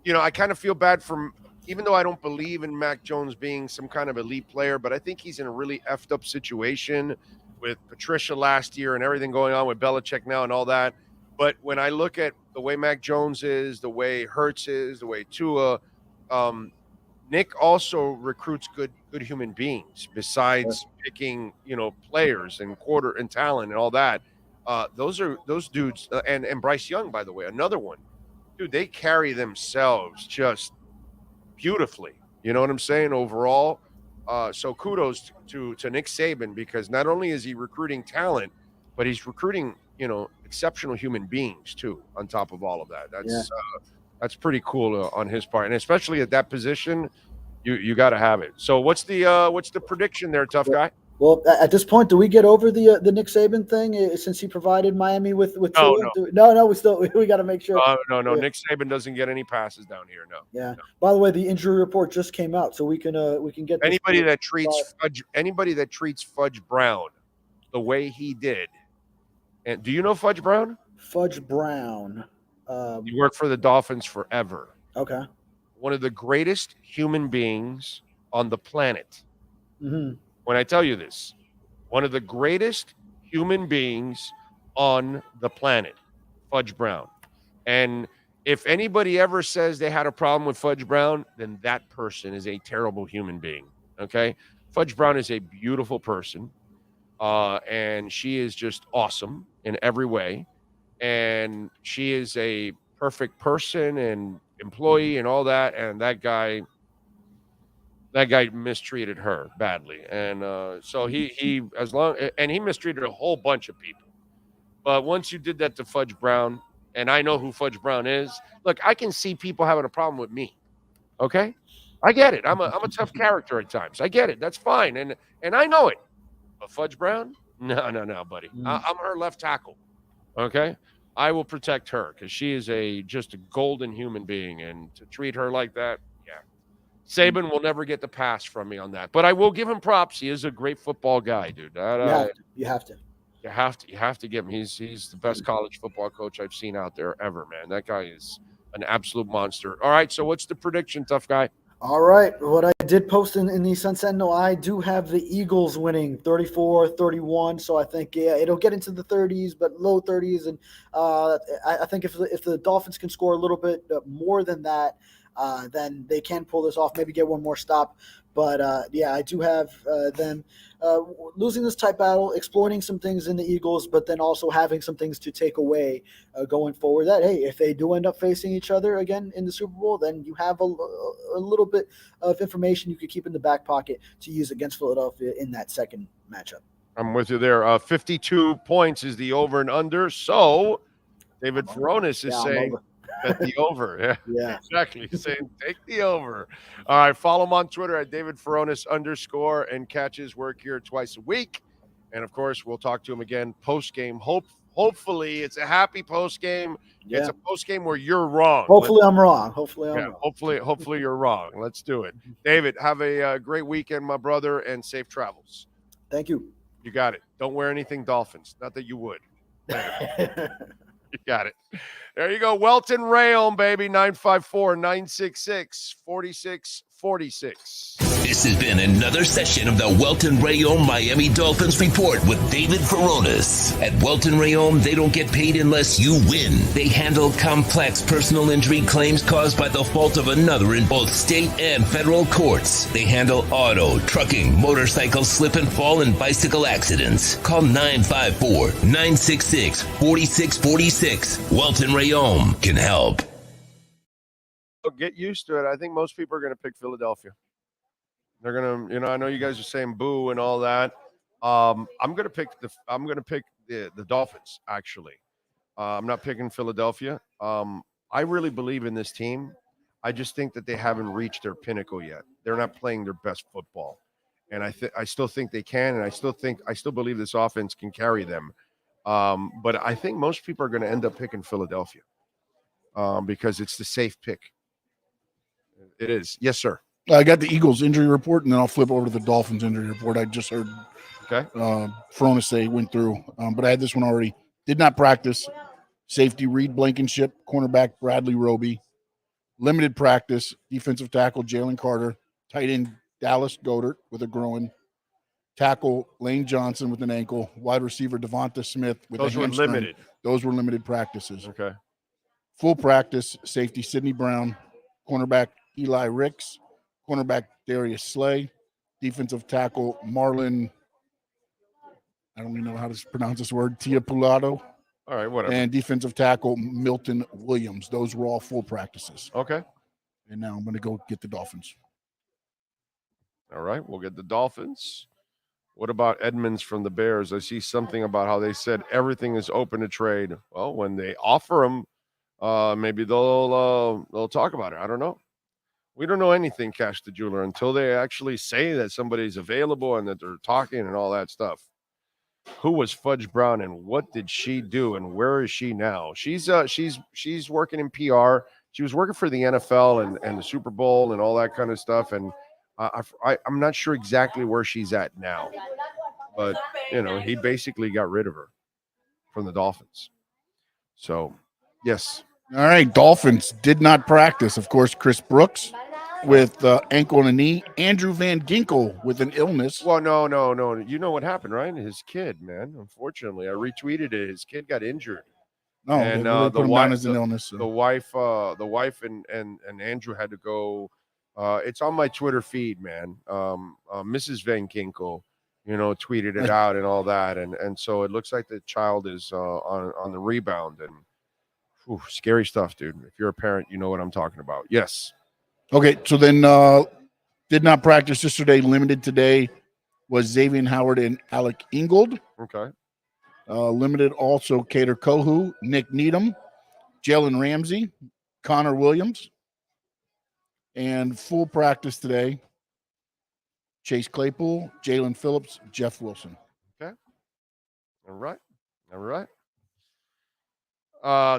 I kind of feel bad for. Even though I don't believe in Mac Jones being some kind of elite player, but I think he's in a really effed up situation with Patricia last year and everything going on with Belichick now and all that. But when I look at the way Mac Jones is, the way Hurts is, the way Tua, Nick also recruits good human beings besides picking, players and quarter and talent and all that. Those dudes and Bryce Young, by the way, another one. Dude, they carry themselves just beautifully. You know what I'm saying? Overall. So kudos to Nick Saban, because not only is he recruiting talent, but he's recruiting, exceptional human beings too, on top of all of that. That's pretty cool on his part. And especially at that position, you got to have it. So what's the prediction there, tough guy? Well, at this point, do we get over the Nick Saban thing since he provided Miami with No, Tua? No, we got to make sure. No. Nick Saban doesn't get any passes down here. No. Yeah. No. By the way, the injury report just came out, so we can get anybody that treats Fudge Brown the way he did. And do you know Fudge Brown? Fudge Brown. He worked for the Dolphins forever. Okay. One of the greatest human beings on the planet. Mm-hmm. When I tell you this, one of the greatest human beings on the planet, Fudge Brown. And if anybody ever says they had a problem with Fudge Brown, then that person is a terrible human being. Okay? Fudge Brown is a beautiful person. And she is just awesome in every way. And she is a perfect person and employee and all that. And that guy mistreated her badly. And so he mistreated a whole bunch of people. But once you did that to Fudge Brown, and I know who Fudge Brown is, look, I can see people having a problem with me. Okay? I get it. I'm a tough character at times. I get it. That's fine. And I know it. But Fudge Brown? No, buddy. I'm her left tackle. Okay? I will protect her because she is just a golden human being. And to treat her like that, yeah. Saban will never get the pass from me on that. But I will give him props. He is a great football guy, dude. You have to. You have to give him. He's the best college football coach I've seen out there ever, man. That guy is an absolute monster. All right, so what's the prediction, tough guy? All right, what I did post in the Sun Sentinel, I do have the Eagles winning 34-31. So I think it'll get into the 30s, but low 30s, and I think if the Dolphins can score a little bit more than that, then they can pull this off. Maybe get one more stop But I do have them losing this tight battle, exploiting some things in the Eagles, but then also having some things to take away going forward. That, hey, if they do end up facing each other again in the Super Bowl, then you have a little bit of information you could keep in the back pocket to use against Philadelphia in that second matchup. I'm with you there. 52 points is the over and under. So David Furones is saying bet the over. Yeah, Yeah. exactly. He's saying take the over. All right. Follow him on Twitter at David Furones _ and catch his work here twice a week. And of course, we'll talk to him again post game. Hopefully, it's a happy post game. Yeah. It's a post game where you're wrong. Hopefully, I'm wrong. Hopefully, you're wrong. Let's do it. David, have a great weekend, my brother, and safe travels. Thank you. You got it. Don't wear anything Dolphins. Not that you would. You got it. There you go. Welton Rayom, baby. 954-966-4646. This has been another session of the Welton Rayom Miami Dolphins Report with David Furones. At Welton Rayom, they don't get paid unless you win. They handle complex personal injury claims caused by the fault of another in both state and federal courts. They handle auto, trucking, motorcycle slip and fall, and bicycle accidents. Call 954-966-4646. Welton Rayom can help. Get used to it. I think most people are going to pick Philadelphia. They're going to, I know you guys are saying boo and all that. I'm going to pick the Dolphins, actually. I'm not picking Philadelphia. I really believe in this team. I just think that they haven't reached their pinnacle yet. They're not playing their best football. And I still think they can, and I still believe this offense can carry them. But I think most people are going to end up picking Philadelphia because it's the safe pick. It is. Yes, sir. I got the Eagles injury report, and then I'll flip over to the Dolphins injury report. I just heard Furones say went through, but I had this one already. Did not practice. Safety Reed Blankenship, cornerback Bradley Roby. Limited practice. Defensive tackle Jalen Carter. Tight end Dallas Goedert with a groin. Tackle Lane Johnson with an ankle. Wide receiver Devonta Smith with a hamstring. Those were limited. Those were limited practices. Okay. Full practice. Safety Sidney Brown. Cornerback Eli Ricks. Cornerback Darius Slay, defensive tackle Marlon, I don't even know how to pronounce this word, Tiapulato. All right, whatever. And defensive tackle Milton Williams. Those were all full practices. Okay. And now I'm going to go get the Dolphins. All right, we'll get the Dolphins. What about Edmonds from the Bears? I see something about how they said everything is open to trade. Well, when they offer them, maybe they'll talk about it. I don't know. We don't know anything, Cash the Jeweler, until they actually say that somebody's available and that they're talking and all that stuff. Who was Fudge Brown and what did she do and where is she now? She's working in PR. She was working for the NFL and the Super Bowl and all that kind of stuff. And I'm not sure exactly where she's at now, but he basically got rid of her from the Dolphins. So, yes. All right, Dolphins did not practice. Of course, Chris Brooks with ankle and a knee. Andrew Van Ginkel with an illness. Well, no. You know what happened, right? His kid, man. Unfortunately, I retweeted it. His kid got injured. No, and they put him down as an illness. So. The wife and Andrew had to go. It's on my Twitter feed, man. Mrs. Van Ginkel, tweeted it out and all that, and so it looks like the child is on the rebound and. Ooh, scary stuff, dude. If you're a parent, you know what I'm talking about. Yes. Okay, so then did not practice yesterday. Limited today was Xavier Howard and Alec Ingold. Okay. Limited also Kader Kohu, Nick Needham, Jalen Ramsey, Connor Williams. And full practice today, Chase Claypool, Jalen Phillips, Jeff Wilson. Okay. All right.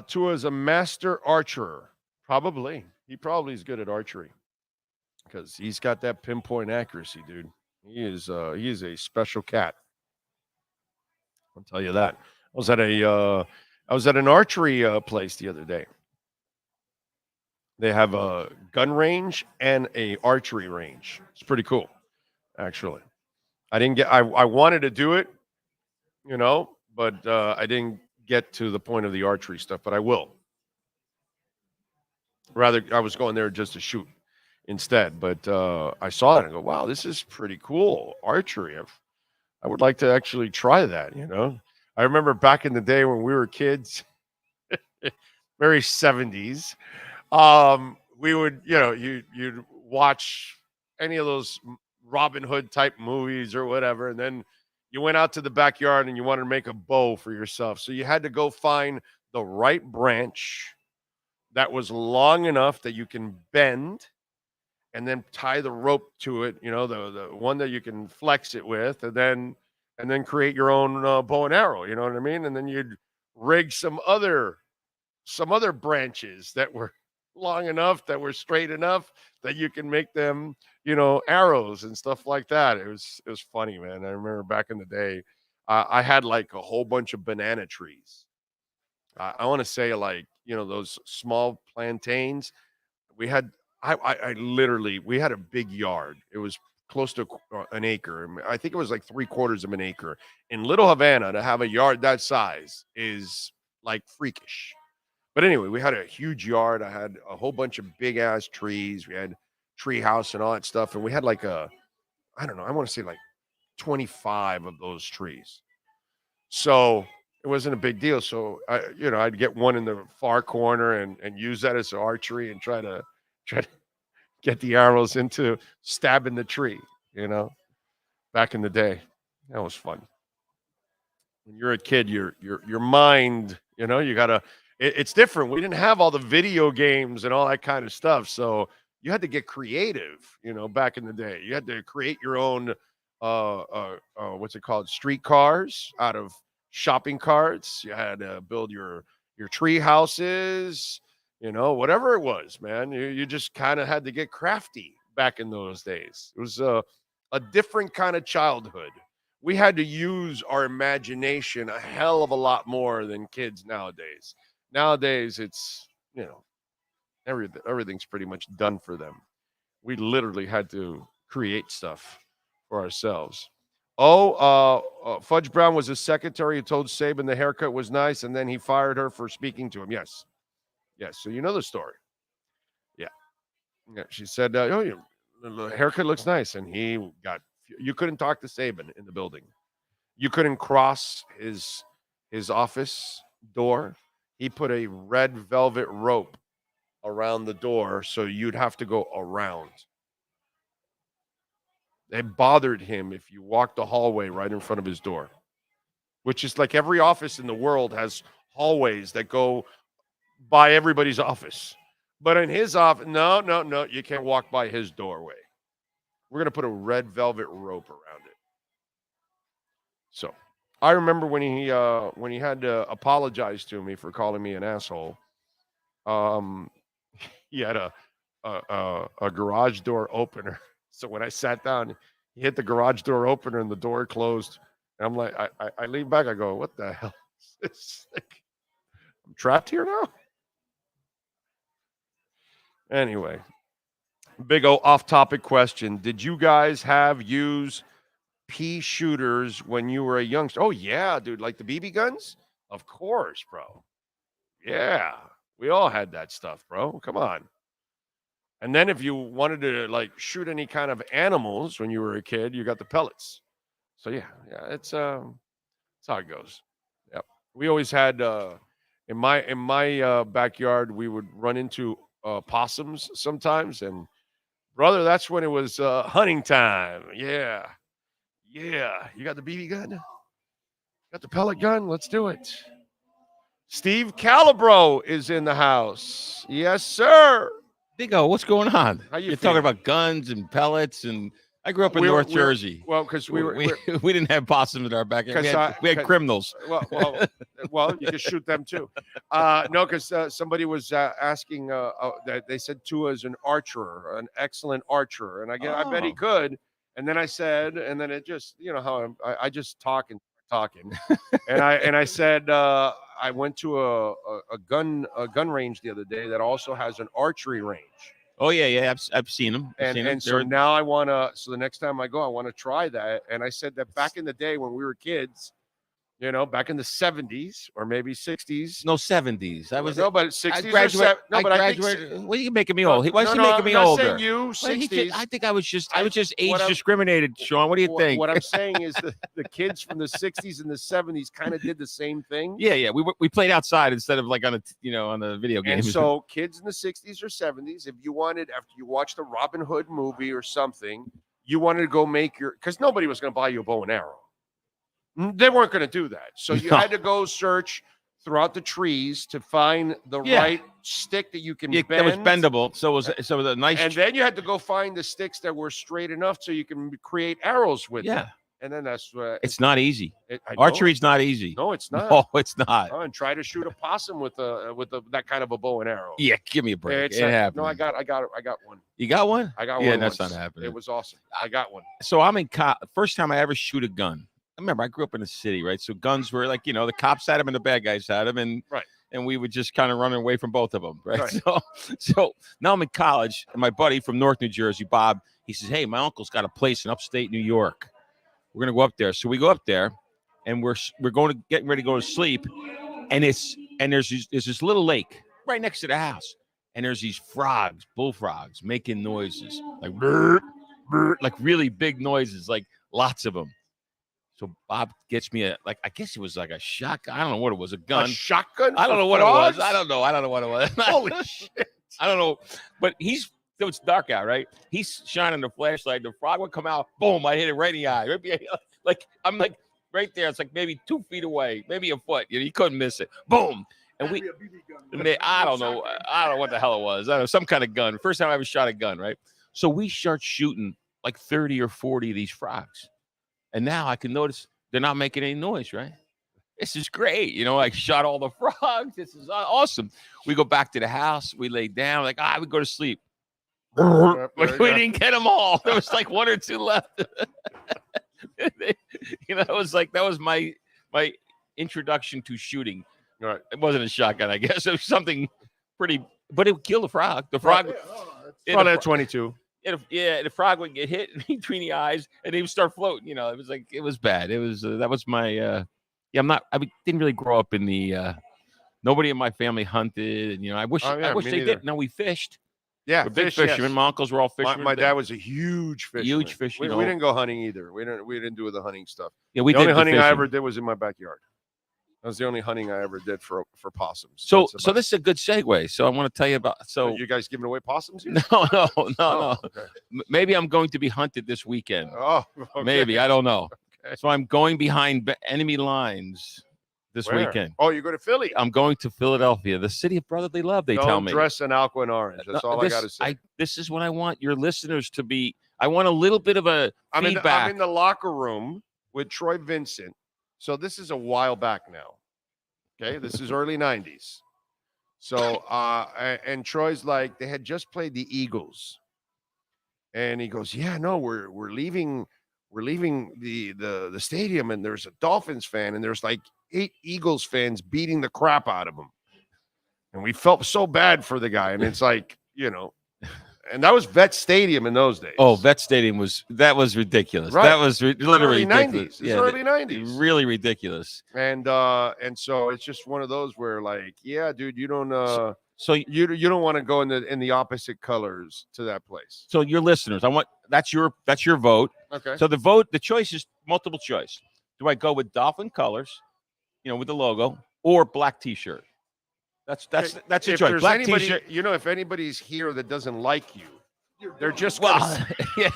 Tua is a master archer. Probably. He probably is good at archery because he's got that pinpoint accuracy, dude. He is a special cat. I'll tell you that. I was at an archery place the other day. They have a gun range and a archery range. It's pretty cool, actually. I wanted to do it, but I didn't get to the point of the archery stuff, but I will. Rather, I was going there just to shoot. instead. But I saw it and I go, wow, this is pretty cool. Archery. I would like to actually try that, you know. I remember back in the day when we were kids, very 70s, we would, you know, you'd watch any of those Robin Hood type movies or whatever, and then you went out to the backyard and you wanted to make a bow for yourself. So you had to go find the right branch that was long enough that you can bend and then tie the rope to it, you know, the one that you can flex it with, and then create your own bow and arrow, you know what I mean? And then you'd rig some other branches that were long enough, that were straight enough that you can make them, you know, arrows and stuff like that. It was funny, man. I remember back in the day, I had like a whole bunch of banana trees. I want to say like, you know, those small plantains. We had I literally we had a big yard. It was close to an acre. I think it was like 3/4 of an acre. In Little Havana, to have a yard that size is like freakish. But anyway, we had a huge yard. I had a whole bunch of big ass trees. We had tree house and all that stuff. And we had like I don't know, I want to say like 25 of those trees. So it wasn't a big deal. So I'd get one in the far corner and use that as archery and try to get the arrows into stabbing the tree, you know, back in the day. That was fun. When you're a kid, your mind, you know, you gotta it's different. We didn't have all the video games and all that kind of stuff. So you had to get creative, you know, back in the day. You had to create your own what's it called? Street cars out of shopping carts. You had to build your tree houses, you know, whatever it was, man. You just kind of had to get crafty back in those days. It was a different kind of childhood. We had to use our imagination a hell of a lot more than kids nowadays. Nowadays, it's, you know, everything's pretty much done for them. We literally had to create stuff for ourselves. Oh, Fudge Brown was his secretary who told Saban the haircut was nice, and then he fired her for speaking to him. Yes. Yes. So you know the story. Yeah. Yeah. She said, oh, the haircut looks nice. And you couldn't talk to Saban in the building. You couldn't cross his office door. He put a red velvet rope around the door, so you'd have to go around. It bothered him if you walked the hallway right in front of his door, which is like every office in the world has hallways that go by everybody's office. But in his office, no, you can't walk by his doorway. We're going to put a red velvet rope around it. So I remember when he had to apologize to me for calling me an asshole. He had a garage door opener. So when I sat down, he hit the garage door opener and the door closed. And I'm like, I lean back. I go, what the hell is this? Like, I'm trapped here now. Anyway, big off-topic question. Did you guys have used pea shooters when you were a youngster? Oh, yeah, dude. Like the BB guns? Of course, bro. Yeah. We all had that stuff, bro. Come on. And then if you wanted to like shoot any kind of animals when you were a kid, you got the pellets. So yeah, it's how it goes. Yep. We always had in my backyard, we would run into possums sometimes, and brother, that's when it was hunting time. Yeah. Yeah. You got the BB gun? Got the pellet gun? Let's do it. Steve Calabro is in the house. Yes, sir. Big O, what's going on? How you You're feeling? talking about guns and pellets, and I grew up in North Jersey. Well, because we didn't have possums in our backyard. We had criminals. Well, you can shoot them too. No, because somebody was asking that they said Tua is an archer, an excellent archer, and I bet he could. And then I said, and then it just, you know how I just talking, and I said I went to a gun range the other day that also has an archery range. Oh yeah, I've seen them. So now I want to. So the next time I go, I want to try that. And I said that back in the day when we were kids, You know, back in the 70s or maybe 60s. No, 70s. I was no, but 60s. I graduated. No, but I graduated. What are you making me old? Why is he no, making me I'm not older? saying you. 60s. I think I was just age what discriminated, Sean. What do you think? What I'm saying is the kids from the 60s and the 70s kind of did the same thing. Yeah. We played outside instead of like on the video game. And so kids in the 60s or 70s, if you wanted, after you watched a Robin Hood movie or something, you wanted to go make because nobody was going to buy you a bow and arrow. They weren't going to do that. So you had to go search throughout the trees to find the right stick that you can bend. That was bendable. So it was a nice. And then you had to go find the sticks that were straight enough so you can create arrows with them. And then that's it's not easy. Archery's not easy. No, it's not. No, it's not. Oh, and try to shoot a possum with that kind of a bow and arrow. Yeah, give me a break. It happened. No, I got one. You got one? I got one. Yeah, that's not happening. It was awesome. I got one. So I'm in first time I ever shoot a gun. I remember I grew up in the city, right? So guns were like, the cops had them and the bad guys had them, and we would just kind of run away from both of them, right? So now I'm in college, and my buddy from North New Jersey, Bob, he says, "Hey, my uncle's got a place in upstate New York. We're gonna go up there." So we go up there, and we're getting ready to go to sleep, and there's this little lake right next to the house, and there's these bullfrogs, making noises like brr, brr, like really big noises, like lots of them. So Bob gets me I guess it was like a shotgun. I don't know what it was, a gun. A shotgun? I don't know what it was. I don't know what it was. Holy shit. I don't know. But it's dark out, right? He's shining the flashlight. The frog would come out. Boom, I hit it right in the eye. I'm like right there. It's like maybe 2 feet away, maybe a foot. You couldn't miss it. Boom. And I don't know what the hell it was. I don't know, some kind of gun. First time I ever shot a gun, right? So we start shooting like 30 or 40 of these frogs. And now I can notice they're not making any noise, right? This is great. I shot all the frogs. This is awesome. We go back to the house. We lay down. We go to sleep. We didn't get them all. There was like 1 or 2 left. That was my introduction to shooting. Right. It wasn't a shotgun, I guess. It was something pretty, but it would kill the frog. The frog. Probably at 22. The frog would get hit between the eyes, and he would start floating. It was bad. It was that was my. I didn't really grow up in the. Nobody in my family hunted, and I wish they did. No, we fished. Yeah, we're big fishermen. Yes. My uncles were all fishermen. My dad was a huge fisherman. Huge fisherman. We didn't go hunting either. We didn't do the hunting stuff. Yeah, the only hunting I ever did was in my backyard. That was the only hunting I ever did for possums. So this is a good segue. So I want to tell you about. So are you guys giving away possums here? No. Okay. Maybe I'm going to be hunted this weekend. Oh, okay. Maybe, I don't know. Okay. So I'm going behind enemy lines this weekend. Oh, you go to Philly? I'm going to Philadelphia, the city of brotherly love. They tell me. Don't dress in aqua and orange. That's all I got to say. This is what I want your listeners to be. I want a little bit of a feedback. I'm in the locker room with Troy Vincent. So this is a while back now. Okay, this is early 90s. So and Troy's like, they had just played the Eagles. And he goes, "Yeah, no, we're leaving the stadium, and there's a Dolphins fan, and there's like 8 Eagles fans beating the crap out of him." And we felt so bad for the guy. And it's like, and that was Vet Stadium in those days. Oh, Vet Stadium was ridiculous. Right. That was literally ridiculous. 90s. Early 90s. Really ridiculous. And so it's just one of those where, like, yeah, dude, you don't so you don't want to go in the opposite colors to that place. So your listeners, that's your vote. Okay. So the choice is multiple choice. Do I go with Dolphin colors, with the logo, or black T-shirt? That's a choice. Black T-shirt. If anybody's here that doesn't like you, they're just yeah.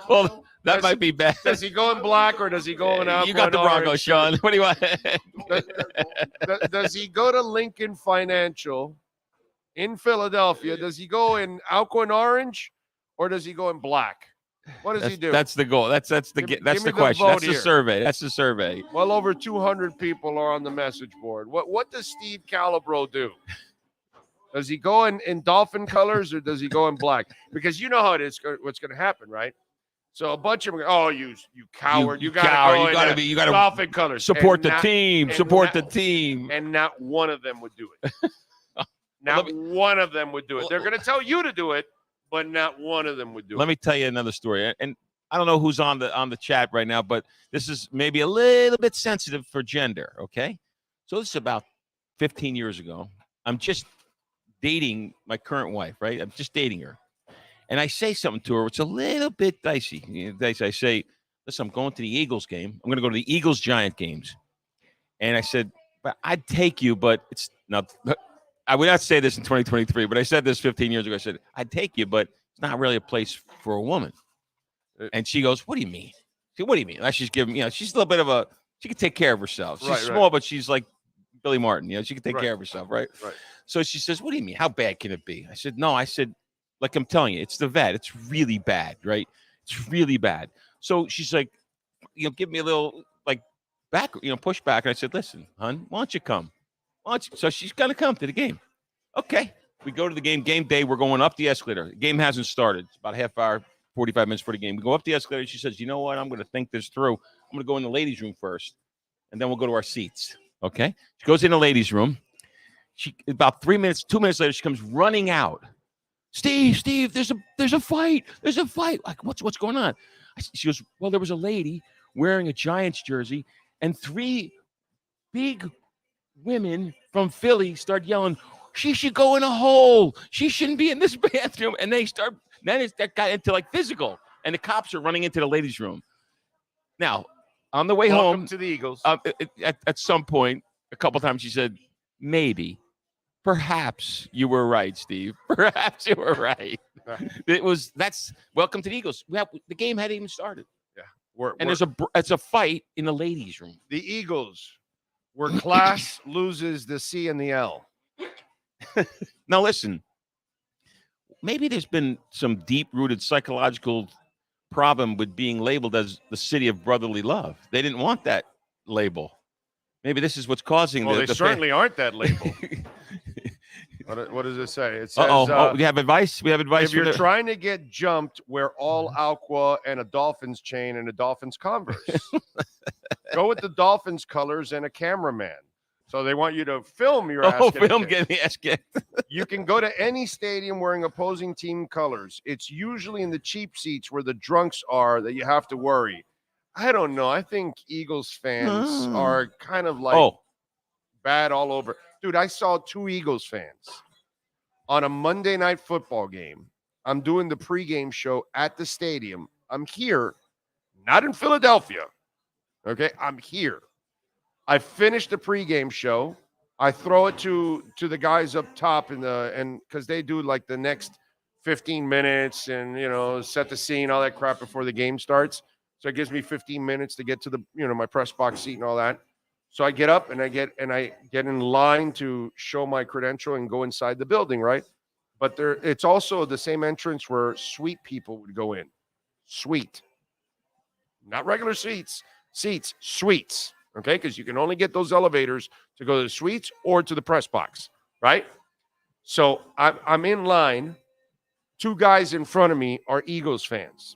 Well, that might be bad. Does he go in black or does he go in? You got the Broncos, Sean. What do you want? Does he go to Lincoln Financial in Philadelphia? Does he go in aqua and orange, or does he go in black? What does he do? That's the goal. That's the question. That's the survey. That's the survey. Well, over 200 people are on the message board. What does Steve Calabro do? Does he go in Dolphin colors or does he go in black? Because you know how it is. What's going to happen, right? So a bunch of them. Oh, you coward! You got to Dolphin colors. Support the team. Support the team. And not one of them would do it. One of them would do it. They're going to tell you to do it. But not one of them would do it. Let me tell you another story. And I don't know who's on the chat right now, but this is maybe a little bit sensitive for gender. Okay, so this is about 15 years ago. I'm just dating my current wife, right? I'm just dating her, and I say something to her. It's a little bit dicey. I say, "Listen, I'm going to the Eagles game. I'm going to go to the Eagles Giant games," and I said, "But I'd take you, but it's not." I would not say this in 2023, but I said this 15 years ago. I said, I'd take you, but it's not really a place for a woman. And she goes, what do you mean? What do you mean? Like she's giving, she's a little bit of she can take care of herself. She's small, but she's like Billy Martin. She can take care of herself, right? Right. So she says, what do you mean? How bad can it be? I said, no. I said, like I'm telling you, it's the vet. It's really bad, right? It's really bad. So she's like, give me a little back, push back. And I said, listen, hon, why don't you come? So she's going to come to the game. Okay. We go to the game day. We're going up the escalator. The game hasn't started. It's about a half hour, 45 minutes for the game. We go up the escalator. She says, you know what? I'm going to think this through. I'm going to go in the ladies' room first, and then we'll go to our seats. Okay. She goes in the ladies' room. About 2 minutes later, she comes running out. Steve, there's a fight. There's a fight. Like, what's going on? She goes, well, there was a lady wearing a Giants jersey, and 3 big women from Philly start yelling, she should go in a hole. She shouldn't be in this bathroom. And that got into physical. And the cops are running into the ladies' room. Now, on the way home to the Eagles. At some point, a couple times she said, perhaps you were right, Steve. Perhaps you were right. That's welcome to the Eagles. The game hadn't even started. Yeah. It's a fight in the ladies' room. The Eagles, where class loses the C and the L. Now, listen, maybe there's been some deep-rooted psychological problem with being labeled as the city of brotherly love. They didn't want that label. Maybe this is what's causing they certainly aren't that label. What does it say? It says, we have advice? We have advice. If you're trying to get jumped, wear all aqua and a Dolphins chain and a Dolphins Converse. Go with the Dolphins colors and a cameraman. So they want you to film your ass. Film getting the ass kicked. You can go to any stadium wearing opposing team colors. It's usually in the cheap seats where the drunks are that you have to worry. I don't know. I think Eagles fans are kind of bad all over. Dude, I saw 2 Eagles fans on a Monday night football game. I'm doing the pregame show at the stadium. I'm here, not in Philadelphia. Okay, I'm here. I finished the pregame show. I throw it to the guys up top and because they do the next 15 minutes and set the scene, all that crap before the game starts. So it gives me 15 minutes to get to the my press box seat and all that. So I get up and I get in line to show my credential and go inside the building, right? But it's also the same entrance where suite people would go in. Suite. Not regular seats, suites. Okay, because you can only get those elevators to go to the suites or to the press box, right? So I'm in line. 2 guys in front of me are Eagles fans.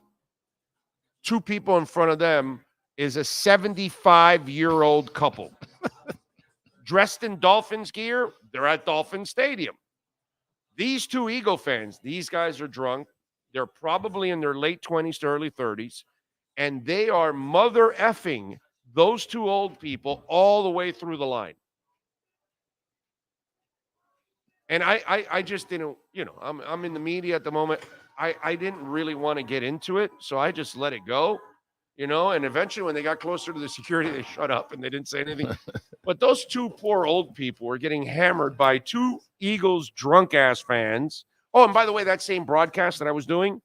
2 people in front of them is a 75-year-old couple. Dressed in Dolphins gear, they're at Dolphin Stadium. These 2 Eagle fans, these guys are drunk. They're probably in their late 20s to early 30s, and they are mother effing those 2 old people all the way through the line. And I just didn't, I'm in the media at the moment. I didn't really want to get into it, so I just let it go, and eventually when they got closer to the security, they shut up and they didn't say anything. But those 2 poor old people were getting hammered by 2 Eagles drunk-ass fans. Oh, and by the way, that same broadcast that I was doing,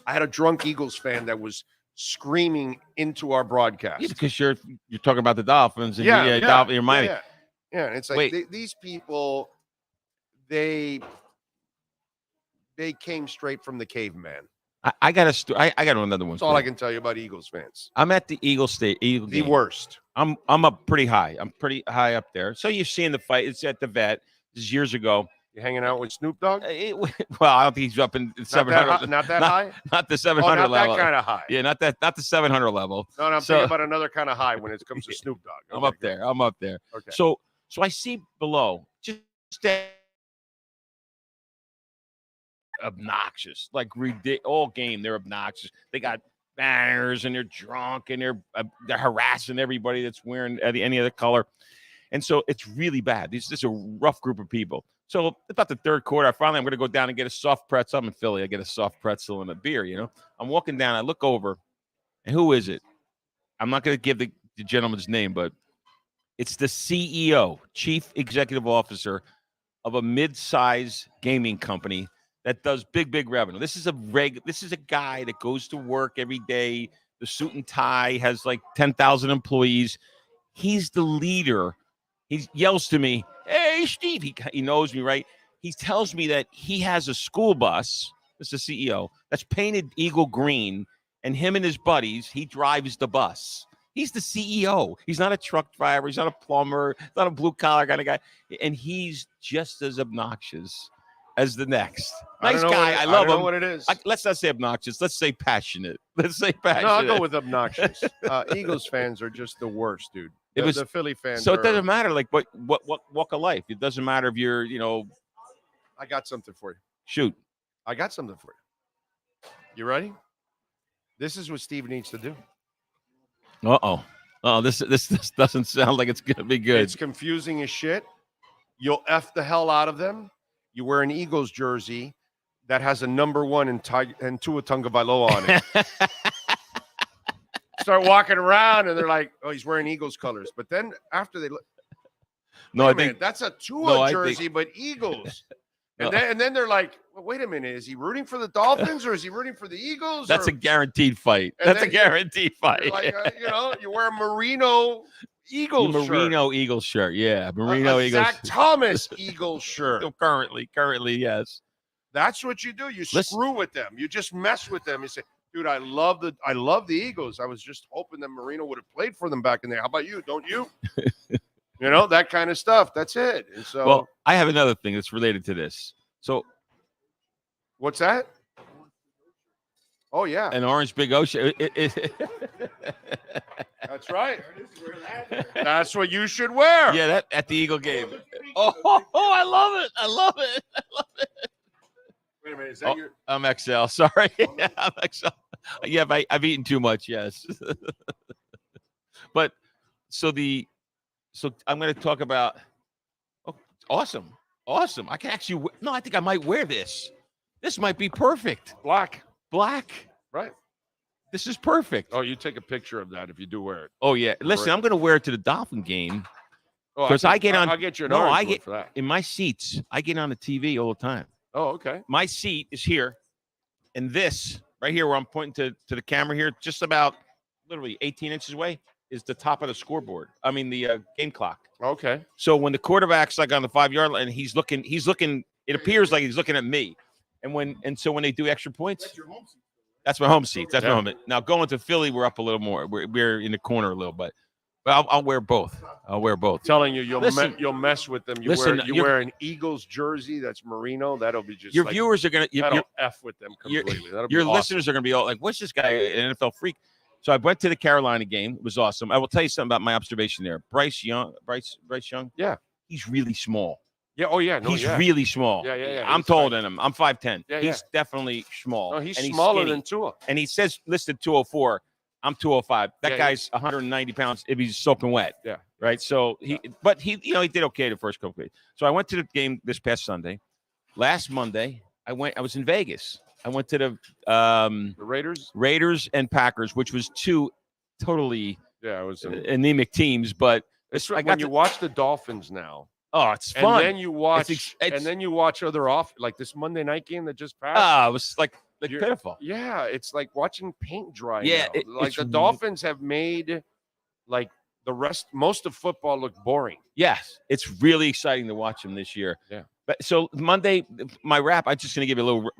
I had a drunk Eagles fan that was screaming into our broadcast. Yeah, because you're talking about the Dolphins and you're Miami. Yeah, and it's like these people, they came straight from the caveman. I got another one. That's all I can tell you about Eagles fans. I'm at the Eagles game. The worst. I'm up pretty high. I'm pretty high up there. So you've seen the fight. It's at the vet. This is years ago. You hanging out with Snoop Dogg? Well, I don't think he's up in 700. Not that high? Not the 700 not level. Not that kind of high. Yeah, not the 700 level. No, I'm thinking about another kind of high when it comes to Snoop Dogg. I'm up there. I'm up there. Okay. So I see below just obnoxious, all game they're obnoxious. They got banners and they're drunk and they're harassing everybody that's wearing any other color. And so it's really bad. This is a rough group of people. So about the third quarter, I'm going to go down and get a soft pretzel. I'm in Philly. I get a soft pretzel and a beer, I'm walking down. I look over, and who is it? I'm not going to give the gentleman's name, but it's the CEO, Chief Executive Officer of a mid-size gaming company that does big revenue. This is a guy that goes to work every day, the suit and tie, has like 10,000 employees. He's the leader. He yells to me, "Hey, Steve." He knows me, right? He tells me that he has a school bus, this is the CEO, that's painted eagle green, and him and his buddies, he drives the bus. He's the CEO. He's not a truck driver. He's not a plumber. He's not a blue-collar kind of guy. And he's just as obnoxious as the next. Nice guy. I love him. I don't know what it is. Let's not say obnoxious. Let's say passionate. Let's say passionate. No, I'll go with obnoxious. Eagles fans are just the worst, dude. The Philly fans. So it doesn't matter, like what walk of life. It doesn't matter if you're, I got something for you. Shoot. I got something for you. You ready? This is what Steve needs to do. Oh, this doesn't sound like it's gonna be good. It's confusing as shit. You'll F the hell out of them. You wear an Eagles jersey that has a number 1 and Tua Tagovailoa on it. Start walking around and they're like, "Oh, he's wearing Eagles colors." But then after they look, no, I think that's a Tua jersey, but Eagles. And then they're like, well, "Wait a minute, is he rooting for the Dolphins or is he rooting for the Eagles?" That's a guaranteed fight. That's a guaranteed fight. Like, you wear a Merino Eagles shirt. Merino Eagles shirt, yeah. Merino Eagles. Zach Thomas Eagles shirt. Currently, yes. That's what you do. You screw with them. You just mess with them. You say, "Dude, I love the Eagles. I was just hoping that Marino would have played for them back in there. How about you? Don't you?" That kind of stuff. That's it. And so, well, I have another thing that's related to this. So, what's that? Oh yeah, an orange Big O shirt. That's right. That's what you should wear. Yeah, that at the Eagle game. Oh, I love it. I love it. Wait a minute, is that your? I'm XL. Sorry, I'm XL. Yeah, I've eaten too much. Yes, but so I'm going to talk about. Oh, awesome! I can actually. No, I think I might wear this. This might be perfect. Black. Right. This is perfect. Oh, you take a picture of that if you do wear it. Oh yeah. Listen, I'm going to wear it to the Dolphin game because I get on. I'll get you an orange one for that. In my seats. I get on the TV all the time. Oh, okay. My seat is here, and this right here, where I'm pointing to the camera here, just about literally 18 inches away, is the top of the scoreboard. I mean, the game clock. Okay. So when the quarterback's like on the 5-yard line, and he's looking. It appears like he's looking at me, and so when they do extra points, that's your home seat. That's my home seat. That's my home. Now going to Philly, we're up a little more. We're in the corner a little, but I'll wear both. Telling you, you'll mess with them. You wear an Eagles jersey that's Merino. That'll be just your viewers are gonna F with them completely. Your listeners are gonna be all like, "What's this guy, an NFL freak?" So I went to the Carolina game. It was awesome. I will tell you something about my observation there. Bryce Young. Yeah, he's really small. Yeah. Oh yeah. No, he's really small. Yeah. I'm taller than him. I'm 5'10". Yeah, he's definitely small. No, he's smaller than Tua. And he says listed 204. I'm 205. That guy's 190 pounds if he's soaking wet. Yeah. Right. So he did okay the first couple of days. So I went to the game this past Sunday. Last Monday, I was in Vegas. I went to the Raiders and Packers, which was two totally anemic teams. But when you watch the Dolphins now. Oh, it's fun. And then you watch other like this Monday night game that just passed. Ah, it was like pitiful. Yeah, it's like watching paint dry. Yeah, like the Dolphins have made like most of football look boring. Yes, it's really exciting to watch them this year. Yeah. But so Monday, my wrap. I'm just going to give you a little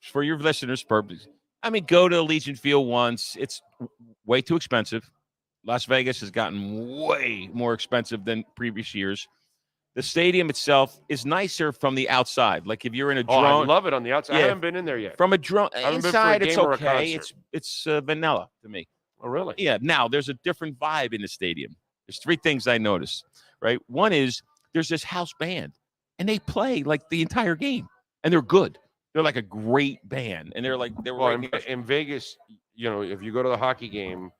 for your listeners' purpose. I mean, go to Allegiant Field once. It's way too expensive. Las Vegas has gotten way more expensive than previous years. The stadium itself is nicer from the outside. Like if you're in a drone. I love it on the outside. I haven't been in there yet. From a drone inside, it's okay. It's vanilla to me. Oh, really? Yeah. Now there's a different vibe in the stadium. There's three things I noticed. Right. One is there's this house band, and they play like the entire game, and they're good. They're like a great band, and they were Well, right in Vegas, you know, if you go to the hockey game,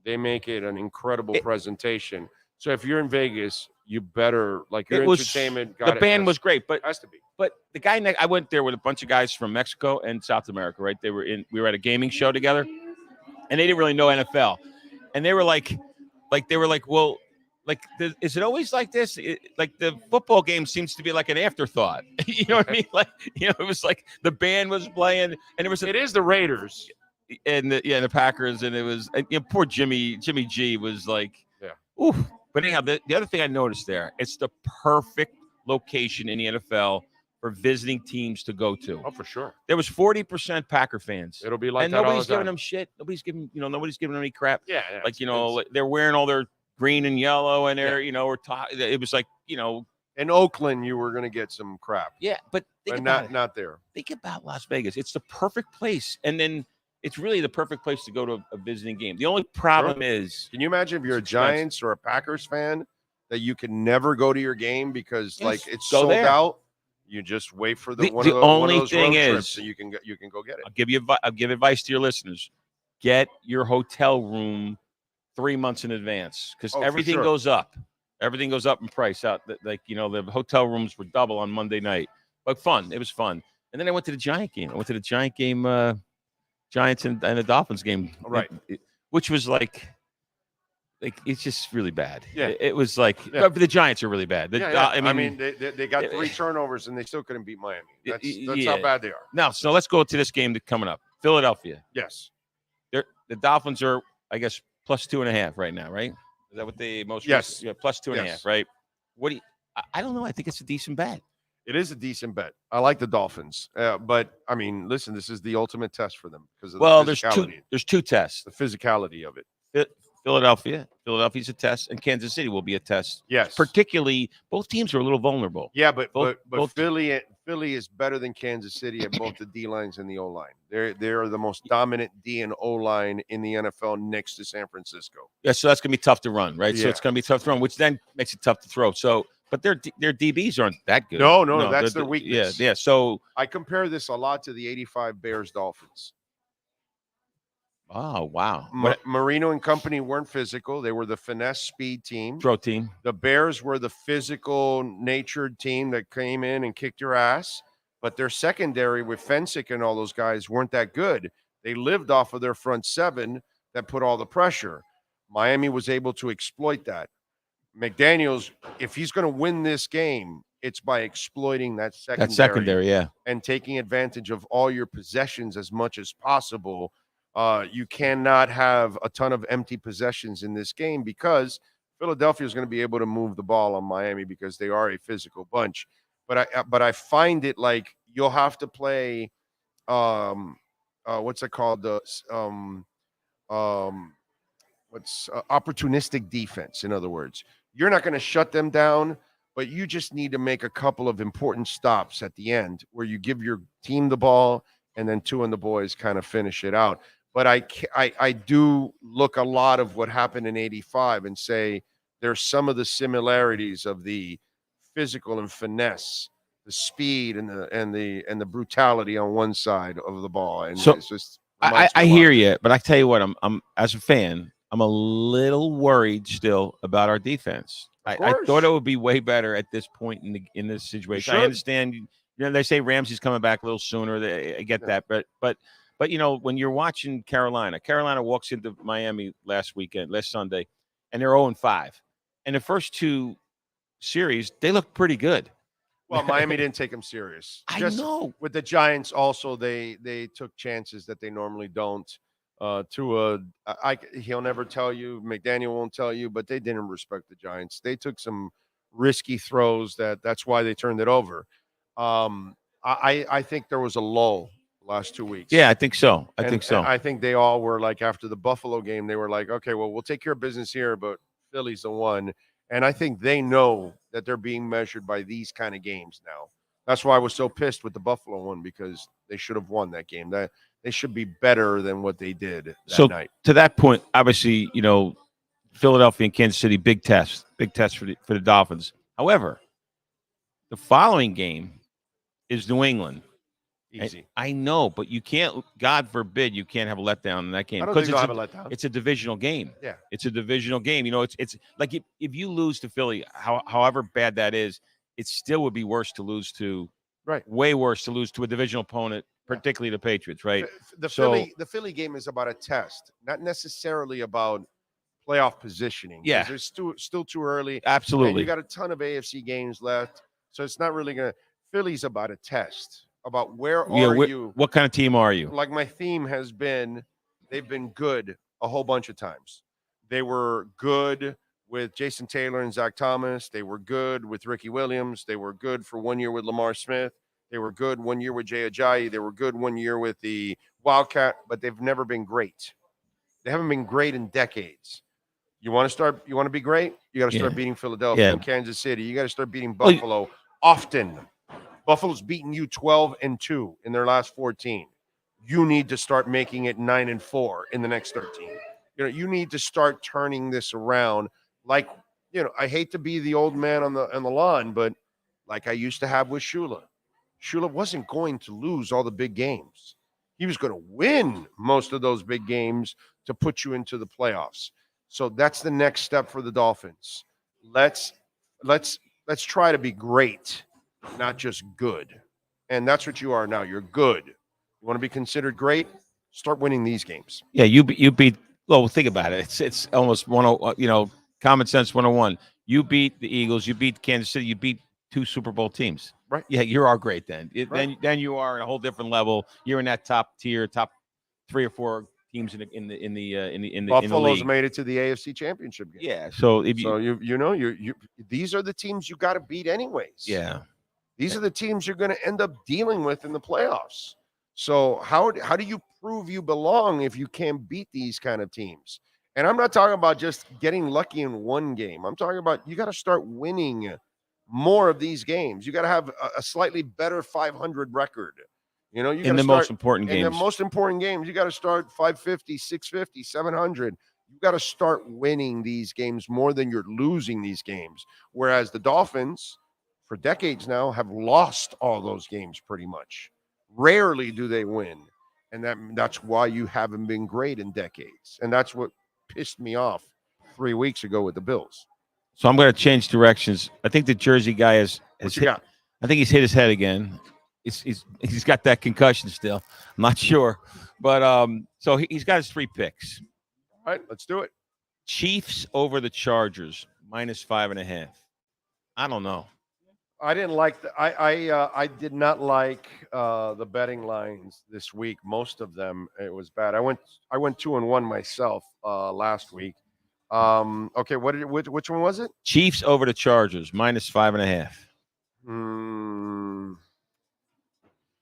they make it an incredible presentation. So if you're in Vegas, you better like your entertainment. The band was great, but has to be. But the guy next, I went there with a bunch of guys from Mexico and South America. Right, we were at a gaming show together, and they didn't really know NFL, and they were like, well. Like, is it always like this? Like the football game seems to be like an afterthought. You know what I mean? Like, you know, it was like the band was playing, and it is the Raiders and the Packers, and it was poor Jimmy G was like, oof. But anyhow, the other thing I noticed there, it's the perfect location in the NFL for visiting teams to go to. Oh, for sure. There was 40% Packer fans. It'll be like and that all nobody's the time. giving them shit. Nobody's giving them any crap. Yeah, like they're wearing all their green and yellow, and they're it was like in Oakland you were going to get some crap. Yeah, but not there. Think about Las Vegas. It's the perfect place, and then it's really the perfect place to go to a visiting game. The only problem is, can you imagine if you're a Giants or a Packers fan that you can never go to your game because like it's sold out? You just wait for one of those road trips so you can go get it. I'll give advice to your listeners: get your hotel room 3 months in advance, because everything goes up. Everything goes up in price. The hotel rooms were double on Monday night, but fun. It was fun. And then I went to the Giant game. Giants and the Dolphins game, right? Which was like it's just really bad. Yeah, it was like the Giants are really bad. I mean, they got 3 turnovers and they still couldn't beat Miami. That's how bad they are. Now, so let's go to this game that's coming up. Philadelphia. Yes, the Dolphins are, I guess, plus 2.5 right now, right? Is that what they most? Yes. Yeah, plus 2.5, right? What do you? I don't know. I think it's a decent bet. It is a decent bet. I like the Dolphins, but I mean, listen, this is the ultimate test for them because of the physicality. There's two tests. The physicality of it. Philadelphia's a test, and Kansas City will be a test. Yes, particularly both teams are a little vulnerable. Yeah, but Philly is better than Kansas City at both the D lines and the O line. They are the most dominant D and O line in the NFL next to San Francisco. Yeah, so that's gonna be tough to run, right? Yeah. So it's gonna be tough to run, which then makes it tough to throw. So, but their DBs aren't that good. No, that's their weakness. Yeah. So I compare this a lot to the '85 Bears Dolphins. Oh, wow. Marino and company weren't physical. They were the finesse speed team. Throw team. The Bears were the physical natured team that came in and kicked your ass. But their secondary with Fensick and all those guys weren't that good. They lived off of their front seven that put all the pressure. Miami was able to exploit that. McDaniels, if he's going to win this game, it's by exploiting that secondary. Yeah. And taking advantage of all your possessions as much as possible. You cannot have a ton of empty possessions in this game because Philadelphia is going to be able to move the ball on Miami because they are a physical bunch. But I find it like you'll have to play, what's it called? Opportunistic defense. In other words, you're not going to shut them down, but you just need to make a couple of important stops at the end where you give your team the ball and then two and the boys kind of finish it out. But I do look a lot of what happened in '85 and say there's some of the similarities of the physical and finesse, the speed and the brutality on one side of the ball. And so it's just I hear you, but I tell you what, I'm as a fan, I'm a little worried still about our defense. I thought it would be way better at this point in this situation. I understand, they say Ramsey's coming back a little sooner. I get that, but when you're watching Carolina walks into Miami last Sunday, and they're 0-5. And the first two series, they looked pretty good. Well, Miami didn't take them serious. I know. With the Giants, also they took chances that they normally don't. He'll never tell you. McDaniel won't tell you, but they didn't respect the Giants. They took some risky throws. That's why they turned it over. I think there was a lull last 2 weeks. Yeah, I think so. I think they all were like, after the Buffalo game, they were like, okay, well, we'll take care of business here, but Philly's the one. And I think they know that they're being measured by these kind of games now. That's why I was so pissed with the Buffalo one, because they should have won that game. That they should be better than what they did that night. To that point, obviously, Philadelphia and Kansas City, big test for the Dolphins. However, the following game is New England. Easy. I know, but you can't. God forbid you can't have a letdown in that game I don't think they'll have a letdown. It's a divisional game. Yeah. It's a divisional game. You know, it's like if you lose to Philly, however bad that is, it still would be worse to lose to. Right. Way worse to lose to a divisional opponent, particularly the Patriots. Right. The Philly game is about a test, not necessarily about playoff positioning. Yeah. It's still too early. Absolutely. And you got a ton of AFC games left, so it's not really gonna. Philly's about a test. About where are you? What kind of team are you? Like my theme has been, they've been good a whole bunch of times. They were good with Jason Taylor and Zach Thomas. They were good with Ricky Williams. They were good for 1 year with Lamar Smith. They were good 1 year with Jay Ajayi. They were good 1 year with the Wildcat, but they've never been great. They haven't been great in decades. You want to be great? You got to start beating Philadelphia and Kansas City. You got to start beating Buffalo often. Buffalo's beaten you 12-2 in their last 14. You need to start making it 9-4 in the next 13. You need to start turning this around. Like, I hate to be the old man on the lawn, but like I used to have with Shula. Shula wasn't going to lose all the big games. He was going to win most of those big games to put you into the playoffs. So that's the next step for the Dolphins. Let's try to be great, not just good. And that's what you are now. You're good. You want to be considered great? Start winning these games. Yeah, you beat. Well, think about it. It's almost common sense 101. You beat the Eagles. You beat Kansas City. You beat 2 Super Bowl teams. Right. Yeah, you are great then. Right. Then you are in a whole different level. You're in that top tier, top 3 or 4 teams in the Buffalo's league. made it to the AFC Championship game. Yeah. So these are the teams you got to beat anyways. Yeah. These are the teams you're going to end up dealing with in the playoffs. So how do you prove you belong if you can't beat these kind of teams? And I'm not talking about just getting lucky in one game. I'm talking about you got to start winning more of these games. You got to have a slightly better 500 record. Most important games. In the most important games, you got to start 550, 650, 700. You got to start winning these games more than you're losing these games. Whereas the Dolphins, for decades now, have lost all those games pretty much. Rarely do they win. And that's why you haven't been great in decades. And that's what pissed me off 3 weeks ago with the Bills. So I'm going to change directions. I think the Jersey guy has hit, I think he's hit his head again. He's got that concussion still. I'm not sure. But so he's got his 3 picks. All right, let's do it. Chiefs over the Chargers, -5.5. I don't know. I didn't like I did not like the betting lines this week. Most of them, it was bad. I went 2-1 myself last week. Okay, which one was it? Chiefs over the Chargers, -5.5.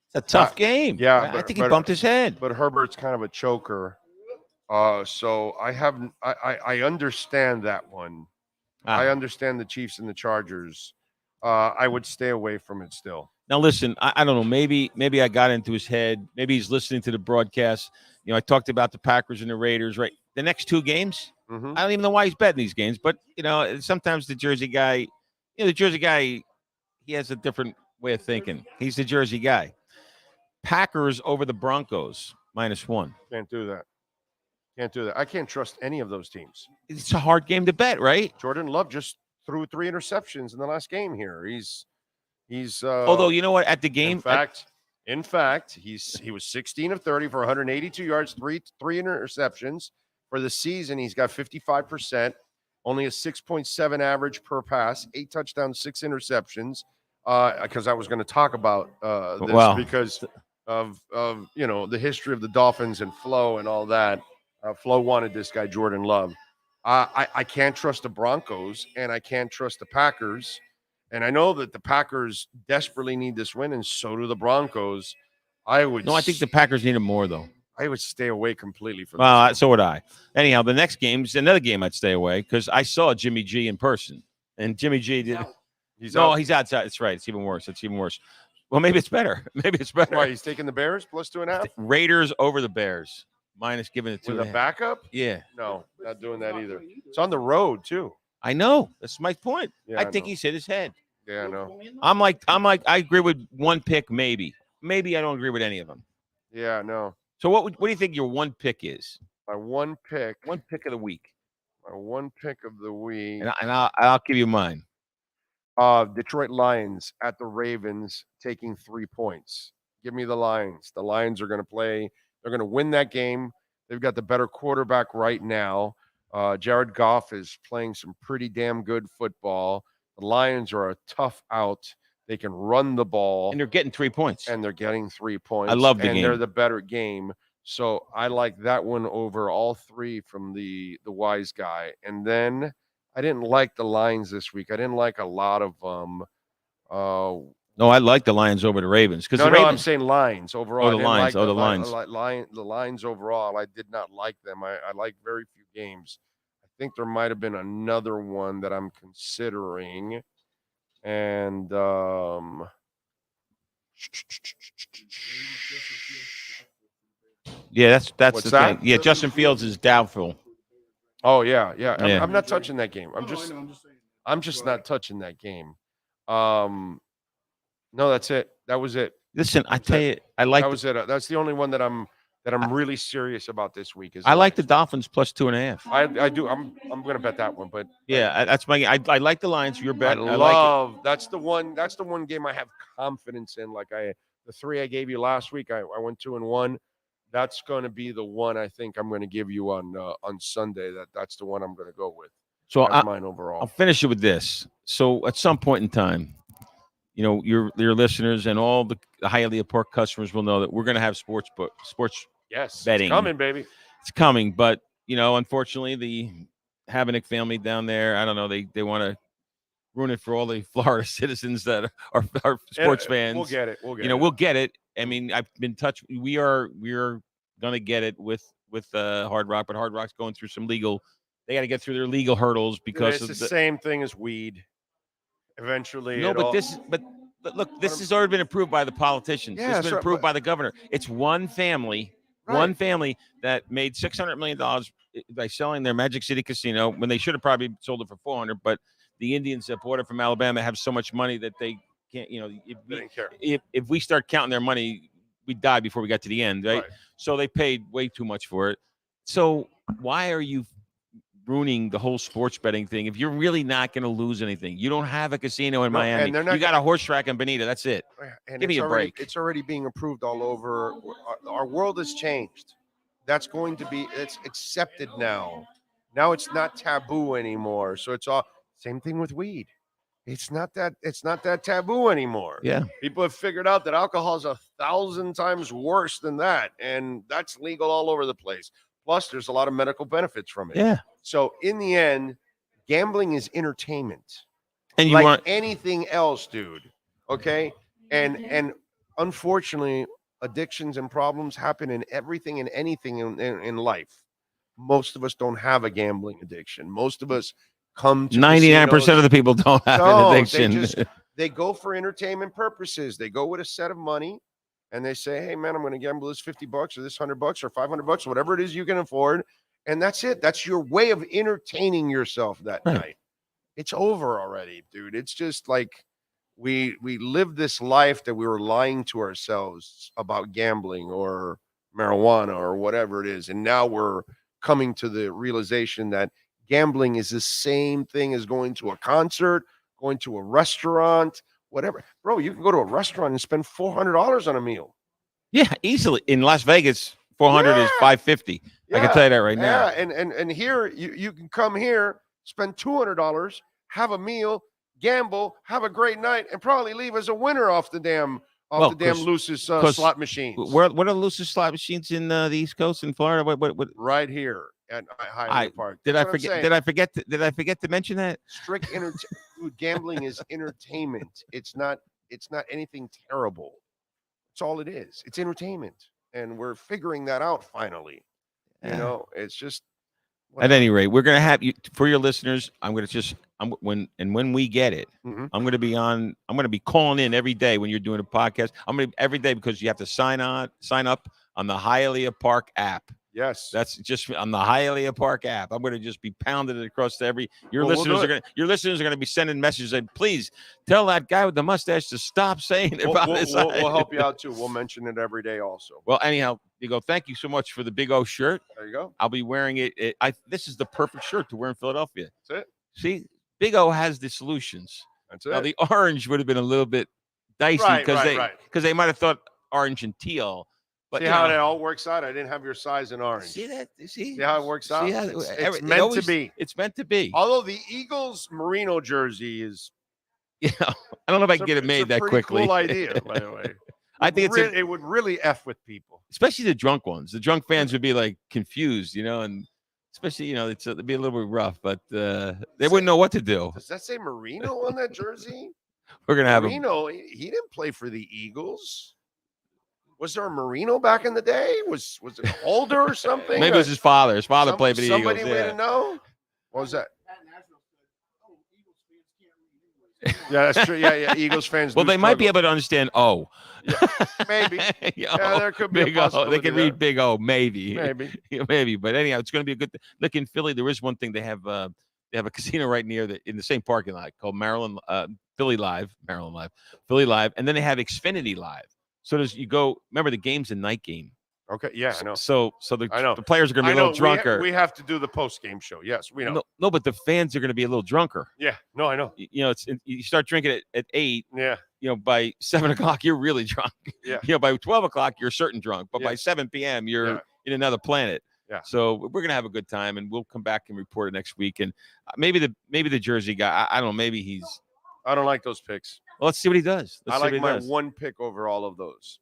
It's a tough game. Yeah, I think he bumped his head. But Herbert's kind of a choker. So I understand that one. I understand the Chiefs and the Chargers. I would stay away from it still. Now, listen, I don't know. Maybe I got into his head. Maybe he's listening to the broadcast. I talked about the Packers and the Raiders, right? The next 2 games, I don't even know why he's betting these games. But, sometimes the Jersey guy, he has a different way of thinking. He's the Jersey guy. Packers over the Broncos, -1. Can't do that. I can't trust any of those teams. It's a hard game to bet, right? Jordan Love just threw 3 interceptions in the last game here. He's although you know what, at the game, in fact, he was 16 of 30 for 182 yards, three interceptions. For the season, he's got 55%, only a 6.7 average per pass, 8 touchdowns, 6 interceptions. Because I was going to talk about this because of the history of the Dolphins and Flo and all that. Flo wanted this guy Jordan Love. I can't trust the Broncos and I can't trust the Packers. And I know that the Packers desperately need this win, and so do the Broncos. I think the Packers need him more, though. I would stay away completely from this. So would I. Anyhow, the next game is another game I'd stay away because I saw Jimmy G in person. And Jimmy G did. He's outside. It's right. It's even worse. Well, maybe it's better. Why, he's taking the Bears +2.5? Raiders over the Bears. Minus giving it 2.5. With a backup? Yeah. No, not doing that either. It's on the road, too. I know. That's my point. Yeah, I think he's hit his head. Yeah, I know. I'm like, I agree with one pick, maybe maybe I don't agree with any of them. Yeah, no. So what do you think your one pick is? My one pick. One pick of the week. My one pick of the week. And I'll give you mine. Detroit Lions at the Ravens taking 3 points. Give me the Lions. The Lions are going to play. They're going to win that game. They've got the better quarterback right now. Jared Goff is playing some pretty damn good football. The Lions are a tough out. They can run the ball. And they're getting 3 points. And they're getting 3 points. I love the game. game. And they're the better game. So I like that one over all three from the wise guy. And then I didn't like the lines this week. I didn't like a lot of no, I like the Lions over the Ravens because no, Ravens, I'm saying lines overall. Oh, the Lions. The Lions. The lines overall. I did not like them. I like very few games. I think there might have been another one that I'm considering, and yeah, that's What's the that? thing. Yeah, Justin Fields is doubtful. Oh yeah. I'm not touching that game. I'm just not touching that game. No, that's it. That was it. Listen, I tell you, I like that was it. That's the only one that I'm really serious about this week. I like the Dolphins plus 2.5. I do. I'm going to bet that one. But yeah, that's my. I like the Lions. Your bet. I love. That's the one. That's the one game I have confidence in. Like the three I gave you last week, I went 2-1. That's going to be the one I think I'm going to give you on Sunday. That's the one I'm going to go with. So that's mine overall. I'll finish it with this. So at some point in time, your listeners and all the Hialeah Park customers will know that we're going to have sports betting. It's coming, baby. It's coming, but unfortunately, the Havanick family down there, I don't know, they want to ruin it for all the Florida citizens that are sports fans. We'll get it. We'll get it. I mean, I've been in touch. We are going to get it with Hard Rock, but Hard Rock's going through some legal. They got to get through their legal hurdles because it's the same thing as weed. Eventually, no, but look, this has already been approved by the politicians. Yeah, this has been approved by the governor. It's one family, that made $600 million by selling their Magic City casino when they should have probably sold it for $400. But the Indians that bought it from Alabama have so much money that they can't. If we start counting their money, we'd die before we got to the end, right? So they paid way too much for it. So why are you ruining the whole sports betting thing if you're really not going to lose anything? You don't have a casino in Miami. You got a horse track in Bonita. That's it. And give me a break. It's already being approved all over. Our world has changed. That's going to be. It's accepted now. Now it's not taboo anymore. So it's all same thing with weed. It's not that taboo anymore. Yeah. People have figured out that alcohol is 1,000 times worse than that, and that's legal all over the place. Plus, there's a lot of medical benefits from it. Yeah. So in the end, gambling is entertainment. And you like want anything else, dude. Okay? And unfortunately, addictions and problems happen in everything and anything in life. Most of us don't have a gambling addiction. Most of us come to 99% of the people don't have an addiction. They go for entertainment purposes. They go with a set of money. And they say, hey, man, I'm going to gamble this $50 or this $100 or $500, whatever it is you can afford. And that's it. That's your way of entertaining yourself that night. It's over already, dude. It's just like we lived this life that we were lying to ourselves about gambling or marijuana or whatever it is. And now we're coming to the realization that gambling is the same thing as going to a concert, going to a restaurant, whatever. Bro, you can go to a restaurant and spend $400 on a meal. Yeah, easily. In Las Vegas, 400 is $550. I can tell you that right now. Yeah, and here you can come here, spend $200, have a meal, gamble, have a great night, and probably leave as a winner off the damn loosest slot machines. What are the loosest slot machines in the East Coast in Florida? What? Right here at Hialeah Park. Did I forget to mention that? Strict gambling is entertainment. It's not anything terrible. That's all it is. It's entertainment, and we're figuring that out finally. It's just. At any rate, we're gonna have you for your listeners. When we get it, Mm-hmm. I'm gonna be calling in every day when you're doing a podcast. I'm gonna every day because you have to sign up on the Hialeah Park app. Yes. That's just on the Hialeah Park app. I'm going to just be pounding it across to every. Your Well, listeners are going to be sending messages saying, please tell that guy with the mustache to stop saying about this. We'll help you out too. We'll mention it every day also. Well, anyhow, thank you so much for the Big O shirt. There you go. I'll be wearing it. This is the perfect shirt to wear in Philadelphia. That's it. See, Big O has the solutions. That's it. Now, the orange would have been a little bit dicey because they might have thought orange and teal. But see how that all works out? I didn't have your size in orange. See that? See how it works out? It's meant to be. It's meant to be. Although the Eagles merino jersey is, I don't know if I can get it made that quickly. Cool idea, by the way. I think it would really F with people, especially the drunk ones. The drunk fans would be like confused, and especially it'd be a little bit rough, but they wouldn't know what to do. Does that say merino on that jersey? We're gonna have merino. He didn't play for the Eagles. Was there a merino back in the day? Was it Holder or something? Maybe it was his father. His father played for the Eagles. Somebody way to know. What was that? Yeah, that's true. Yeah. Eagles fans. Well, they might be able to understand. Oh, yeah, maybe. Yeah, there could be a possibility. They can read Big O. Maybe. Maybe. But anyhow, it's going to be a good. Look, in Philly, there is one thing they have a casino right near in the same parking lot called Philly Live, and then they have Xfinity Live. So remember the game's a night game. Okay, yeah, I know. So the players are going to be a little drunker. We have to do the post-game show. Yes, we know. No, but the fans are going to be a little drunker. Yeah, no, I know. You start drinking at 8. Yeah. By 7 o'clock, you're really drunk. Yeah. By 12 o'clock, you're certain drunk. But by 7 p.m., you're in another planet. Yeah. So we're going to have a good time, and we'll come back and report it next week. And maybe the Jersey guy, I don't know, maybe he's. I don't like those picks. Well, let's see what he does. I like my one pick over all of those.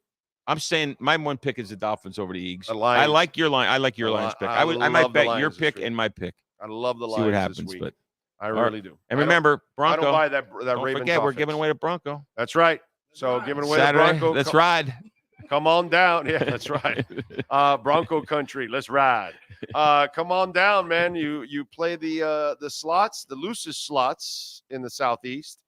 I'm saying my one pick is the Dolphins over the Eagles. I like your line. I like your Lions pick. I might bet your pick and my pick. I love the Lions. See what happens, this week. But I really do. And remember, Bronco. I don't buy that don't Ravens forget, offense. we're giving away to Bronco. That's right. So giving away Saturday, to Bronco. Let's ride. Come on down. Yeah, that's right. Bronco country. Let's ride. Come on down, man. You play the slots, the loosest slots in the Southeast.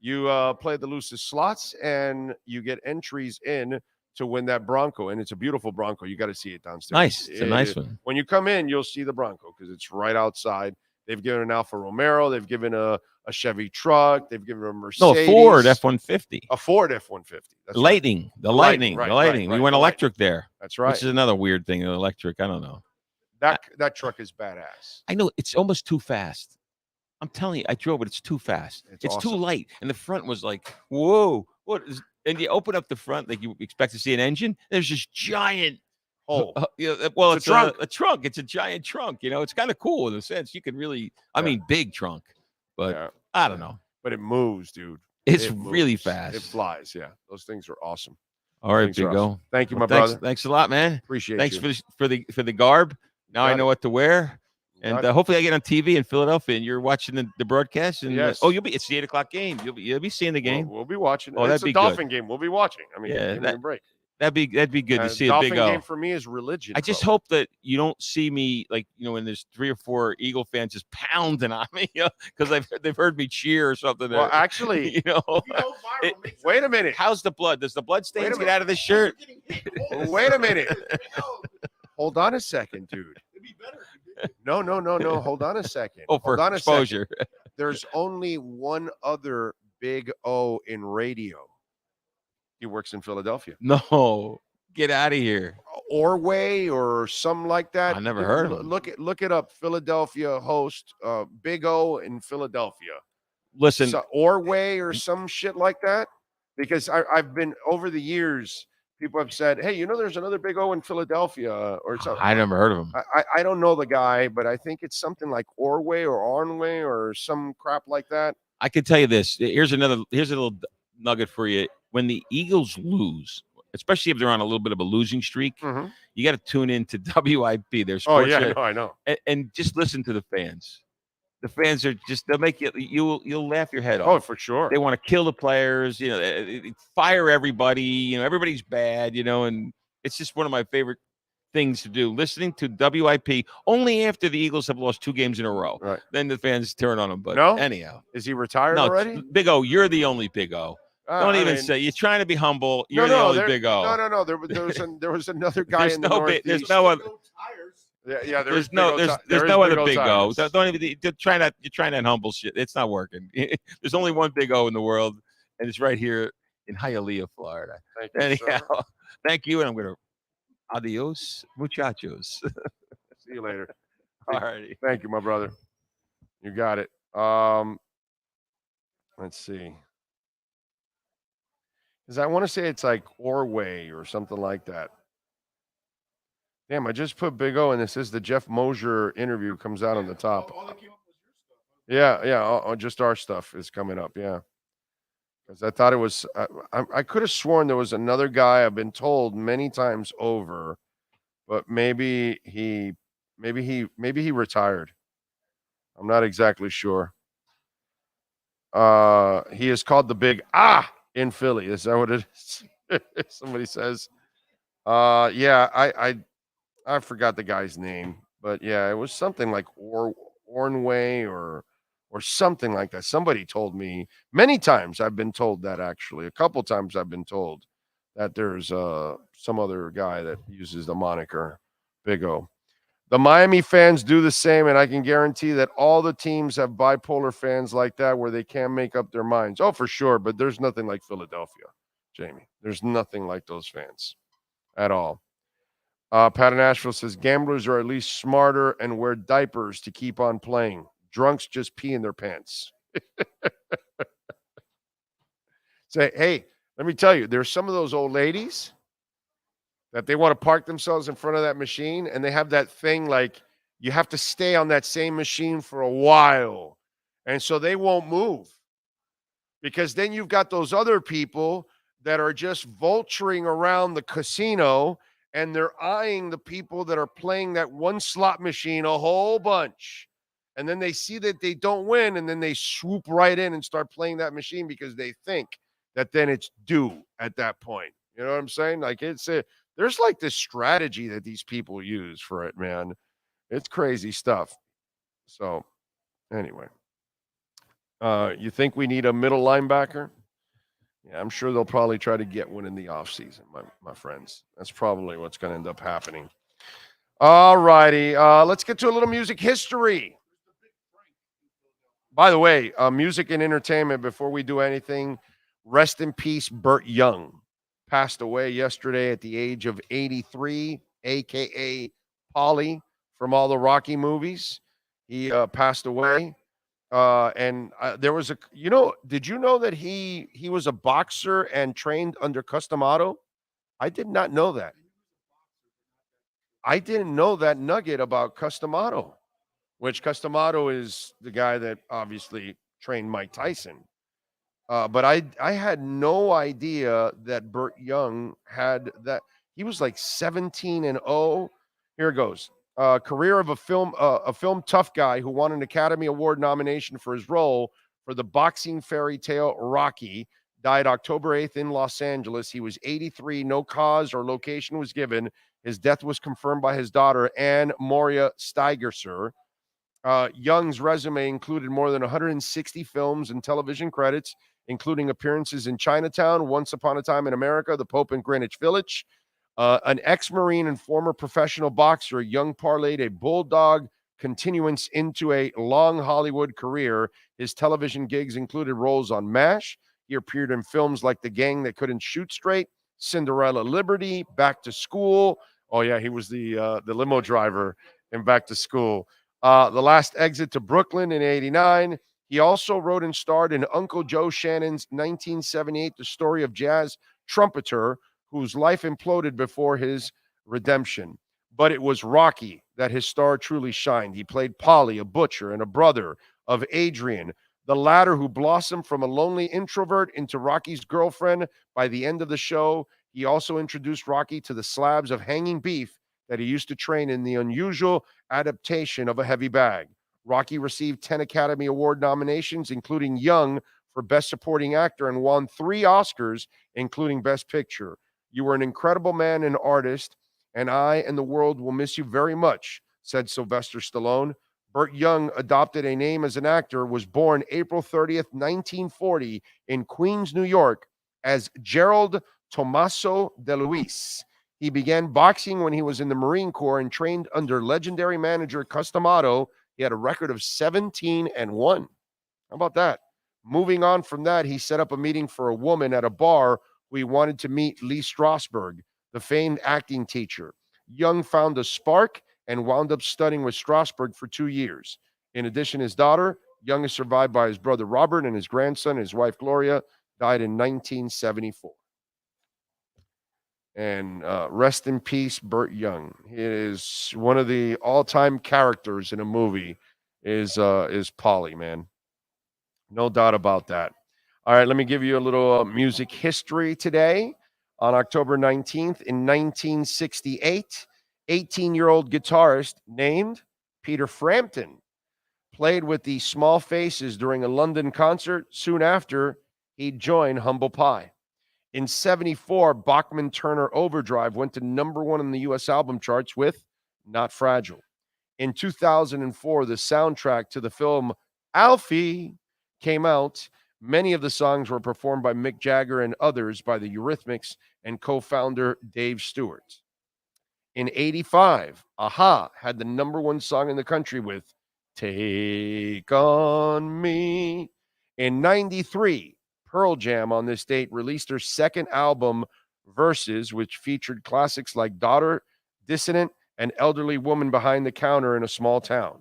You play the loosest slots, and you get entries in to win that Bronco. And it's a beautiful Bronco. You got to see it downstairs. Nice. It's a nice one. When you come in, you'll see the Bronco because it's right outside. They've given an Alfa Romero. They've given a Chevy truck. They've given a Mercedes. No, a Ford F-150. A Ford F-150. That's Lightning. Right. The Lightning. Right, the Lightning. Right, we went electric there. That's right. Which is another weird thing. Electric. I don't know. That truck is badass. I know. It's almost too fast. I'm telling you, I drove it. It's too fast. It's awesome. too light. And the front was like, whoa. What is? And you open up the front like you expect to see an engine. There's this giant hole. It's a trunk. A trunk. It's a giant trunk. It's kind of cool in a sense. You can really, I mean, big trunk, but I don't know. But it moves, dude. It's really fast. It flies. Yeah, those things are awesome. All right, Big O. Thank you, my brother. Thanks a lot, man. Appreciate Thanks you. Thanks for the garb. Now I know what to wear. And hopefully I get on TV in Philadelphia and you're watching the broadcast. And yes. It's the 8:00 game. You'll be seeing the game. We'll be watching. Oh, it's a Dolphin game. We'll be watching. I mean, give me a break. That'd be good to see a Dolphin Big O. game for me is religion. I just hope that you don't see me when there's 3 or 4 Eagle fans just pounding on me because they've heard me cheer or something. Well, actually, wait a minute. How's the blood? Does the blood stains get out of this shirt? Wait a minute. Hold on a second, dude. No. Hold on a second. Oh, for exposure. There's only one other Big O in radio. He works in Philadelphia. No, get out of here. Orway or something like that. I never heard of him. Look it up. Philadelphia host, Big O in Philadelphia. Listen, Orway or some shit like that. Because I've been over the years. People have said, "Hey, there's another Big O in Philadelphia," or something. I never heard of him. I don't know the guy, but I think it's something like Orway or Arnway or some crap like that. I can tell you this. Here's a little nugget for you. When the Eagles lose, especially if they're on a little bit of a losing streak, you got to tune in to WIP. Their sports. Oh yeah, I know. And just listen to the fans. The fans are they'll make you'll laugh your head off. Oh, for sure. They want to kill the players, fire everybody, everybody's bad, and it's just one of my favorite things to do. Listening to WIP only after the Eagles have lost 2 games in a row. Right. Then the fans turn on them. But no? anyhow. Is he retired already? Big O, you're the only Big O. Don't even say you're trying to be humble. You're the only Big O. No. There was another guy in the Northeast. There's no other. Yeah. There's no other Big O. Don't even you're trying that humble shit. It's not working. There's only one Big O in the world, and it's right here in Hialeah, Florida. Thank you, Anyhow, sir. thank you, and I'm gonna adios, muchachos. See you later. All righty. Thank you, my brother. You got it. Let's see. Because I want to say it's like Orway or something like that. Damn, I just put Big O, and this is the Jeff Mosier interview comes out on the top. Yeah. Just our stuff is coming up. Yeah. Because I thought it was, I could have sworn there was another guy I've been told many times over, but maybe he retired. I'm not exactly sure. He is called the Big in Philly. Is that what it is? Somebody says. Yeah, I forgot the guy's name, but yeah, it was something like Ornway or something like that. Somebody told me many times. I've been told that actually. A couple times I've been told that there's some other guy that uses the moniker Big O. The Miami fans do the same, and I can guarantee that all the teams have bipolar fans like that where they can't make up their minds. Oh, for sure, but there's nothing like Philadelphia, Jamie. There's nothing like those fans at all. Pat in Nashville says gamblers are at least smarter and wear diapers to keep on playing. Drunks just pee in their pants. Say, hey, let me tell you, there's some of those old ladies that they want to park themselves in front of that machine, and they have that thing like you have to stay on that same machine for a while. And so they won't move. Because then you've got those other people that are just vulturing around the casino, and they're eyeing the people that are playing that one slot machine a whole bunch. And then they see that they don't win, and then they swoop right in and start playing that machine because they think that then it's due at that point. You know what I'm saying? Like there's like this strategy that these people use for it, man. It's crazy stuff. So anyway, you think we need a middle linebacker? Yeah, I'm sure they'll probably try to get one in the offseason, my friends. That's probably what's going to end up happening. All righty. Let's get to a little music history. By the way, music and entertainment, before we do anything, rest in peace, Burt Young. Passed away yesterday at the age of 83, a.k.a. Polly from all the Rocky movies. He passed away. And there was did you know that he was a boxer and trained under Customato? I did not know that. I didn't know that nugget about Customato, which Customato is the guy that obviously trained Mike Tyson. But I had no idea that Burt Young had that. He was like 17-0. Here it goes. Career of a film tough guy who won an Academy Award nomination for his role for the boxing fairy tale Rocky. Died October 8th in Los Angeles. He was 83. No cause or location was given. His death was confirmed by his daughter, Anne Moria Steigerser. Young's resume included more than 160 films and television credits, including appearances in Chinatown, Once Upon a Time in America, The Pope in Greenwich Village. An ex-Marine and former professional boxer, Young parlayed a bulldog continuance into a long Hollywood career. His television gigs included roles on MASH. He appeared in films like The Gang That Couldn't Shoot Straight, Cinderella Liberty, Back to School. Oh, yeah, he was the limo driver in Back to School. The Last Exit to Brooklyn in 89. He also wrote and starred in Uncle Joe Shannon's 1978 The Story of Jazz Trumpeter, whose life imploded before his redemption. But it was Rocky that his star truly shined. He played Polly, a butcher, and a brother of Adrian, the latter who blossomed from a lonely introvert into Rocky's girlfriend by the end of the show. He also introduced Rocky to the slabs of hanging beef that he used to train in the unusual adaptation of A Heavy Bag. Rocky received 10 Academy Award nominations, including Young for Best Supporting Actor, and won 3 Oscars, including Best Picture. You were an incredible man and artist, and I and the world will miss you very much, said Sylvester Stallone. Burt Young adopted a name as an actor, was born April 30th, 1940 in Queens, New York as Gerald Tomaso de Luis. He began boxing when he was in the Marine Corps and trained under legendary manager Customato. He had a record of 17-1. How about that? Moving on from that, he set up a meeting for a woman at a bar who he wanted to meet, Lee Strasberg, the famed acting teacher. Young found a spark and wound up studying with Strasberg for 2 years. In addition, his daughter, Young, is survived by his brother Robert, and his grandson, his wife Gloria, died in 1974. And rest in peace, Burt Young. He is one of the all-time characters in a movie. Is Polly, man. No doubt about that. All right, let me give you a little music history today. On October 19th, in 1968, 18-year-old guitarist named Peter Frampton played with the Small Faces during a London concert. Soon after, he joined Humble Pie. In 74, Bachman Turner Overdrive went to #1 in the U.S. album charts with Not Fragile. In 2004, the soundtrack to the film Alfie came out. Many of the songs were performed by Mick Jagger and others by the Eurythmics and co-founder Dave Stewart. In 85, Aha had the #1 song in the country with Take On Me. In 93, Pearl Jam on this date released their second album, Verses, which featured classics like Daughter, Dissonant, and Elderly Woman Behind the Counter in a Small Town.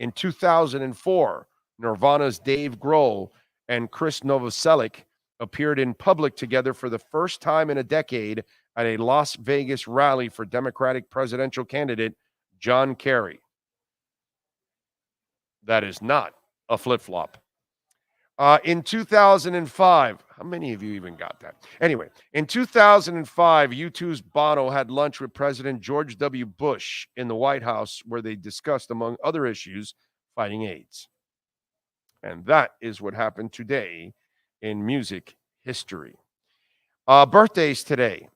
In 2004, Nirvana's Dave Grohl and Chris Novoselic appeared in public together for the first time in a decade at a Las Vegas rally for Democratic presidential candidate John Kerry. That is not a flip-flop. In 2005, how many of you even got that? Anyway, in 2005, U2's Bono had lunch with President George W. Bush in the White House, where they discussed, among other issues, fighting AIDS. And that is what happened today in music history. Birthdays today.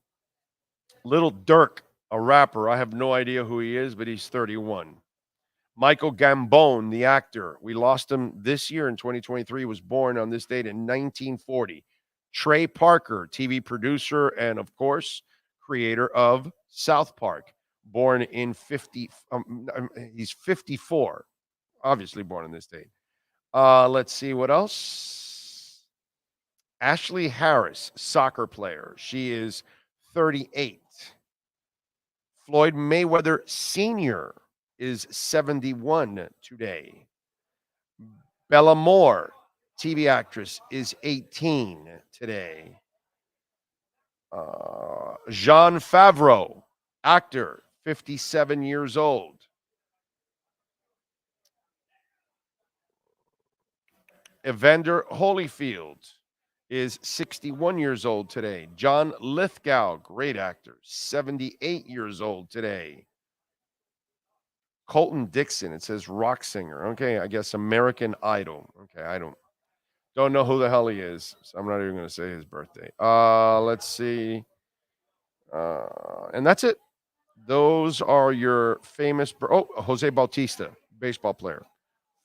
Little Durk, a rapper. I have no idea who he is, but he's 31. Michael Gambon, the actor. We lost him this year in 2023. He was born on this date in 1940. Trey Parker, TV producer and, of course, creator of South Park. Born in he's 54. Obviously born on this date. Let's see what else. Ashley Harris, soccer player. She is 38. Floyd Mayweather Sr. is 71 today. Bella Moore, TV actress, is 18 today. Jean Favreau, actor, 57 years old. Evander Holyfield is 61 years old today. John Lithgow, great actor, 78 years old today. Colton Dixon, it says rock singer. Okay, I guess American Idol. Okay, I don't know who the hell he is, so I'm not even going to say his birthday. Let's see. And that's it. Those are your famous. Jose Bautista, baseball player,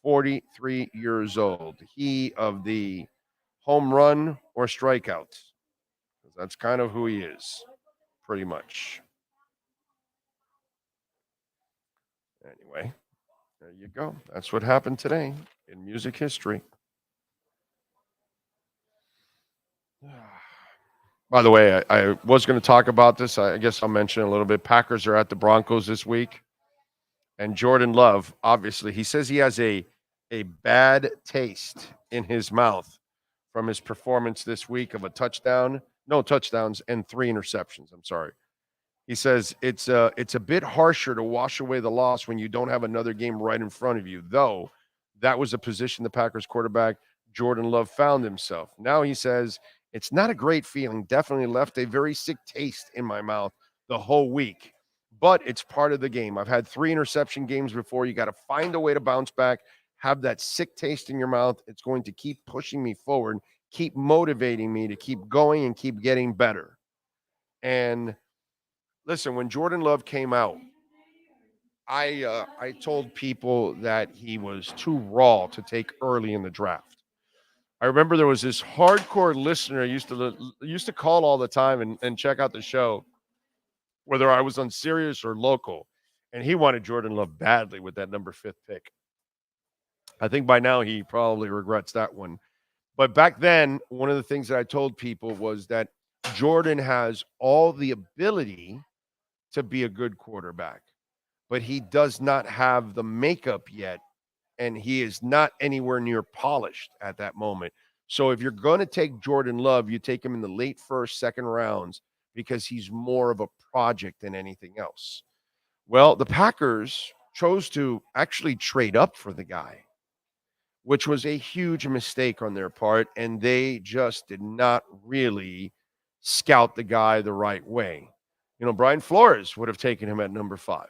43 years old. He of the home run or strikeouts. That's kind of who he is, pretty much. Anyway, there you go. That's what happened today in music history. By the way, I was going to talk about this. I guess I'll mention a little bit. Packers are at the Broncos this week. And Jordan Love, obviously, he says he has a bad taste in his mouth from his performance this week of no touchdowns, and 3 interceptions. I'm sorry. He says it's a bit harsher to wash away the loss when you don't have another game right in front of you, though that was a position the Packers quarterback Jordan Love found himself. Now he says, it's not a great feeling. Definitely left a very sick taste in my mouth the whole week, but it's part of the game. I've had 3 interception games before. You got to find a way to bounce back, have that sick taste in your mouth. It's going to keep pushing me forward, keep motivating me to keep going and keep getting better. And listen, when Jordan Love came out, I told people that he was too raw to take early in the draft. I remember there was this hardcore listener used to call all the time and check out the show. whether I was on Sirius or local. And he wanted Jordan Love badly with that number 5 pick. I think by now he probably regrets that one. But back then, one of the things that I told people was that Jordan has all the ability to be a good quarterback, but he does not have the makeup yet, and he is not anywhere near polished at that moment. So if you're going to take Jordan Love, you take him in the late first, second rounds because he's more of a project than anything else. Well, the Packers chose to actually trade up for the guy, which was a huge mistake on their part, and they just did not really scout the guy the right way. You know, Brian Flores would have taken him at number 5.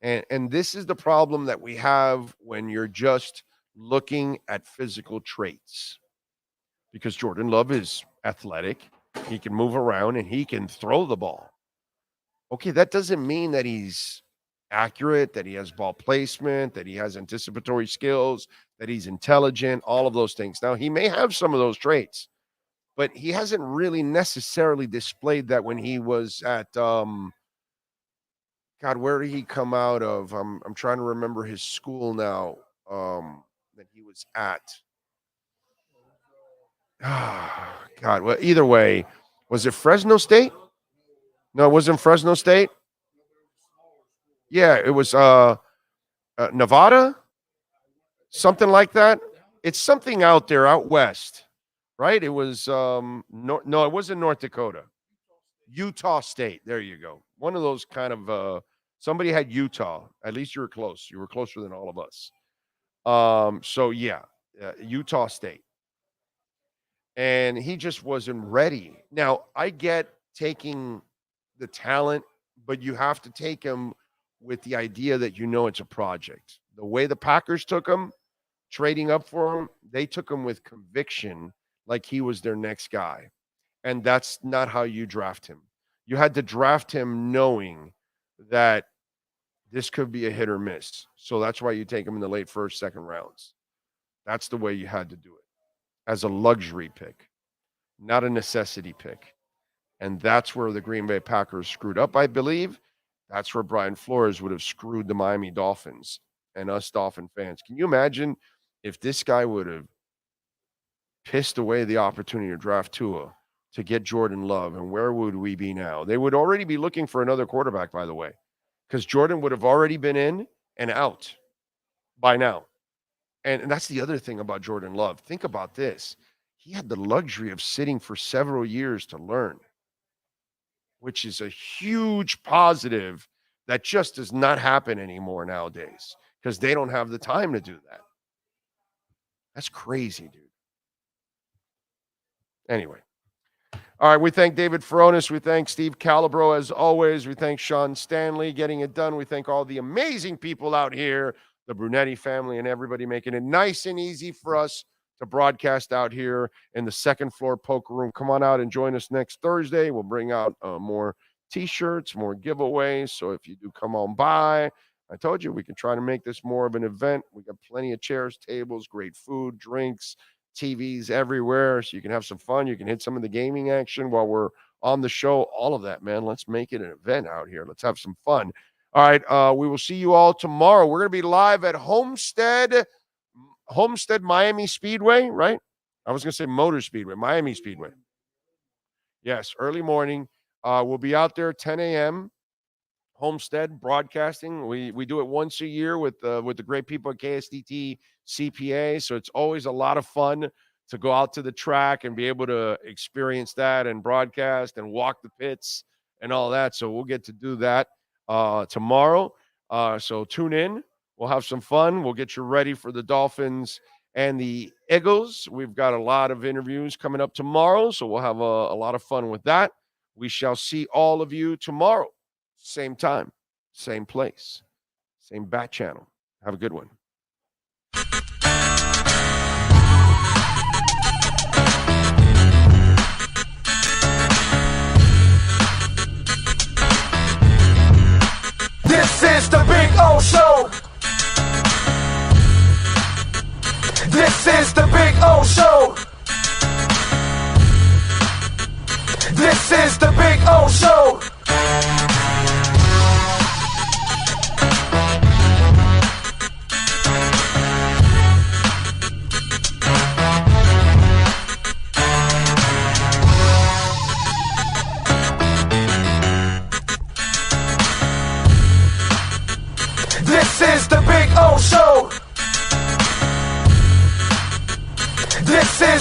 And this is the problem that we have when you're just looking at physical traits. Because Jordan Love is athletic, he can move around, and he can throw the ball. Okay, that doesn't mean that he's accurate, that he has ball placement, that he has anticipatory skills, that he's intelligent, all of those things. Now, he may have some of those traits, but he hasn't really necessarily displayed that when he was at God, where did he come out of? I'm trying to remember his school now that he was at. God, well, either way, was it Fresno State? No, it wasn't Fresno State. Yeah, it was Nevada, something like that. It's something out there, out west, right? It was no, it wasn't North Dakota. Utah State. There you go. One of those kind of somebody had Utah. At least you were close. You were closer than all of us. So yeah, Utah State. And he just wasn't ready. Now, I get taking the talent, but you have to take him with the idea that you know it's a project. The way the Packers took him, trading up for him, they took him with conviction like he was their next guy. And that's not how you draft him. You had to draft him knowing that this could be a hit or miss. So that's why you take him in the late first, second rounds. That's the way you had to do it, as a luxury pick, not a necessity pick. And that's where the Green Bay Packers screwed up, I believe. That's where Brian Flores would have screwed the Miami Dolphins and us Dolphin fans. Can you imagine if this guy would have pissed away the opportunity to draft Tua to get Jordan Love, and where would we be now? They would already be looking for another quarterback, by the way, because Jordan would have already been in and out by now. And that's the other thing about Jordan Love. Think about this. He had the luxury of sitting for several years to learn, which is a huge positive that just does not happen anymore nowadays because they don't have the time to do that. That's crazy, dude. Anyway. All right, we thank David Furones. We thank Steve Calabro, as always. We thank Sean Stanley getting it done. We thank all the amazing people out here, the Brunetti family and everybody making it nice and easy for us to broadcast out here in the second floor poker room. Come on out and join us next Thursday. We'll bring out more T-shirts, more giveaways. So if you do come on by, I told you we can try to make this more of an event. We got plenty of chairs, tables, great food, drinks, TVs everywhere, so you can have some fun. You can hit some of the gaming action while we're on the show. All of that, man. Let's make it an event out here. Let's have some fun. All right, we will see you all tomorrow. We're going to be live at Homestead Miami Speedway, right? I was going to say Motor Speedway, Miami Speedway. Yes, early morning. We'll be out there 10 a.m. Homestead broadcasting. We do it once a year with the great people at KSDT CPA. So it's always a lot of fun to go out to the track and be able to experience that and broadcast and walk the pits and all that. So we'll get to do that tomorrow. So tune in. We'll have some fun. We'll get you ready for the Dolphins and the Eagles. We've got a lot of interviews coming up tomorrow, so we'll have a lot of fun with that. We shall see all of you tomorrow. Same time, same place, same bat channel. Have a good one. This is the Big O Show. This is the Big O Show. This is the Big O Show.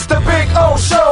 the Big O Show.